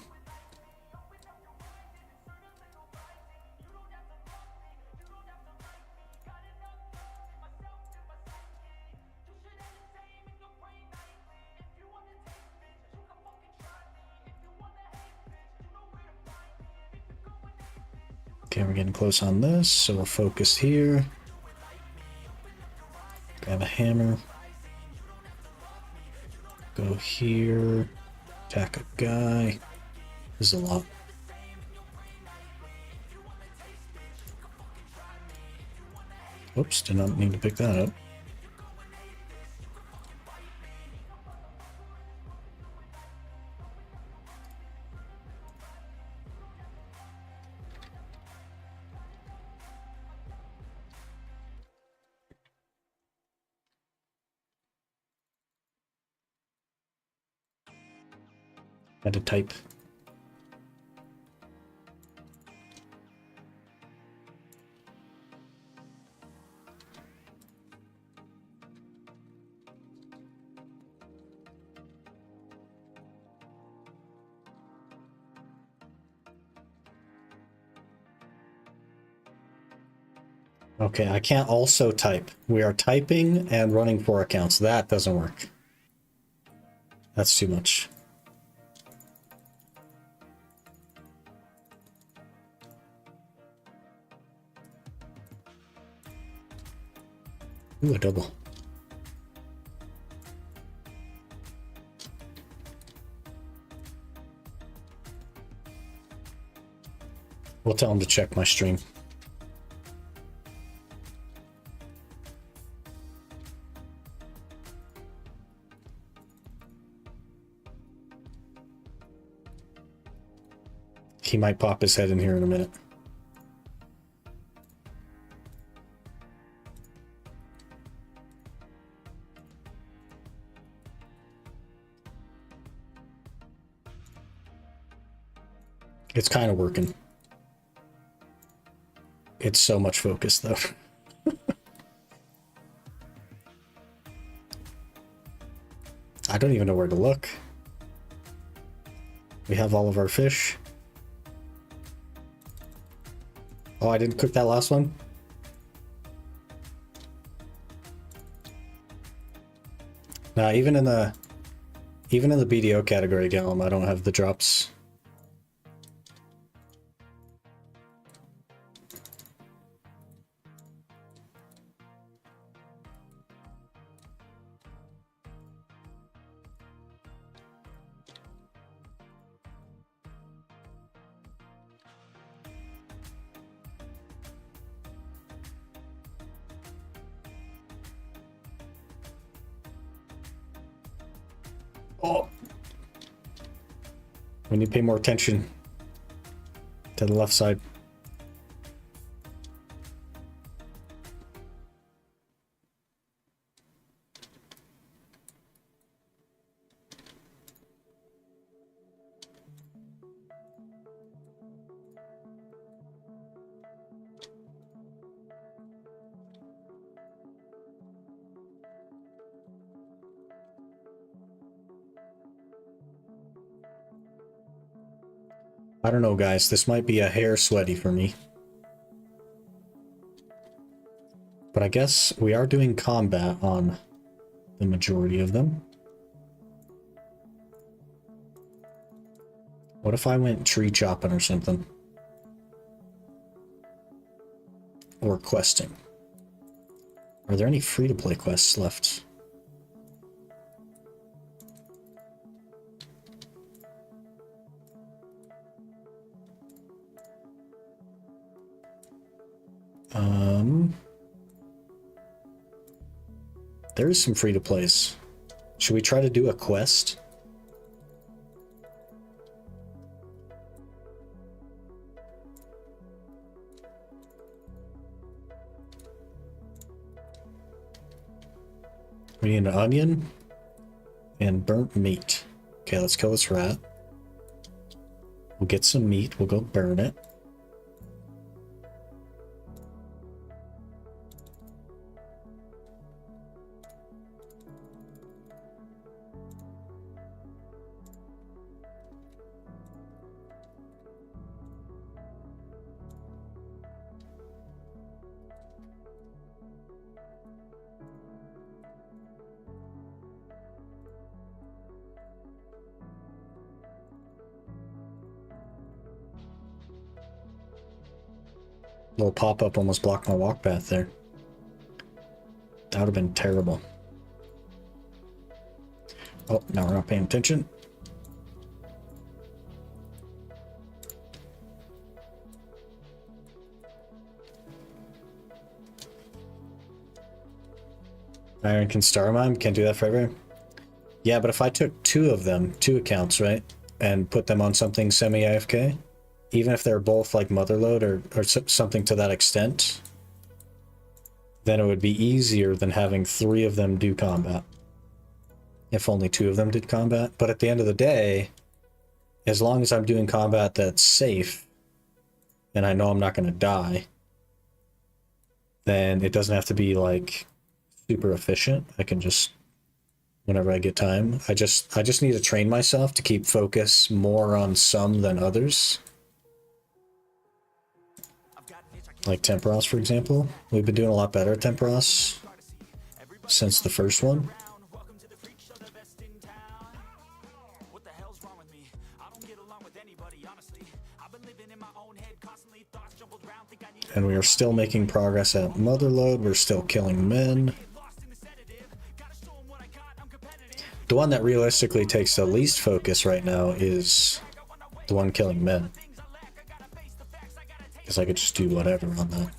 Okay, we're getting close on this, so we'll focus here. Grab a hammer. Go here. Attack a guy. This is a lot. Oops, did not need to pick that up. Had to type. Okay, I can't also type. We are typing and running 4 accounts. That doesn't work. That's too much. Ooh, a double. We'll tell him to check my stream. He might pop his head in here in a minute. It's kind of working. It's so much focus, though. I don't even know where to look. We have all of our fish. Oh, I didn't cook that last one? Nah, even in the BDO category, Gallum, I don't have the drops. Oh. We need to pay more attention to the left side. I don't know, guys. This might be a hair sweaty for me. But I guess we are doing combat on the majority of them. What if I went tree chopping or something? Or questing? Are there any free-to-play quests left? There is some free-to-plays. Should we try to do a quest? We need an onion and burnt meat. Okay, let's kill this rat. We'll get some meat. We'll go burn it. Little pop-up almost blocked my walk path there. That would have been terrible. Oh, now we're not paying attention. Iron can star mine. Can't do that forever. Yeah, but if I took two of them, two accounts, right, and put them on something semi-AFK, even if they're both like motherload or something to that extent, then it would be easier than having three of them do combat. If only two of them did combat. But at the end of the day, as long as I'm doing combat that's safe, and I know I'm not going to die, then it doesn't have to be like super efficient. I can just, whenever I get time, I just need to train myself to keep focus more on some than others. Like Temperos, for example. We've been doing a lot better at Temperos since the first one. And we are still making progress at Motherload. We're still killing men. The one that realistically takes the least focus right now is the one killing men. Because I could just do whatever on that.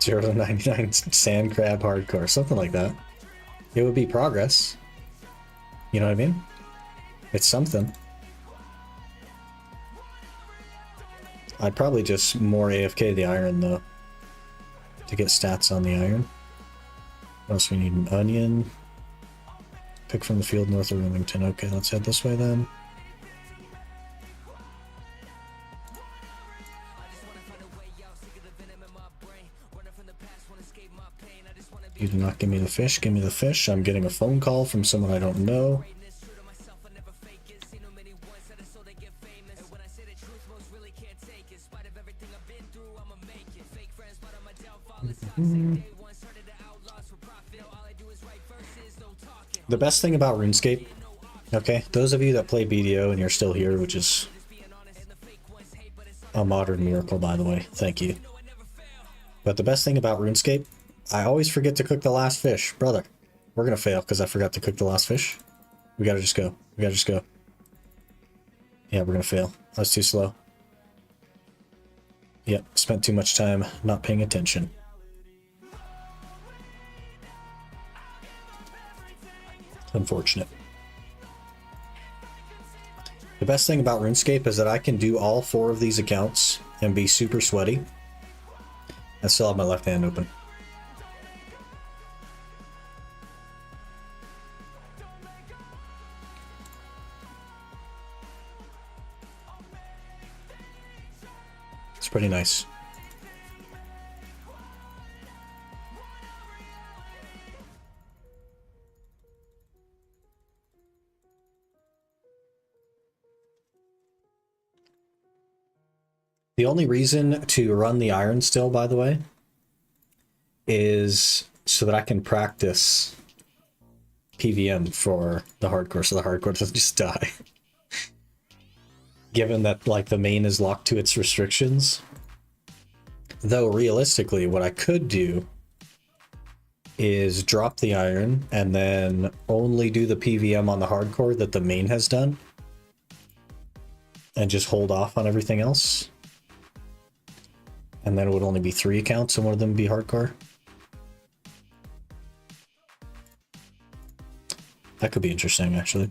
Zero to 99 sand crab hardcore, something like that. It would be progress. You know what I mean? It's something. I'd probably just more AFK the iron though, to get stats on the iron. What else we need? An onion. Pick from the field north of Remington. Okay, let's head this way then. You do not give me the fish. Give me the fish. I'm getting a phone call from someone I don't know. The best thing about RuneScape, okay, those of you that play BDO and you're still here, which is a modern miracle, by the way, thank you. But the best thing about RuneScape, I always forget to cook the last fish. Brother, we're gonna fail because I forgot to cook the last fish. We gotta just go. We gotta just go. Yeah, we're gonna fail. I was too slow. Yep, spent too much time not paying attention. Unfortunate. The best thing about RuneScape is that I can do all 4 of these accounts and be super sweaty. I still have my left hand open. It's pretty nice. The only reason to run the iron still, by the way, is so that I can practice PVM for the hardcore, so the hardcore doesn't just die. Given that, like, the main is locked to its restrictions. Though, realistically, what I could do is drop the iron and then only do the PVM on the hardcore that the main has done. And just hold off on everything else. And then it would only be 3 accounts and one of them be hardcore. That could be interesting, actually.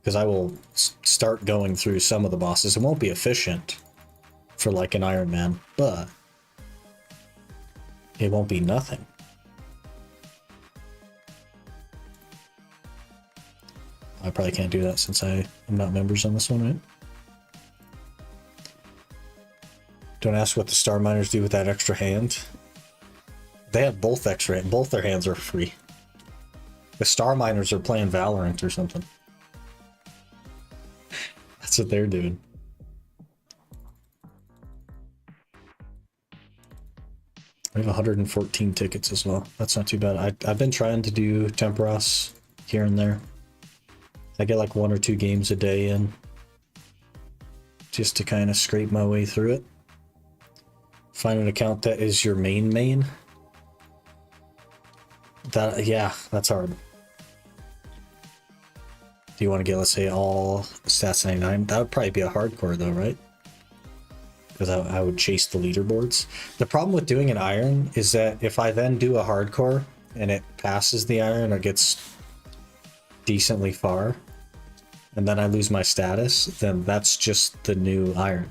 Because I will start going through some of the bosses. It won't be efficient for like an Ironman, but it won't be nothing. I probably can't do that since I am not members on this one, right? Don't ask what the star miners do with that extra hand. They have both extra, both their hands are free. The star miners are playing Valorant or something. That's what they're doing. We have 114 tickets as well. That's not too bad. I've been trying to do Temperos here and there. I get like 1 or 2 games a day in, just to kind of scrape my way through it. Find an account that is your main. That, yeah, that's hard. Do you want to get, let's say, all stats 99? That would probably be a hardcore though, right? Because I would chase the leaderboards. The problem with doing an iron is that if I then do a hardcore and it passes the iron or gets decently far, and then I lose my status, then that's just the new iron.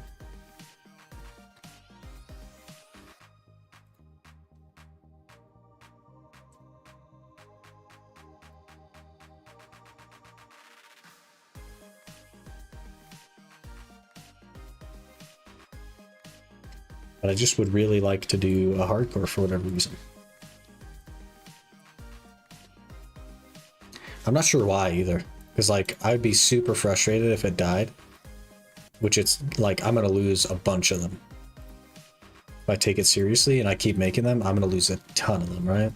But I just would really like to do a hardcore for whatever reason. I'm not sure why either. Because, like, I'd be super frustrated if it died. Which it's, like, I'm going to lose a bunch of them. If I take it seriously and I keep making them, I'm going to lose a ton of them, right?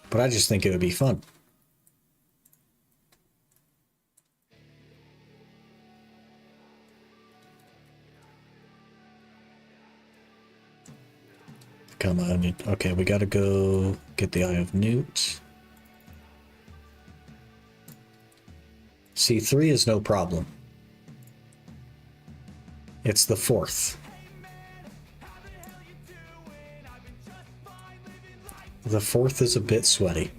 But I just think it would be fun. Come on. Okay, we gotta go get the Eye of Newt. C3 is no problem. It's the 4th. The 4th is a bit sweaty.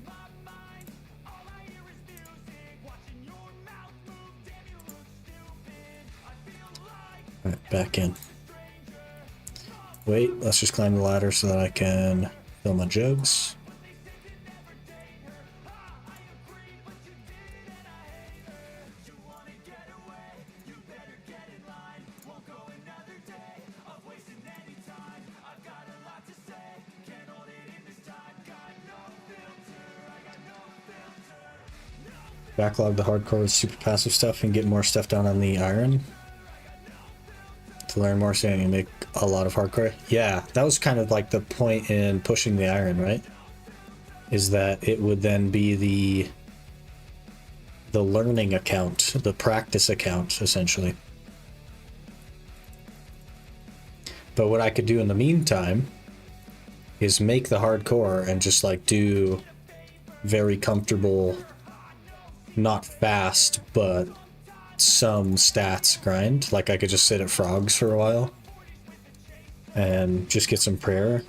Alright, back in. Wait, let's just climb the ladder so that I can fill my jugs. Backlog the hardcore with super passive stuff and get more stuff down on the iron. To learn more, so you make a lot of hardcore. Yeah, that was kind of like the point in pushing the iron, right? Is that it would then be the learning account, the practice account, essentially. But what I could do in the meantime is make the hardcore and just like do very comfortable, not fast, but some stats grind. Like I could just sit at frogs for a while and just get some prayer,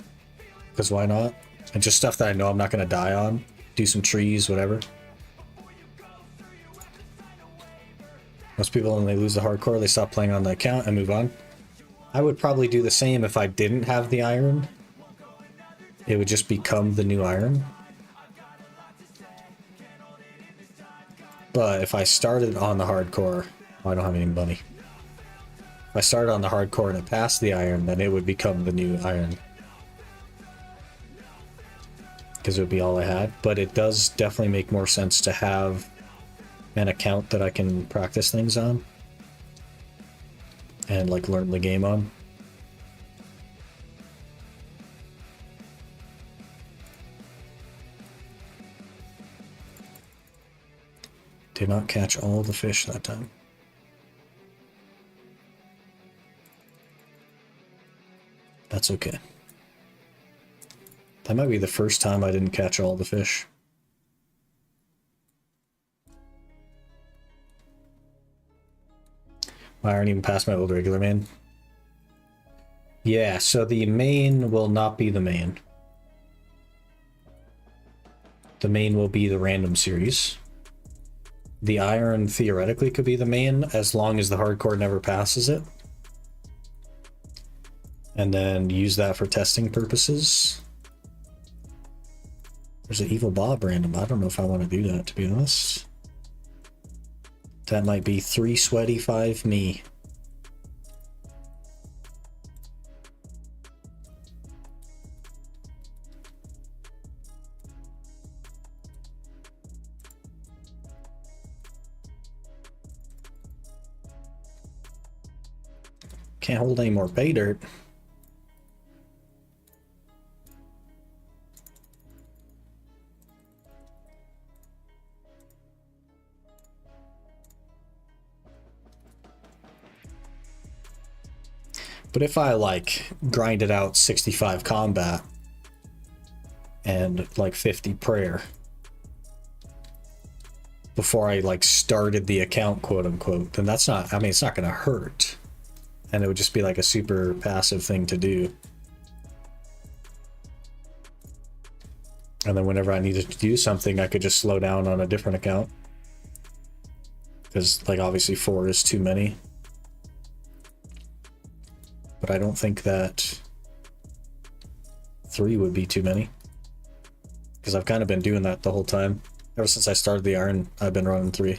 because why not? And just stuff that I know I'm not going to die on. Do some trees, whatever. Most people, when they lose the hardcore, they stop playing on the account and move on. I would probably do the same if I didn't have the iron. It would just become the new iron. But if I started on the hardcore, I don't have any money. If I started on the hardcore and it passed the iron, then it would become the new iron. Because it would be all I had. But it does definitely make more sense to have an account that I can practice things on. And like learn the game on. Did not catch all the fish that time. That's okay. That might be the first time I didn't catch all the fish. I aren't even past my old regular main. Yeah, so the main will not be the main. The main will be the random series. The iron theoretically could be the main as long as the hardcore never passes it. And then use that for testing purposes. There's an evil Bob random. I don't know if I want to do that, to be honest. That might be 3 sweaty, 5 me. Can't hold any more pay dirt. But if I like grinded out 65 combat and like 50 prayer before I like started the account, quote unquote, then that's not, I mean, it's not going to hurt. And it would just be like a super passive thing to do. And then whenever I needed to do something, I could just slow down on a different account. Because like obviously 4 is too many. But I don't think that 3 would be too many. Because I've kind of been doing that the whole time. Ever since I started the Iron, I've been running 3.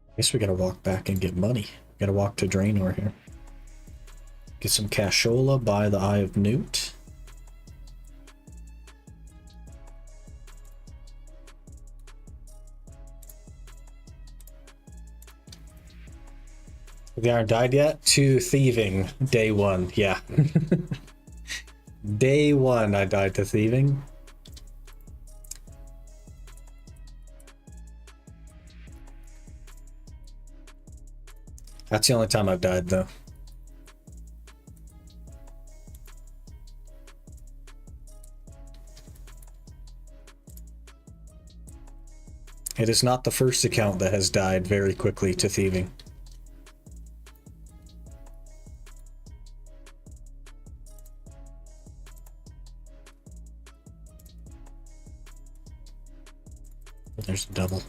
I guess we gotta walk back and get money. Gotta walk to Draenor here. Get some cashola, buy the Eye of Newt. The Iron died yet? To thieving. Day 1, yeah. Day 1 I died to thieving. That's the only time I've died, though. It is not the first account that has died very quickly to thieving. There's a double.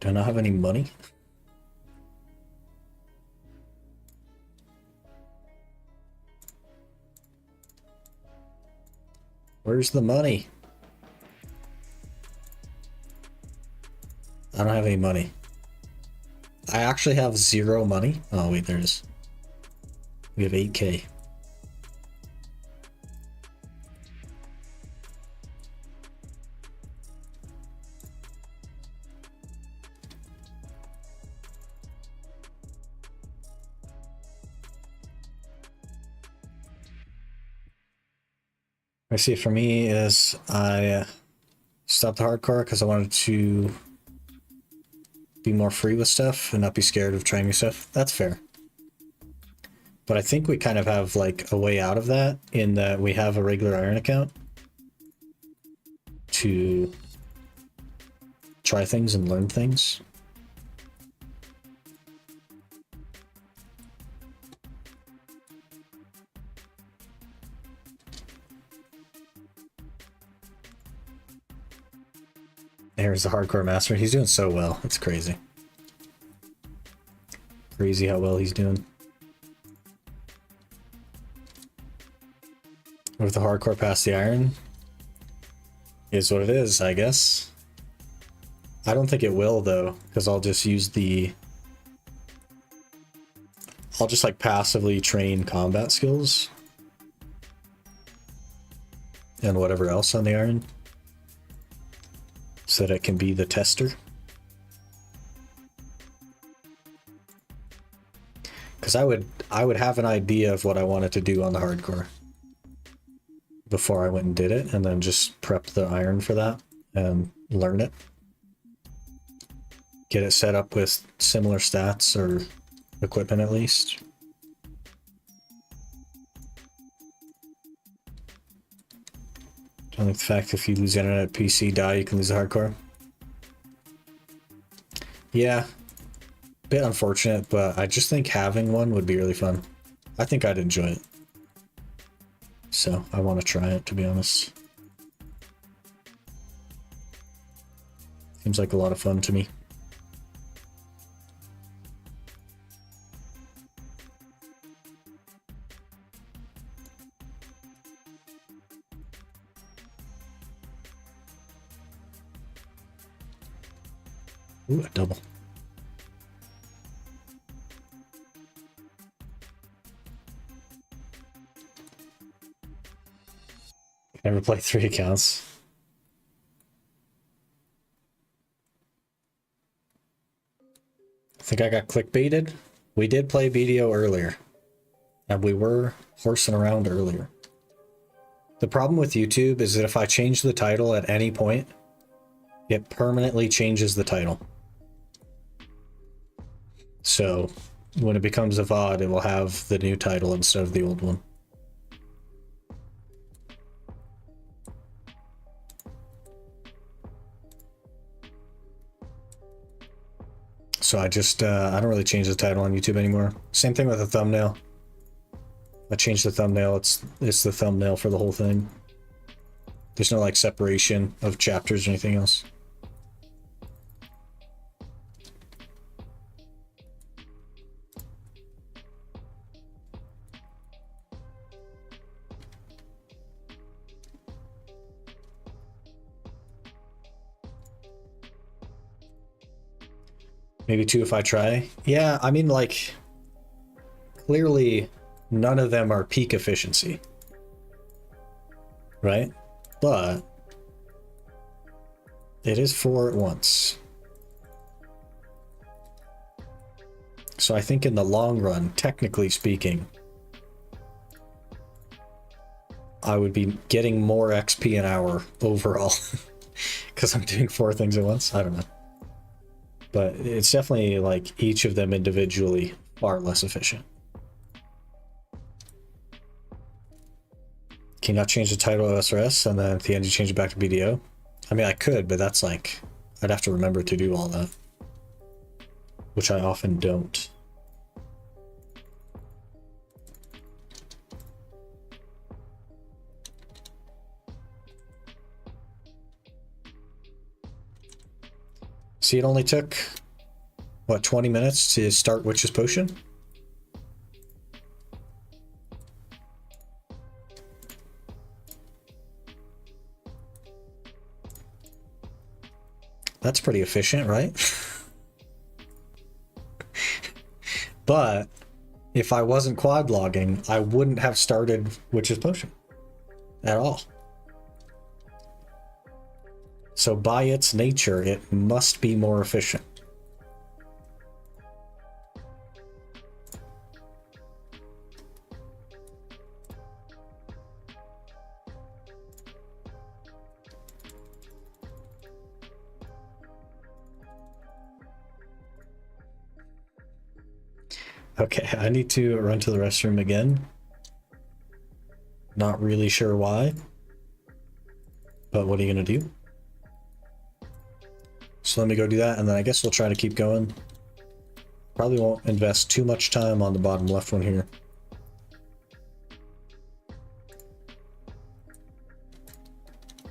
Do I not have any money? Where's the money? I don't have any money. I actually have 0 money. Oh wait, there it is. We have 8K. I see, for me is I stopped the hardcore because I wanted to be more free with stuff and not be scared of trying new stuff. That's fair. But I think we kind of have like a way out of that in that we have a regular Iron account to try things and learn things. There's the hardcore master. He's doing so well. It's crazy. Crazy how well he's doing. What if the hardcore past the Iron? Is what it is, I guess. I don't think it will though, because I'll just use the... I'll just like passively train combat skills. And whatever else on the Iron. So that it can be the tester. Because Because I would have an idea of what I wanted to do on the hardcore before I went and did it, and then just prep the iron for that and learn it. Get it set up with similar stats or equipment at least. I like the fact if you lose internet PC die, you can lose the hardcore. Yeah, bit unfortunate, but I just think having one would be really fun. I think I'd enjoy it. So I want to try it, to be honest. Seems like a lot of fun to me. Ooh, a double. Never play 3 accounts. I think I got clickbaited. We did play BDO earlier. And we were horsing around earlier. The problem with YouTube is that if I change the title at any point, it permanently changes the title. So when it becomes a VOD, it will have the new title instead of the old one. So I just, I don't really change the title on YouTube anymore. Same thing with the thumbnail. I change the thumbnail, it's the thumbnail for the whole thing. There's no like separation of chapters or anything else. Maybe 2 if I try. Yeah, I mean, like, clearly none of them are peak efficiency, right? But it is 4 at once. So I think in the long run, technically speaking, I would be getting more XP an hour overall because I'm doing 4 things at once. I don't know. But it's definitely like each of them individually far less efficient. Can you not change the title of SRS and then at the end you change it back to BDO? I mean, I could, but that's like, I'd have to remember to do all that, which I often don't. See, it only took, what, 20 minutes to start Witch's Potion? That's pretty efficient, right? But if I wasn't quad logging, I wouldn't have started Witch's Potion at all. So by its nature, it must be more efficient. Okay, I need to run to the restroom again. Not really sure why, but what are you gonna do? So let me go do that, and then I guess we'll try to keep going. Probably won't invest too much time on the bottom left one here.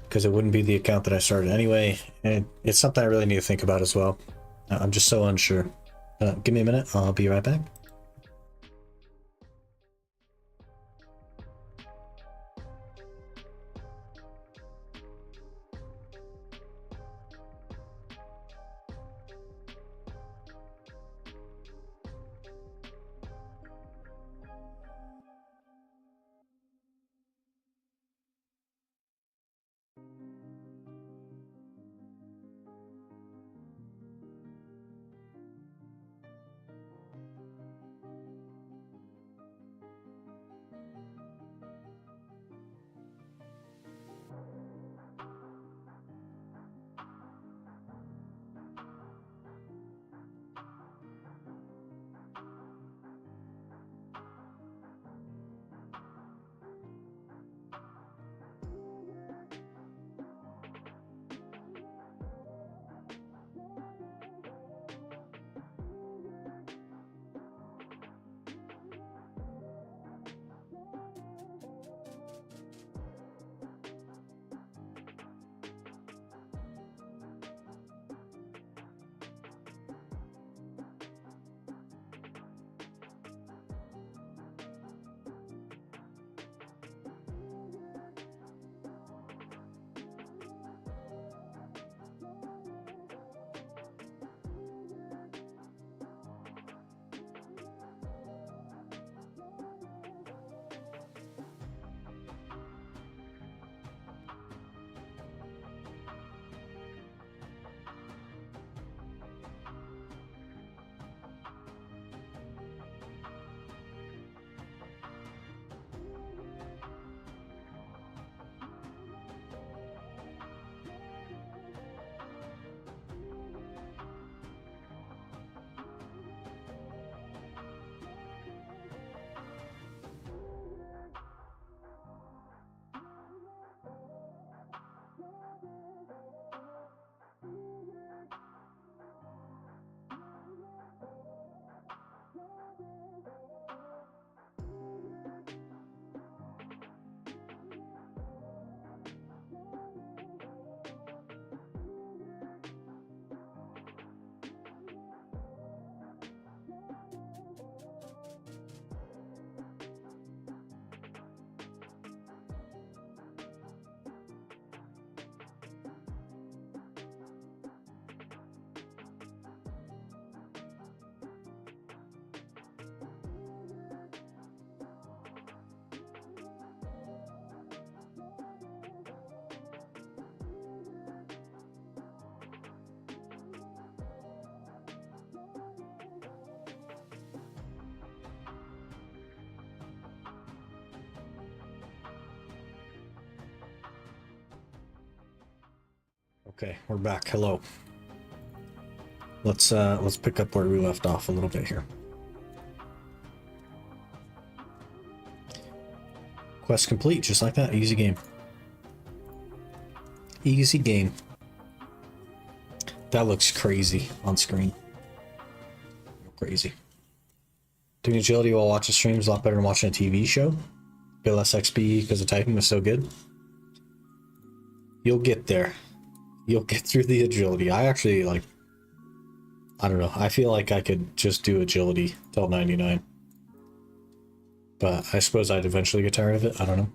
Because it wouldn't be the account that I started anyway, and it's something I really need to think about as well. I'm just so unsure. Give me a minute, I'll be right back. Okay, we're back. Hello. Let's pick up where we left off a little bit here. Quest complete, just like that. Easy game. Easy game. That looks crazy on screen. Crazy. Doing agility while watching streams is a lot better than watching a TV show. Bit less XP because the typing was so good. You'll get there. You'll get through the agility. I actually, like, I don't know. I feel like I could just do agility till 99. But I suppose I'd eventually get tired of it. I don't know.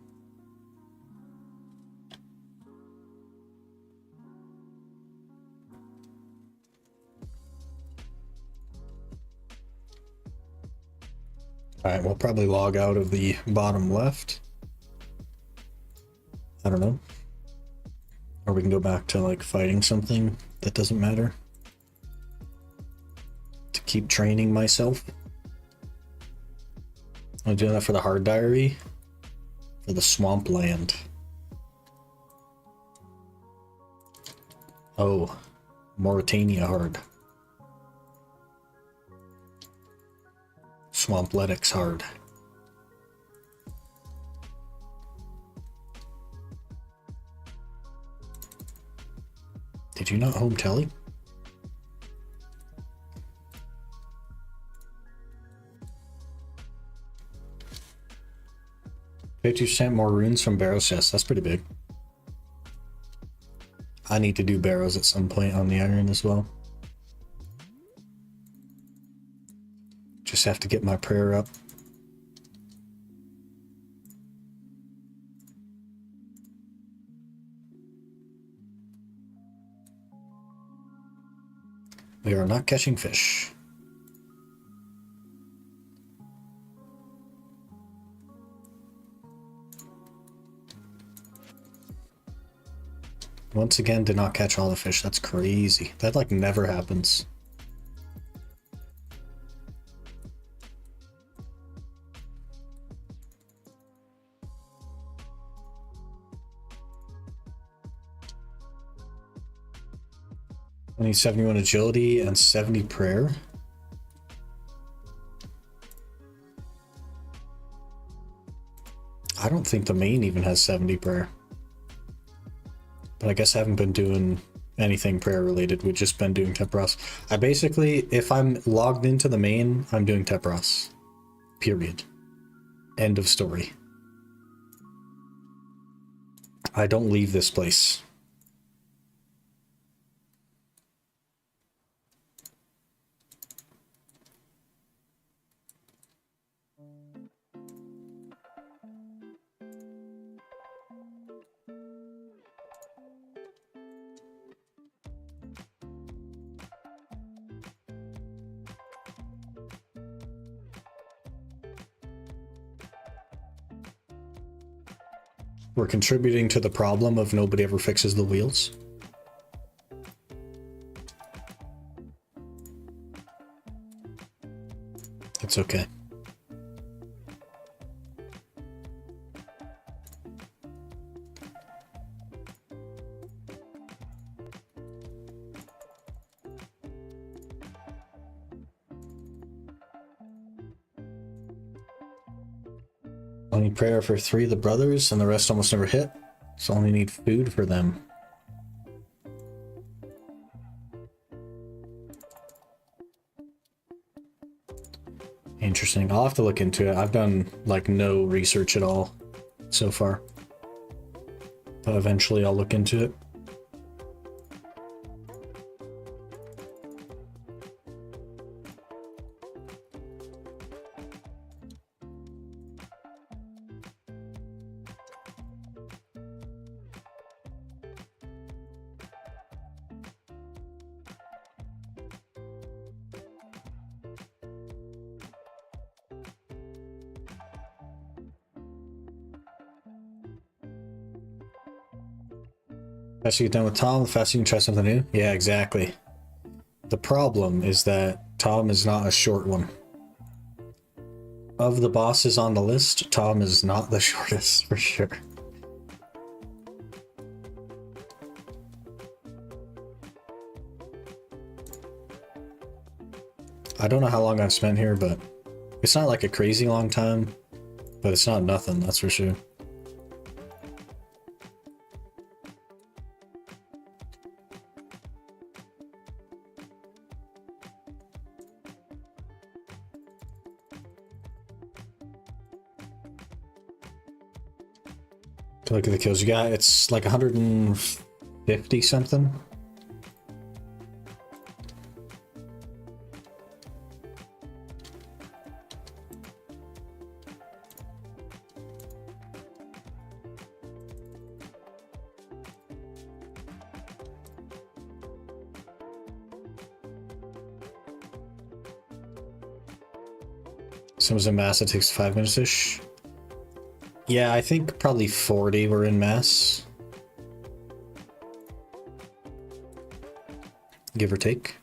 Alright, we'll probably log out of the bottom left. I don't know. Or we can go back to, like, fighting something that doesn't matter. To keep training myself. I'm doing that for the hard diary. For the swamp land. Oh. Mauritania hard. Swampletics hard. Did you not home telly? $50% more runes from Barrows chest. That's pretty big. I need to do Barrows at some point on the iron as well. Just have to get my prayer up. We are not catching fish. Once again, did not catch all the fish. That's crazy. That, like, never happens. I need 71 agility and 70 prayer. I don't think the main even has 70 prayer. But I guess I haven't been doing anything prayer related. We've just been doing Tepros. I basically, if I'm logged into the main, I'm doing Tepros. Period. End of story. I don't leave this place. We're contributing to the problem of nobody ever fixes the wheels. It's okay. Only prayer for 3 of the brothers, and the rest almost never hit. So only need food for them. Interesting. I'll have to look into it. I've done, like, no research at all so far. But eventually I'll look into it. Faster you get done with Tom, the faster you can try something new. Yeah, exactly. The problem is that Tom is not a short one. Of the bosses on the list, Tom is not the shortest, for sure. I don't know how long I've spent here, but it's not like a crazy long time, but it's not nothing, that's for sure. Look at the kills you got. It's like 150 something. Someone's in mass, it takes 5 minutes-ish. Yeah, I think probably 40 were in mass. Give or take.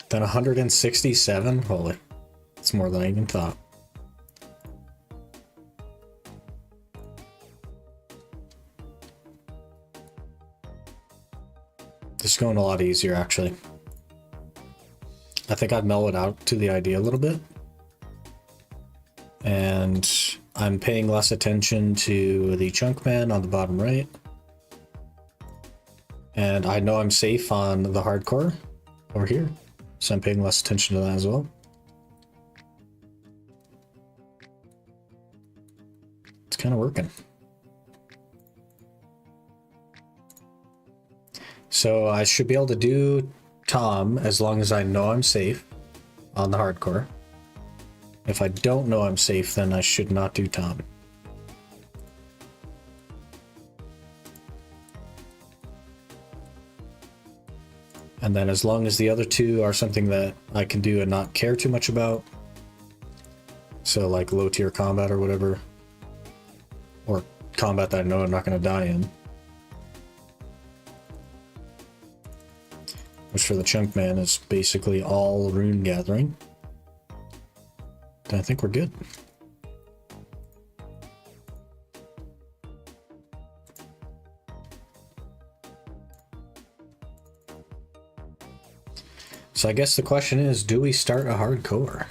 Then 167? Holy. It's more than I even thought. This is going a lot easier, actually. I think I've mellowed out to the idea a little bit. And I'm paying less attention to the chunk man on the bottom right. And I know I'm safe on the hardcore over here. So I'm paying less attention to that as well. It's kind of working. So I should be able to do Tom as long as I know I'm safe on the hardcore. If I don't know I'm safe, then I should not do Tom. And then as long as the other two are something that I can do and not care too much about, so like low tier combat or whatever, or combat that I know I'm not going to die in, which for the chunk man is basically all rune gathering, then I think we're good. So I guess the question is, do we start a hardcore?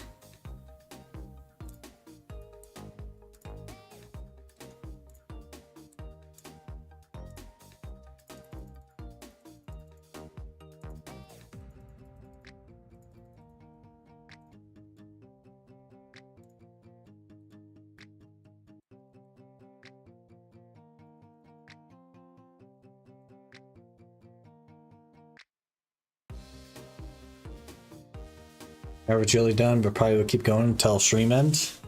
Average really done, but probably will keep going until stream ends.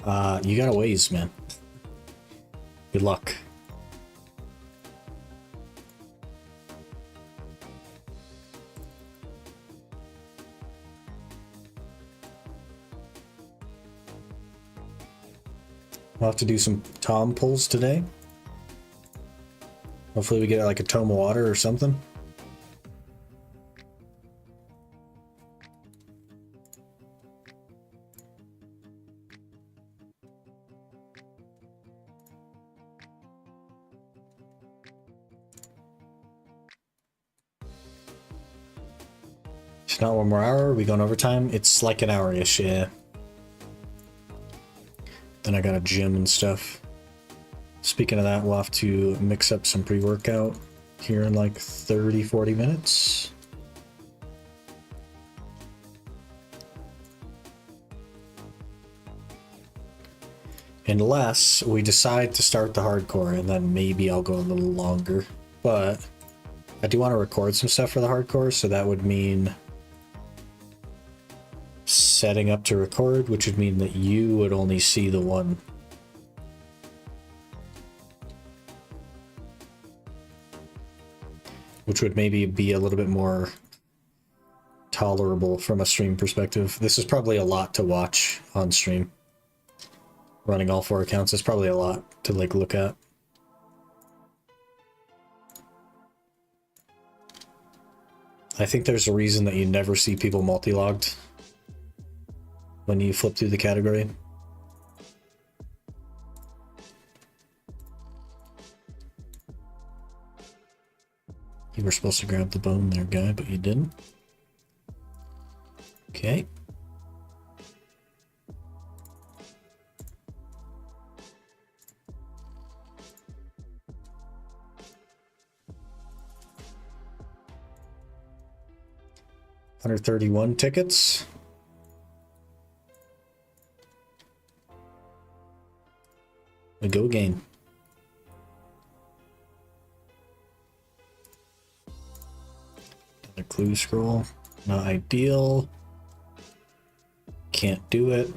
You got a ways, man. Good luck. We'll have to do some Tom pulls today. Hopefully we get like a tome of water or something. It's not 1 more hour. Are we going overtime? It's like an hour-ish, yeah. Then I got a gym and stuff. Speaking of that, we'll have to mix up some pre-workout here in like 30-40 minutes. Unless we decide to start the hardcore, and then maybe I'll go a little longer. But I do want to record some stuff for the hardcore, so that would mean setting up to record, which would mean that you would only see the one. Which would maybe be a little bit more tolerable from a stream perspective. This is probably a lot to watch on stream. Running all 4 accounts is probably a lot to like look at. I think there's a reason that you never see people multi-logged when you flip through the category. You were supposed to grab the bone there, guy, but you didn't. Okay. $131 tickets. We go again. Another clue scroll. Not ideal. Can't do it.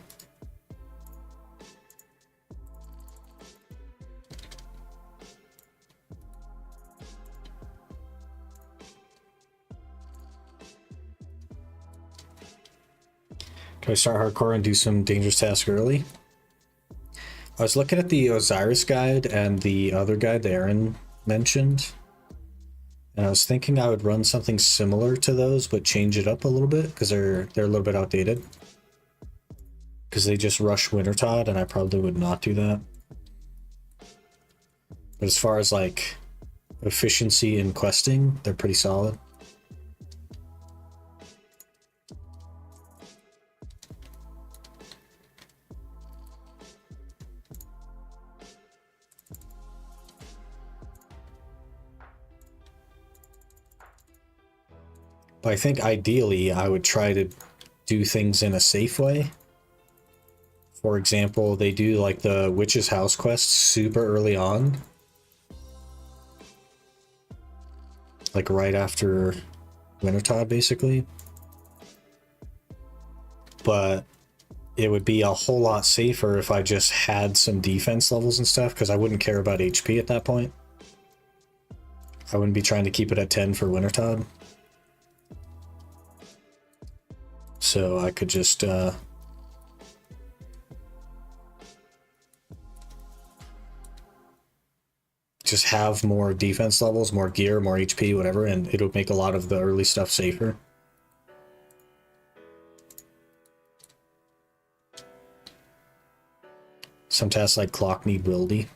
Can I start hardcore and do some dangerous tasks early? I was looking at the Osiris guide and the other guide that Aaron mentioned, and I was thinking I would run something similar to those, but change it up a little bit because they're a little bit outdated. Because they just rush Wintertod, and I probably would not do that. But as far as like efficiency in questing, they're pretty solid. But I think ideally I would try to do things in a safe way. For example, they do like the Witch's House quest super early on. Like right after Wintertod, basically. But it would be a whole lot safer if I just had some defense levels and stuff, because I wouldn't care about HP at that point. I wouldn't be trying to keep it at 10 for Wintertod. So I could just have more defense levels, more gear, more HP, whatever, and it'll make a lot of the early stuff safer. Some tasks like clock need buildy.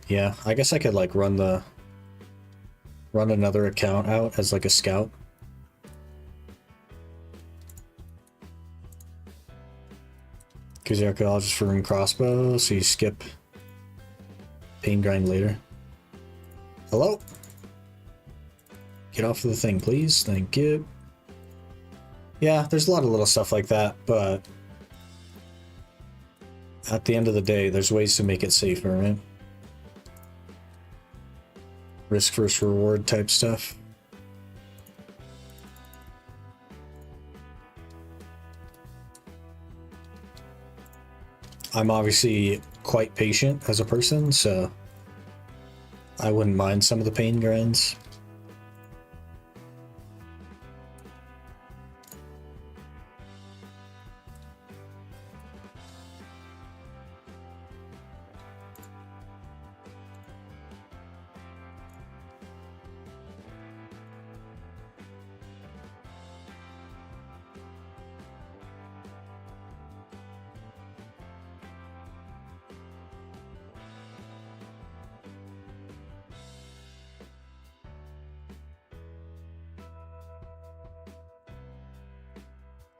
Yeah, I guess I could like run another account out as like a scout. Because the archaeologist for room crossbow, so you skip pain grind later. Hello? Get off of the thing, please. Thank you. Yeah, there's a lot of little stuff like that, but at the end of the day, there's ways to make it safer, right? Risk versus reward type stuff. I'm obviously quite patient as a person, so I wouldn't mind some of the pain grinds.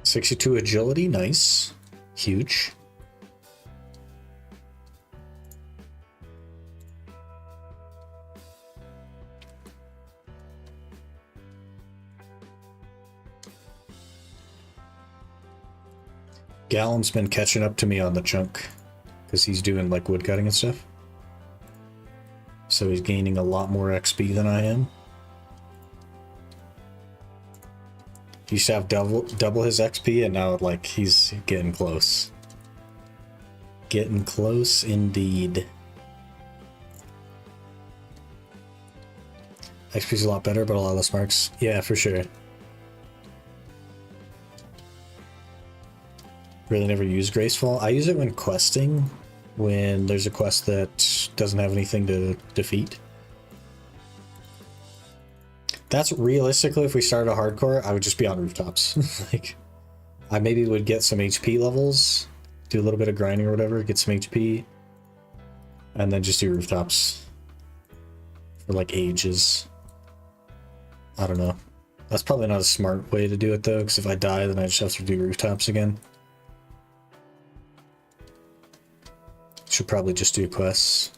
.62 agility, nice. Huge. Gallum's been catching up to me on the chunk because he's doing like wood cutting and stuff. So he's gaining a lot more XP than I am. He used to have double his XP, and now like he's getting close. Getting close indeed. XP's a lot better, but a lot less marks. Yeah, for sure. Really never use Graceful. I use it when questing, when there's a quest that doesn't have anything to defeat. That's realistically, if we started a hardcore, I would just be on rooftops. Like, I maybe would get some HP levels, do a little bit of grinding or whatever, get some HP, and then just do rooftops for like ages. I don't know. That's probably not a smart way to do it though, because if I die, then I just have to do rooftops again. Should probably just do quests.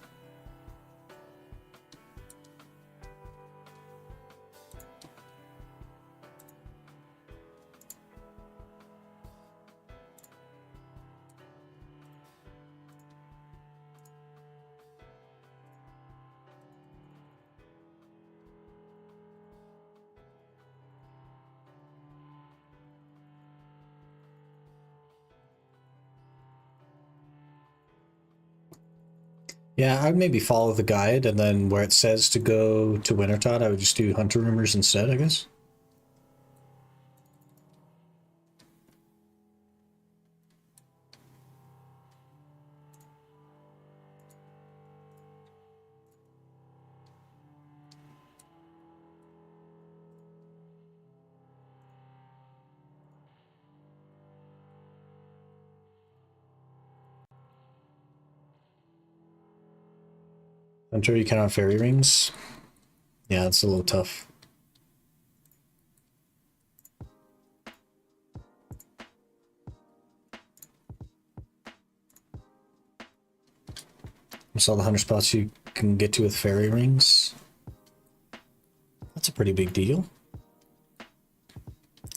Yeah, I'd maybe follow the guide, and then where it says to go to Wintertot, I would just do Hunter Rumors instead, I guess. Hunter, you cannot fairy rings. Yeah, it's a little tough. That's all the 100 spots you can get to with fairy rings. That's a pretty big deal.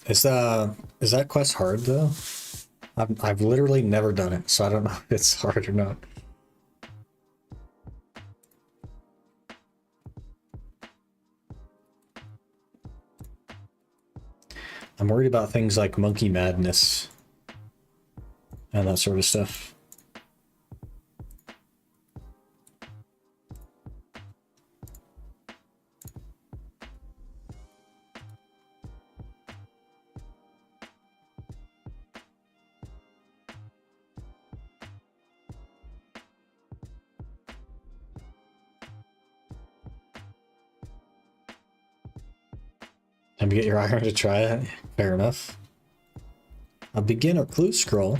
Is that quest hard though? I've literally never done it, so I don't know if it's hard or not. I'm worried about things like monkey madness and that sort of stuff. Time to get your iron to try it. Fair enough. A beginner clue scroll.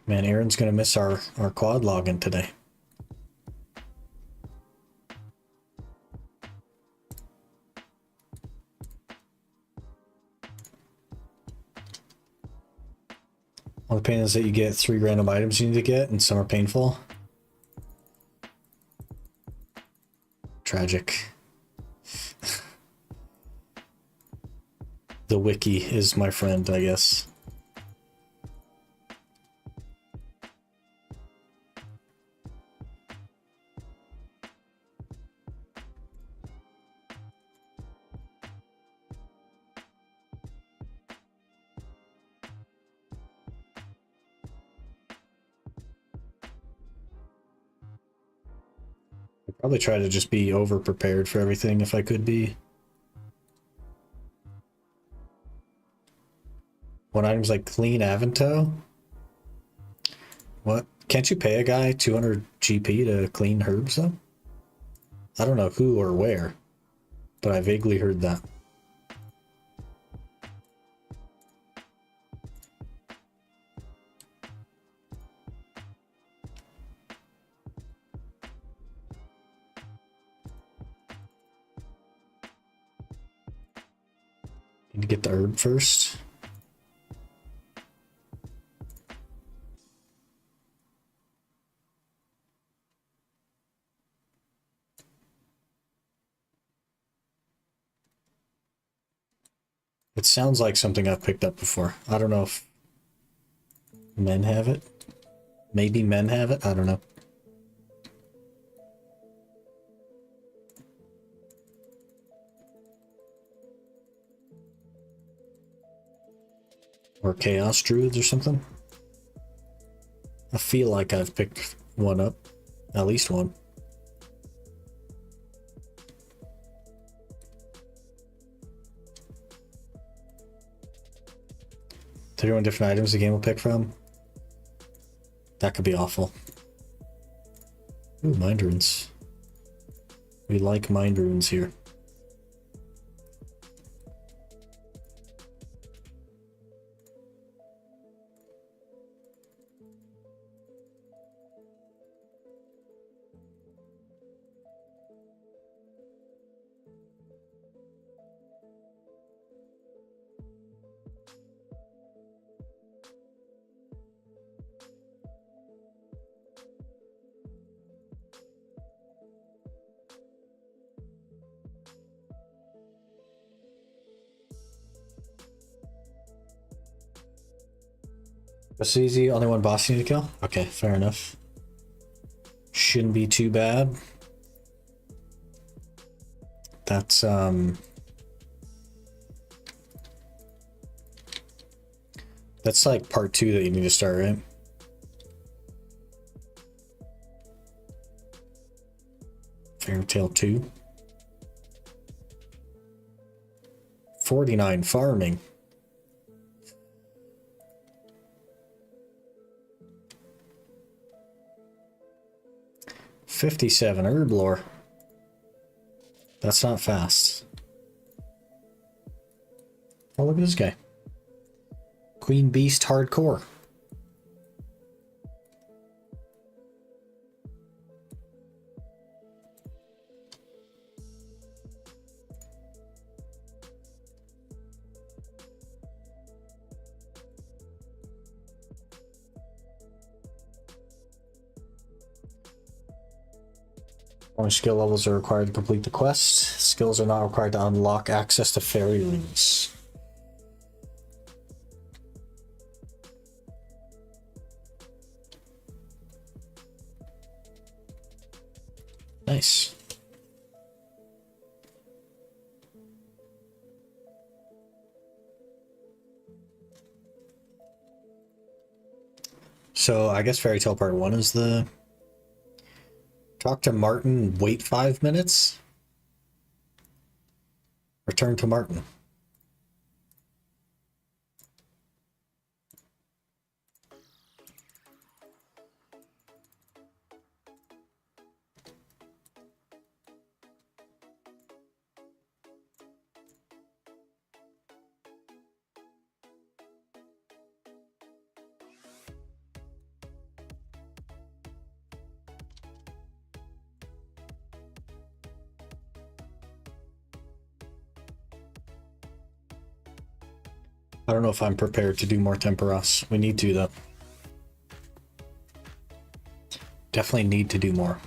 Man, Aaron's gonna miss our quad login today. All the pain is that you get 3 random items you need to get, and some are painful. Tragic. The wiki is my friend, I guess. I'd probably try to just be over prepared for everything if I could be. One item's like clean Avanto. What? Can't you pay a guy 200 GP to clean herbs though? I don't know who or where, but I vaguely heard that. Need to get the herb first. It sounds like something I've picked up before. I don't know if men have it. Maybe men have it. I don't know. Or chaos druids or something. I feel like I've picked one up. At least one. Thirty-one different items the game will pick from. That could be awful. Ooh, mind runes. We like mind runes here. It's easy, only one boss you need to kill? Okay, fair enough. Shouldn't be too bad. That's like part 2 that you need to start, right? Fairytale 2. 49 farming. $57 herb lore. That's not fast. Oh, look at this guy. Queen Beast hardcore. Only skill levels are required to complete the quest. Skills are not required to unlock access to fairy rings. Nice. So I guess Fairy Tale Part 1 is the... Talk to Martin, wait 5 minutes. Return to Martin. I don't know if I'm prepared to do more Temperos. We need to, though. Definitely need to do more.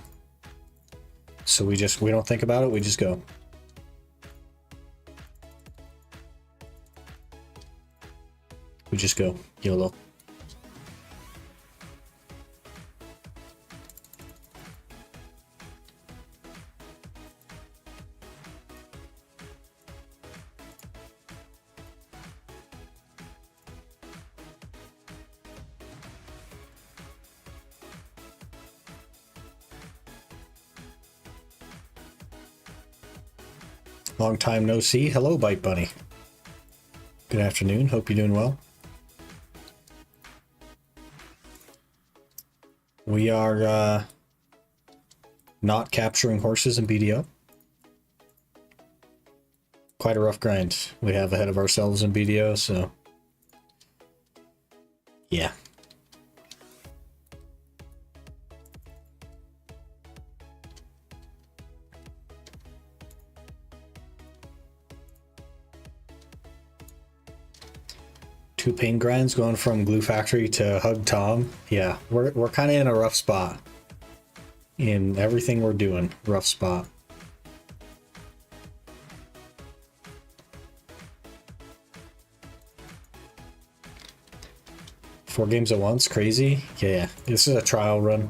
So we don't think about it, we just go. We just go. YOLO. Long time no see. Hello, Bite Bunny. Good afternoon. Hope you're doing well. We are not capturing horses in BDO. Quite a rough grind we have ahead of ourselves in BDO, so yeah. Two pain grinds going from Glue Factory to Hug Tom. Yeah, we're kind of in a rough spot. In everything we're doing, rough spot. Four games at once, crazy. Yeah, this is a trial run.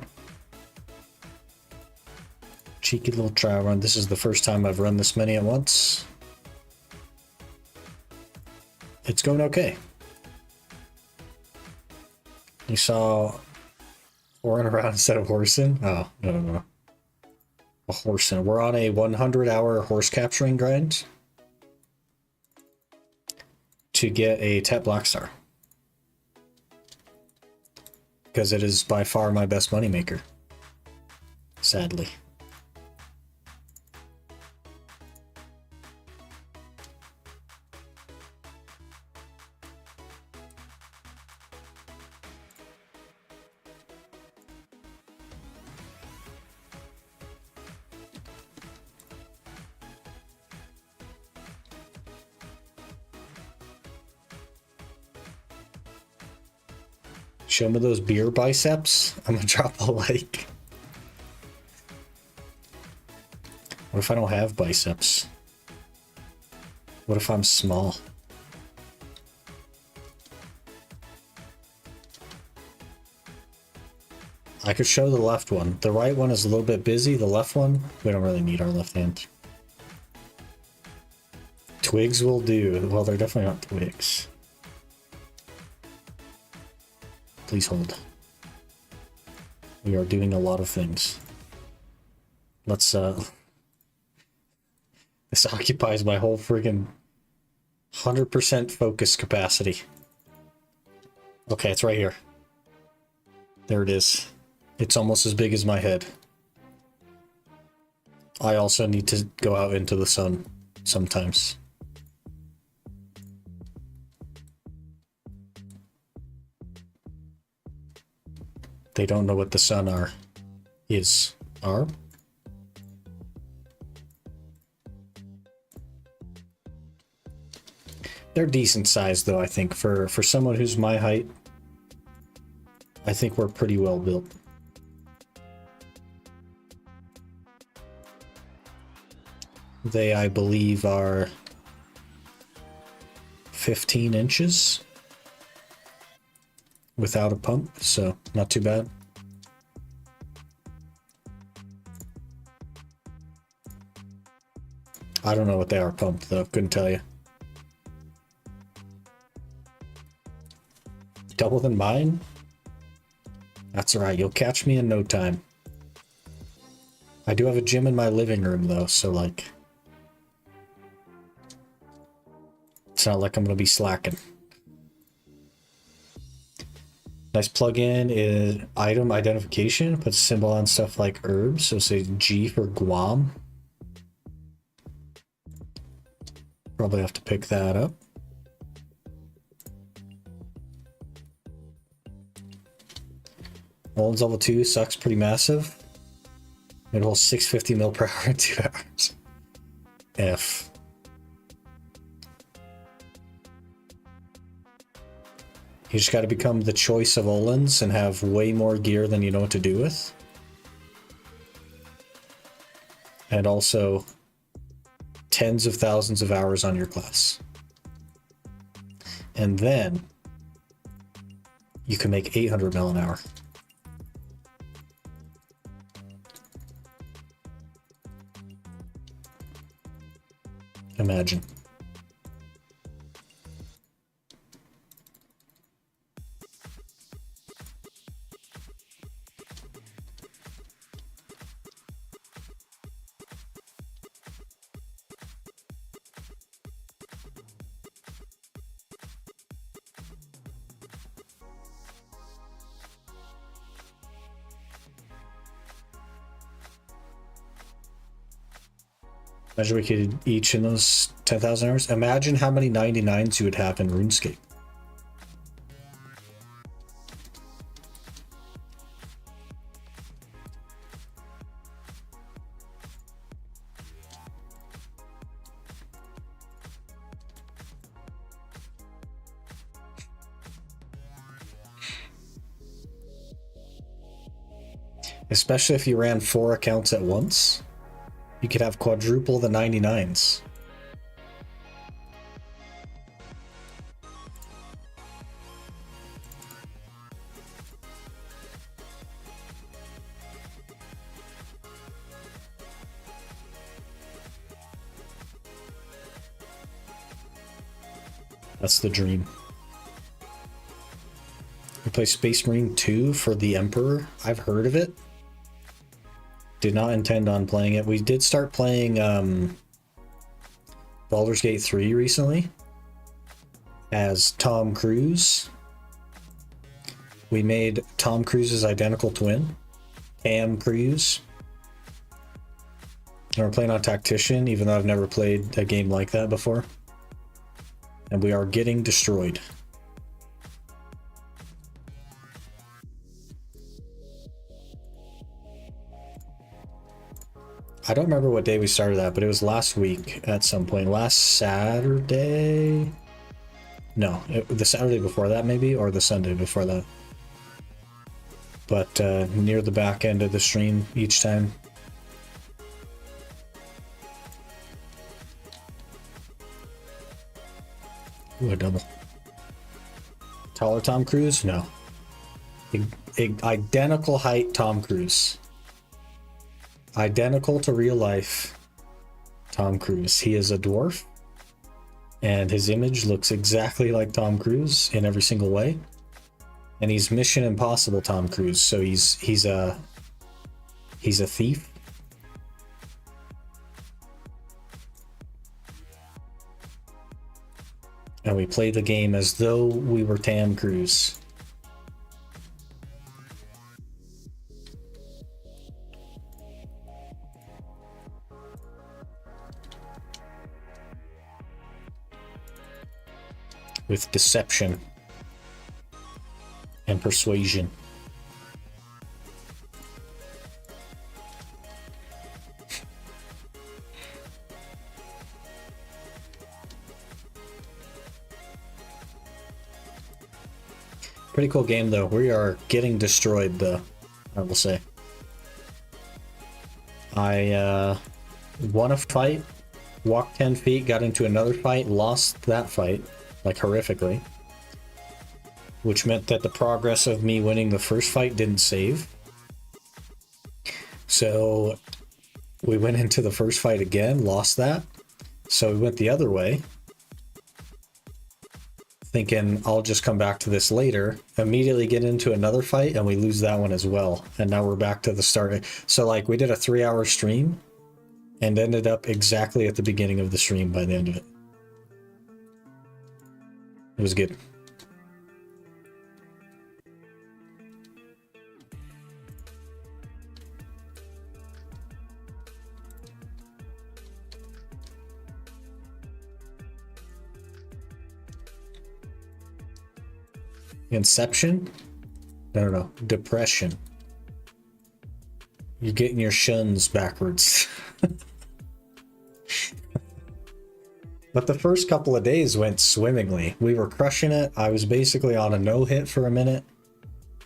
Cheeky little trial run. This is the first time I've run this many at once. It's going okay. You saw Pouring around instead of Horsin? Oh, no, no, no. A Horsin. We're on a 100-hour horse capturing grind to get a Tet Black Star. Because it is by far my best moneymaker. Sadly. Show me those beer biceps. I'm gonna drop a like. What if I don't have biceps? What if I'm small? I could show the left one. The right one is a little bit busy. The left one, we don't really need our left hand. Twigs will do. Well, they're definitely not twigs. Please hold. We are doing a lot of things. Let's, this occupies my whole friggin' 100% focus capacity. Okay, it's right here. There it is. It's almost as big as my head. I also need to go out into the sun sometimes. They don't know what the sun is. They're decent size though, I think. For someone who's my height, I think we're pretty well built. They, I believe, are 15 inches without a pump, so not too bad. I don't know what they are pumped though, couldn't tell you. Double than mine? That's alright, you'll catch me in no time. I do have a gym in my living room though, so like, it's not like I'm gonna be slacking. Nice plugin is item identification. Puts symbol on stuff like herbs. So say G for Guam. Probably have to pick that up. Olin's level 2 sucks pretty massive. It holds 650 mil per hour in 2 hours. F. You just got to become the choice of Olin's and have way more gear than you know what to do with. And also tens of thousands of hours on your class. And then you can make 800 mil an hour. Imagine. Imagine we could each in those 10,000 hours. Imagine how many 99s you would have in RuneScape. Especially if you ran 4 accounts at once. You could have quadruple the 99s. That's the dream. We play Space Marine 2 for the Emperor. I've heard of it. Did not intend on playing it. We did start playing Baldur's Gate 3 recently as Tom Cruise. We made Tom Cruise's identical twin, Cam Cruise. And we're playing on Tactician, even though I've never played a game like that before. And we are getting destroyed. I don't remember what day we started that, but it was last week at some point. Last Saturday? No, the Saturday before that maybe, or the Sunday before that. But near the back end of the stream each time. Ooh, a double. Taller Tom Cruise? No. Identical height Tom Cruise. Identical to real life Tom Cruise. He is a dwarf, and his image looks exactly like Tom Cruise in every single way. And he's Mission Impossible Tom Cruise, so he's a thief. And we play the game as though we were Tom Cruise. With deception and persuasion. Pretty cool game though. We are getting destroyed though, I will say. I won a fight, walked 10 feet, got into another fight, lost that fight, like horrifically. Which meant that the progress of me winning the first fight didn't save. So we went into the first fight again, lost that. So we went the other way, thinking I'll just come back to this later, immediately get into another fight, and we lose that one as well. And now we're back to the start. So like we did a 3-hour stream and ended up exactly at the beginning of the stream by the end of it. It was good. Inception? No. Depression. You're getting your shuns backwards. But the first couple of days went swimmingly. We were crushing it. I was basically on a no-hit for a minute.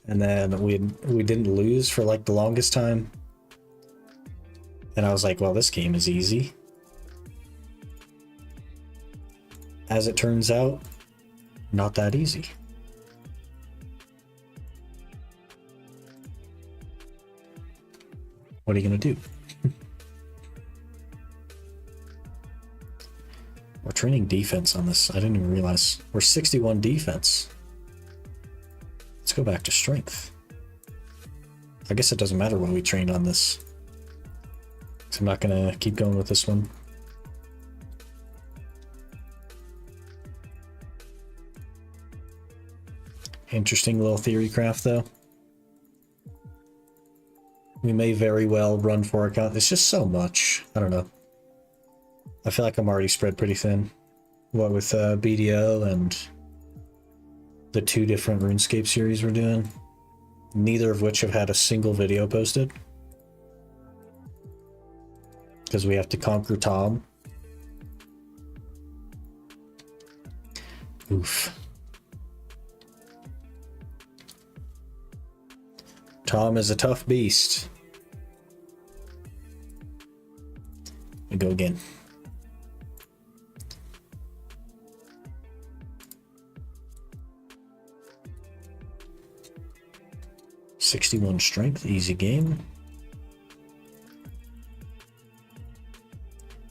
And then we didn't lose for like the longest time. And I was like, well, this game is easy. As it turns out, not that easy. What are you going to do? We're training defense on this. I didn't even realize. We're 61 defense. Let's go back to strength. I guess it doesn't matter what we trained on this. So I'm not going to keep going with this one. Interesting little theory craft, though. We may very well run 4 accounts. It's just so much. I don't know. I feel like I'm already spread pretty thin. What with BDO and the 2 different RuneScape series we're doing. Neither of which have had a single video posted. Because we have to conquer Tom. Oof. Tom is a tough beast. We go again. .61 strength, easy game.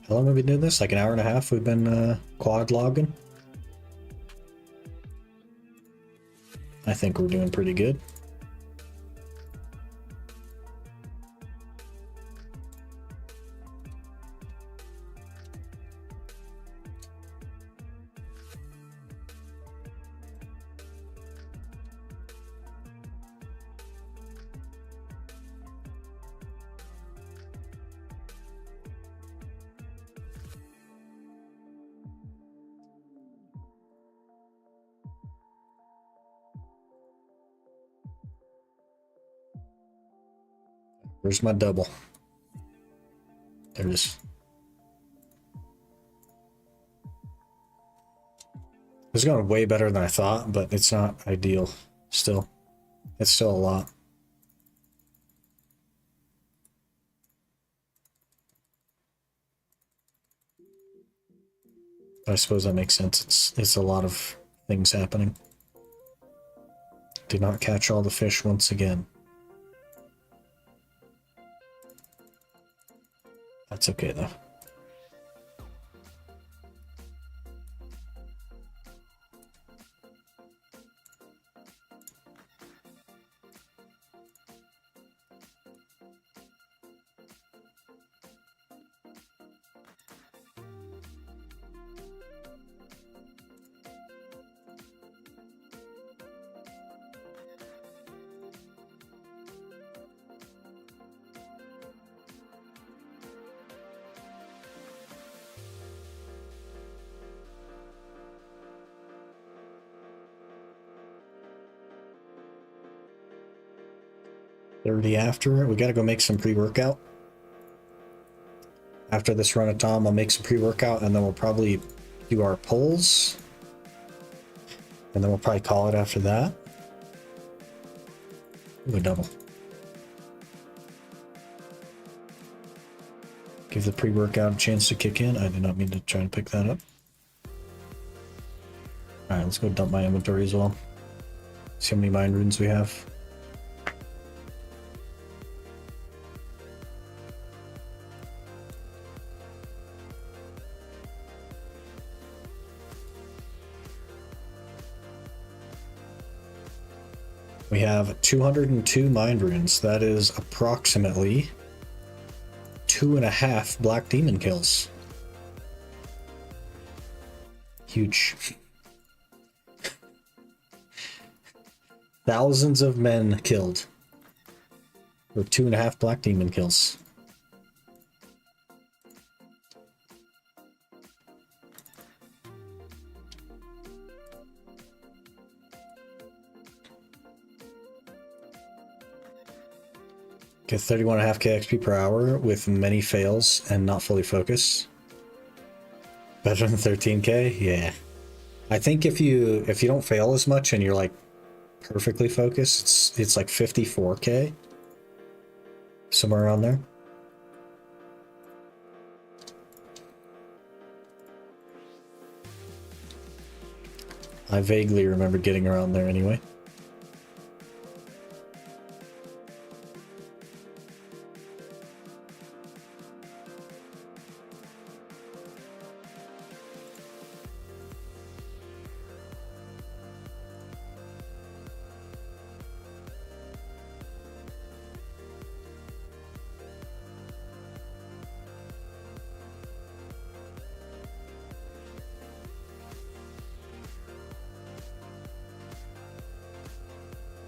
How long have we been doing this? Like an hour and a half we've been quad logging. I think we're doing pretty good. Where's my double? There it is. It's going way better than I thought, but it's not ideal still. It's still a lot. I suppose that makes sense. It's a lot of things happening. Did not catch all the fish once again. That's okay though. Already after it, we gotta go make some pre-workout. After this run of Tom, I'll make some pre-workout and then we'll probably do our pulls. And then we'll probably call it after that. Ooh, a double. Give the pre-workout a chance to kick in. I did not mean to try and pick that up. Alright, let's go dump my inventory as well. See how many mind runes we have. We have 202 mind runes. That is approximately 2.5 black demon kills. Huge. Thousands of men killed. For 2.5 black demon kills. Get 31.5k XP per hour with many fails and not fully focused. Better than 13k? Yeah. I think if you don't fail as much and you're like perfectly focused, it's like 54k. Somewhere around there. I vaguely remember getting around there anyway.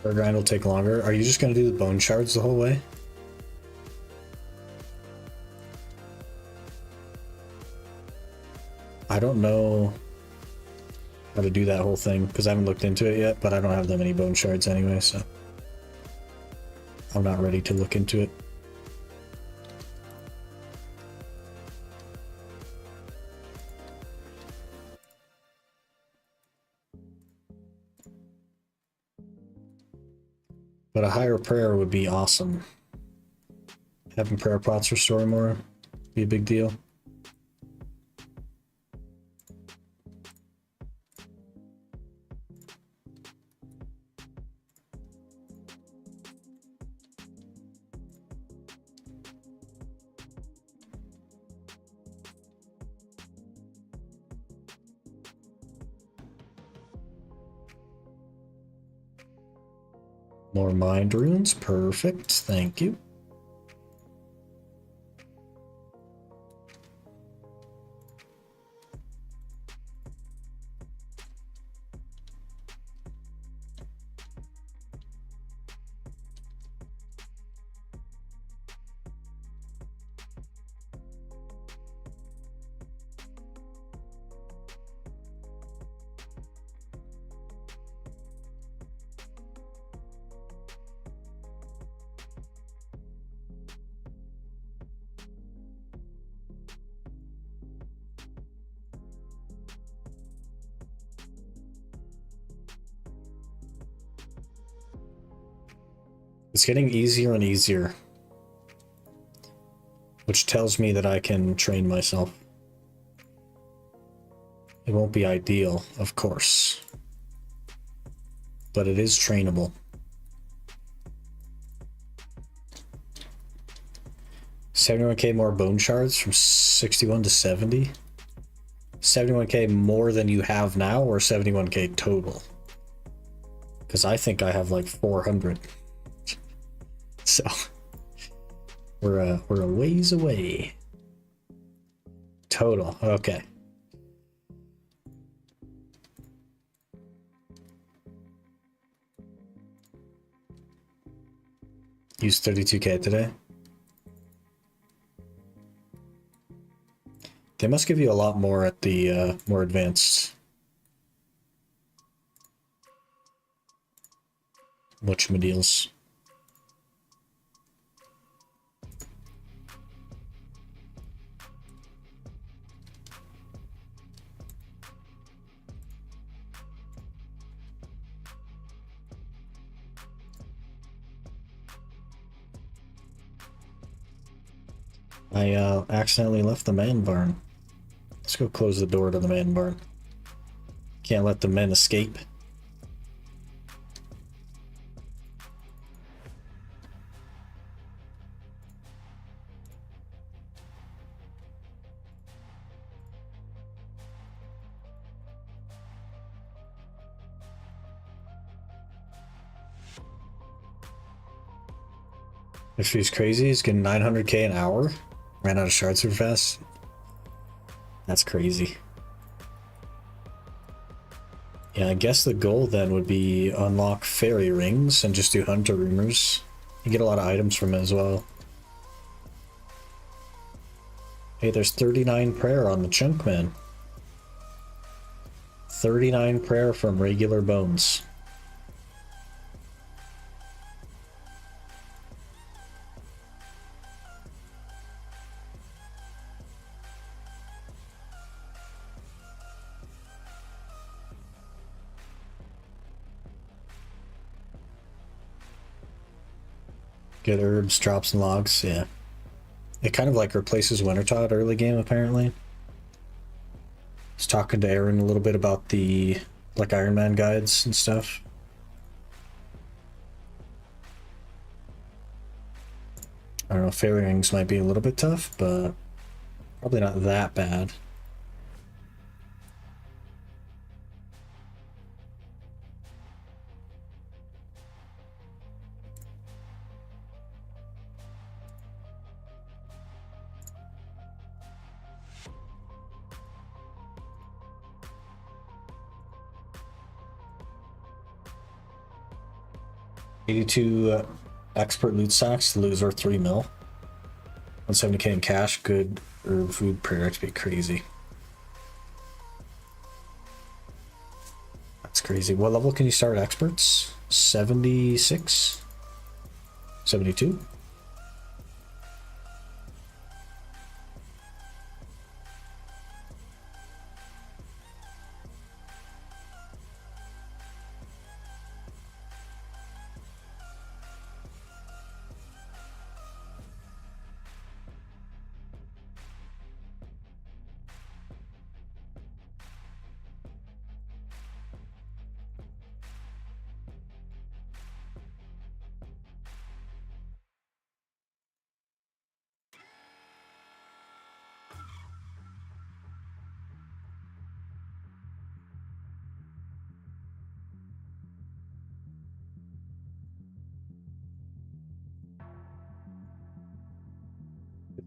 Our grind will take longer. Are you just going to do the bone shards the whole way? I don't know how to do that whole thing because I haven't looked into it yet, but I don't have that many bone shards anyway, so I'm not ready to look into it. But a higher prayer would be awesome. Having prayer pots restore more would be a big deal. More mind runes. Perfect. Thank you. It's getting easier and easier, which tells me that I can train myself. It won't be ideal, of course, but it is trainable. 71k more bone shards from 61 to 70. 71k more than you have now, or 71k total? Because I think I have like 400. So we're a ways away. Total, okay. Used 32k today. They must give you a lot more at the more advanced whatchamadeals. I accidentally left the man barn. Let's go close the door to the man barn. Can't let the men escape. If he's crazy, he's getting 900k an hour. Ran out of shards super fast. That's crazy. Yeah, I guess the goal then would be unlock fairy rings and just do hunter rumors. You get a lot of items from it as well. Hey, there's 39 prayer on the chunk, man. 39 prayer from regular bones. Get herbs, drops, and logs, yeah. It kind of like replaces Wintertod early game, apparently. I was talking to Aaron a little bit about the like Ironman guides and stuff. I don't know, fairy rings might be a little bit tough, but probably not that bad. $82 expert loot sacks to lose or 3 mil. 170k in cash, good herb food prayer to be crazy. That's crazy. What level can you start experts? 76? 72?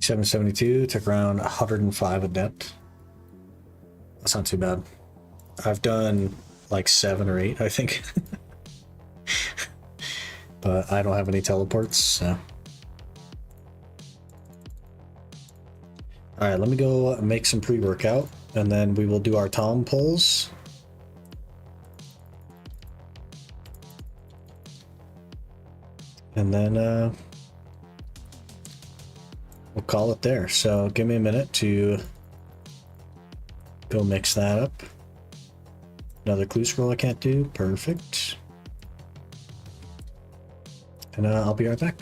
772, took around 105 adept. That's not too bad. I've done like 7 or 8, I think. But I don't have any teleports, so. Alright, let me go make some pre-workout, and then we will do our Tom pulls. And then we'll call it there. So give me a minute to go mix that up. Another clue scroll I can't do. Perfect. And I'll be right back.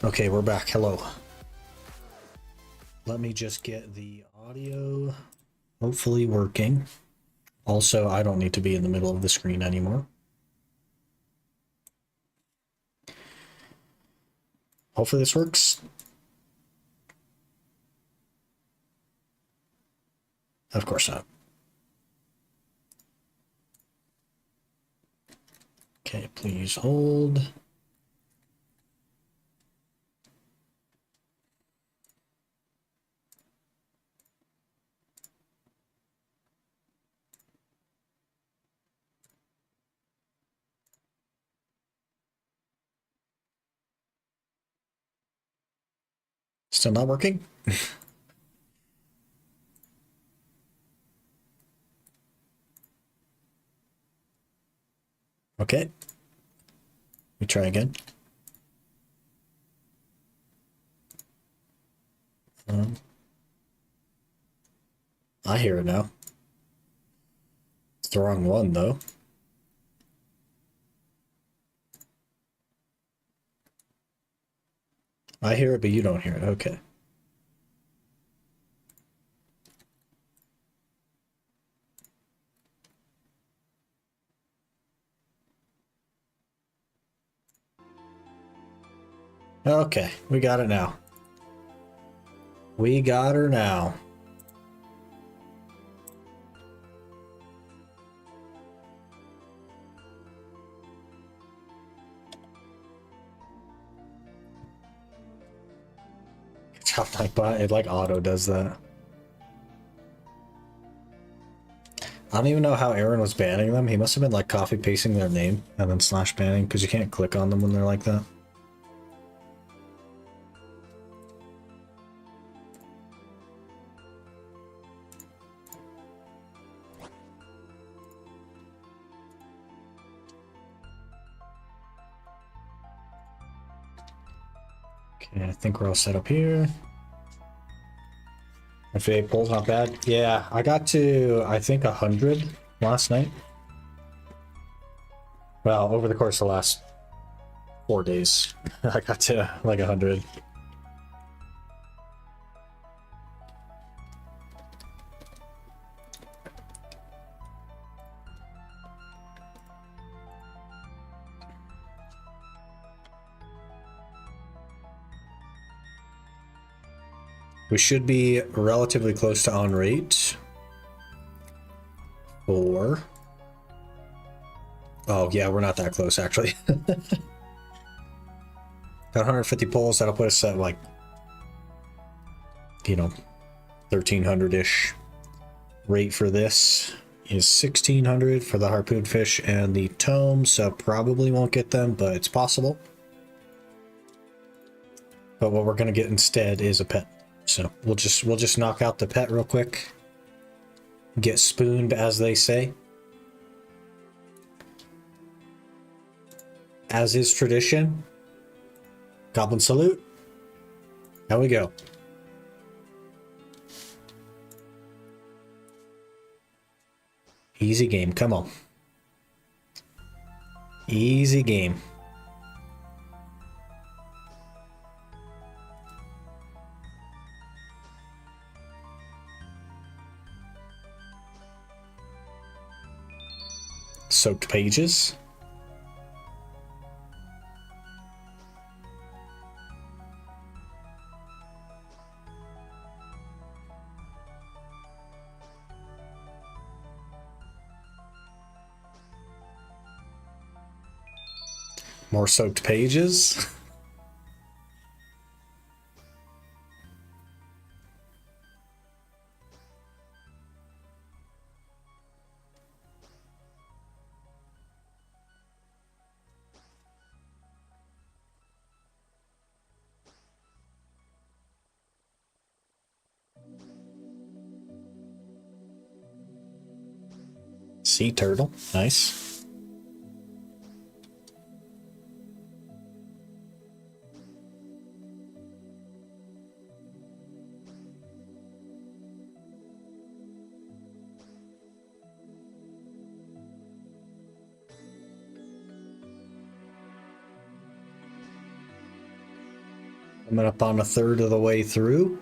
Okay, we're back. Hello. Let me just get the audio hopefully working. Also, I don't need to be in the middle of the screen anymore. Hopefully this works. Of course not. Okay, please hold. Still not working? Okay. We try again. I hear it now. It's the wrong one, though. I hear it, but you don't hear it. Okay. Okay, we got it now. We got her now. Chop like bot, it like auto does that. I don't even know how Aaron was banning them. He must have been like copy pasting their name and then slash banning because you can't click on them when they're like that. Okay, I think we're all set up here. FA poll's not bad. Yeah, I got to, I think, 100 last night. Well, over the course of the last 4 days, I got to like 100. We should be relatively close to on rate for... Oh, yeah, we're not that close, actually. Got 150 polls. That'll put us at, like, you know, 1,300-ish. Rate for this is 1,600 for the harpoon fish and the tome, so probably won't get them, but it's possible. But what we're going to get instead is a pet. So we'll just knock out the pet real quick. Get spooned, as they say. As is tradition. Goblin salute. There we go. Easy game, come on. Easy game. Soaked pages. More soaked pages. Sea turtle, nice. Coming up on a third of the way through.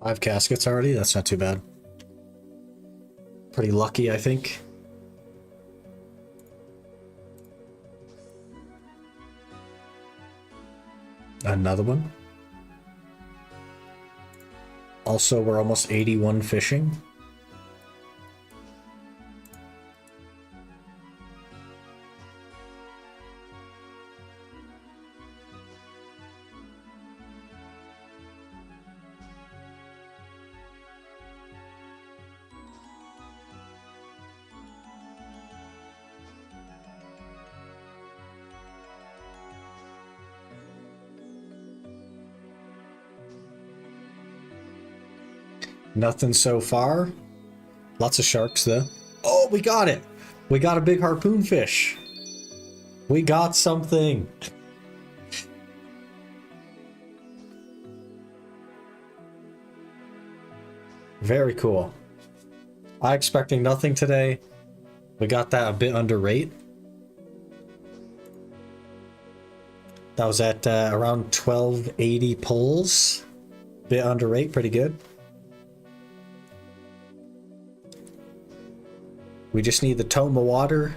Five caskets already? That's not too bad. Pretty lucky, I think. Another one. Also, we're almost 81 fishing. Nothing so far. Lots of sharks though. Oh, we got it. We got a big harpoon fish. We got something. Very cool. I expecting nothing today. We got that a bit under rate. That was at around 1280 pulls. Bit under rate, pretty good. We just need the tome of water,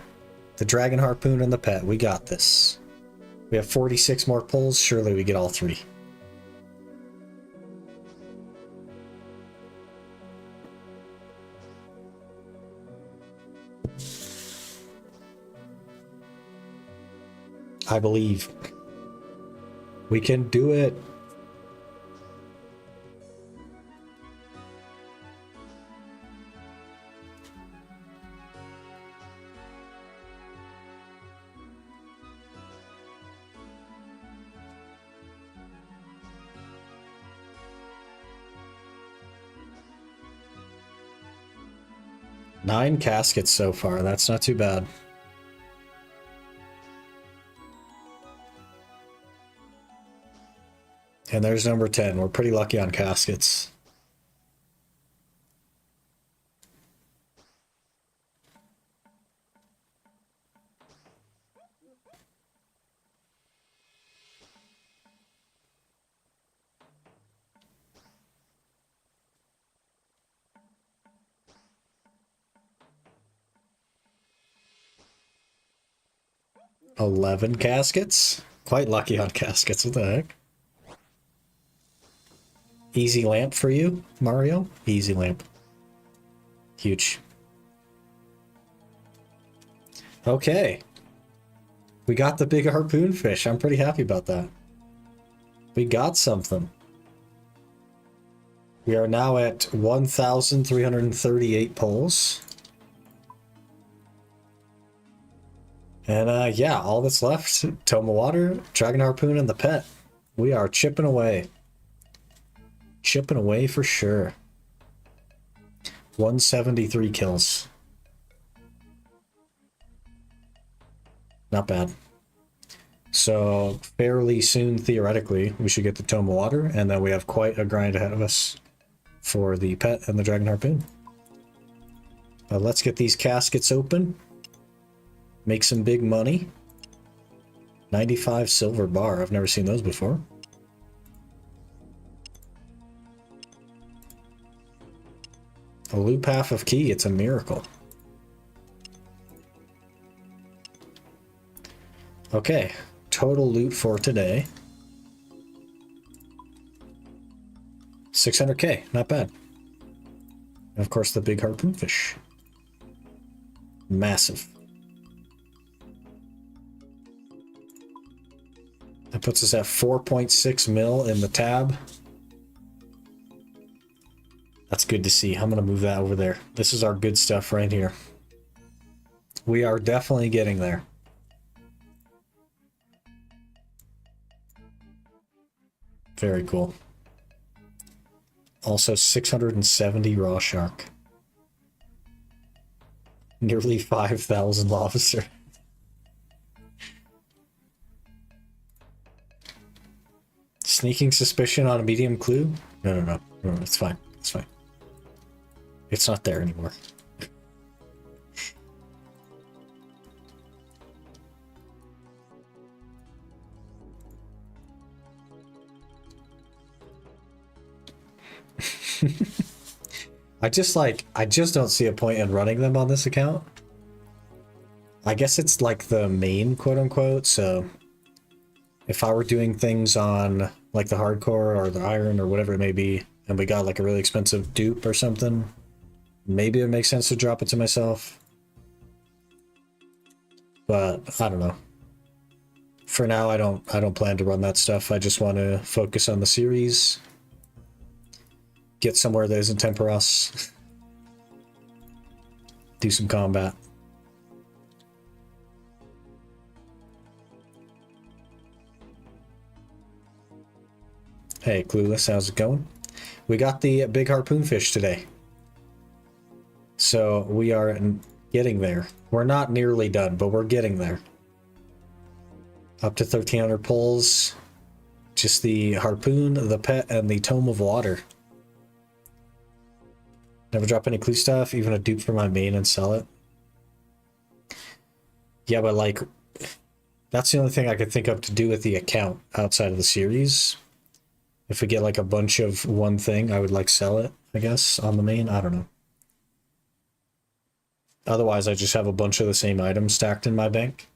the dragon harpoon, and the pet. We got this. We have 46 more pulls. Surely we get all three. I believe we can do it. Nine caskets so far. That's not too bad. And there's number 10. We're pretty lucky on caskets. $11 caskets. Quite lucky on caskets. What the heck? Easy lamp for you, Mario. Easy lamp. Huge. Okay. We got the big harpoon fish. I'm pretty happy about that. We got something. We are now at 1,338 pulls. And yeah, all that's left, tome of water, dragon harpoon, and the pet. We are chipping away. Chipping away for sure. 173 kills. Not bad. So fairly soon, theoretically, we should get the tome of water, and then we have quite a grind ahead of us for the pet and the dragon harpoon. Let's get these caskets open. Make some big money. 95 silver bar. I've never seen those before. A loop half of key. It's a miracle. Okay. Total loot for today. 600k. Not bad. And of course, the big harpoon fish. Massive. That puts us at 4.6 mil in the tab. That's good to see. I'm going to move that over there. This is our good stuff right here. We are definitely getting there. Very cool. Also 670 raw shark. Nearly 5,000 lobster. Sneaking suspicion on a medium clue? No, it's fine. It's fine. It's not there anymore. I just don't see a point in running them on this account. I guess it's like the main quote unquote, so if I were doing things on like the hardcore or the iron or whatever it may be, and we got like a really expensive dupe or something, maybe it makes sense to drop it to myself. But I don't know. For now, I don't plan to run that stuff. I just want to focus on the series. Get somewhere that isn't Temperos. Do some combat. Hey, Clueless, how's it going? We got the big harpoon fish today. So we are getting there. We're not nearly done, but we're getting there. Up to 1,300 pulls. Just the harpoon, the pet, and the tome of water. Never drop any clue stuff, even a dupe for my main and sell it. Yeah, but like, that's the only thing I could think of to do with the account outside of the series. If we get like a bunch of one thing, I would like sell it, I guess, on the main. I don't know. Otherwise, I just have a bunch of the same items stacked in my bank.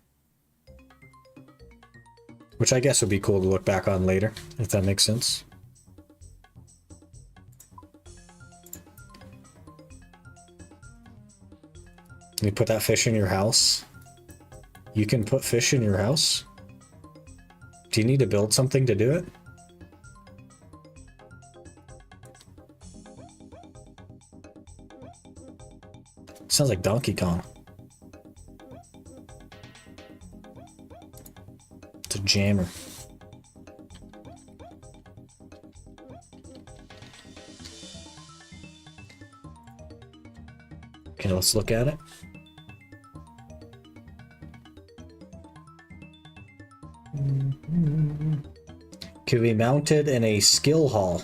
Which I guess would be cool to look back on later, if that makes sense. Can you put that fish in your house? You can put fish in your house? Do you need to build something to do it? Sounds like Donkey Kong. It's a jammer. Okay, let's look at it. Can be mounted in a skill hall.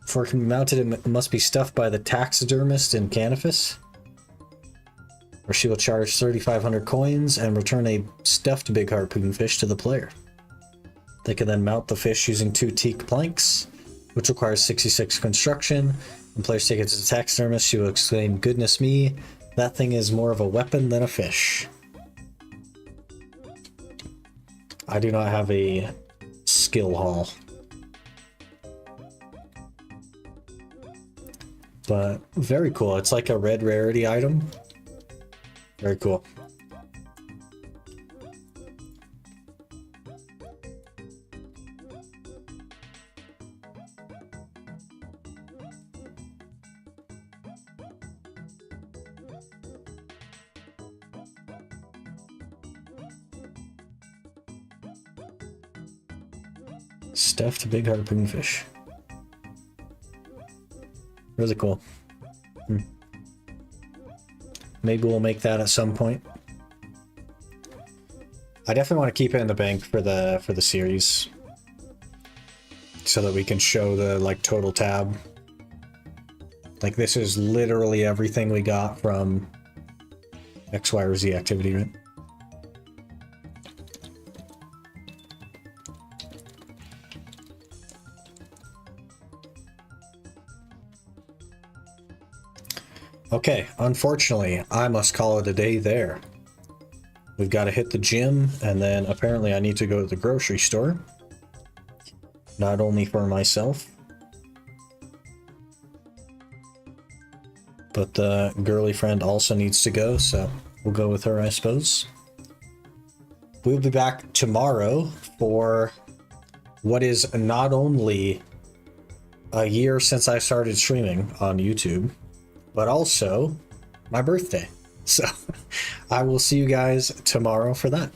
For it can be mounted, it must be stuffed by the taxidermist in Canifis. Or she will charge 3,500 coins and return a stuffed big harpoon fish to the player. They can then mount the fish using 2 teak planks, which requires 66 construction. When players take it to the taxidermist, she will exclaim, "Goodness me, that thing is more of a weapon than a fish." I do not have a skill hall. But very cool. It's like a red rarity item. Very cool. Stuffed big harpoon fish. Really cool. Maybe we'll make that at some point. I definitely want to keep it in the bank for the series, so that we can show the like total tab. Like this is literally everything we got from X, Y, or Z activity, right? Okay, unfortunately, I must call it a day there. We've got to hit the gym, and then apparently I need to go to the grocery store. Not only for myself, but the girly friend also needs to go, so we'll go with her, I suppose. We'll be back tomorrow for what is not only a year since I started streaming on YouTube, but also my birthday. So I will see you guys tomorrow for that.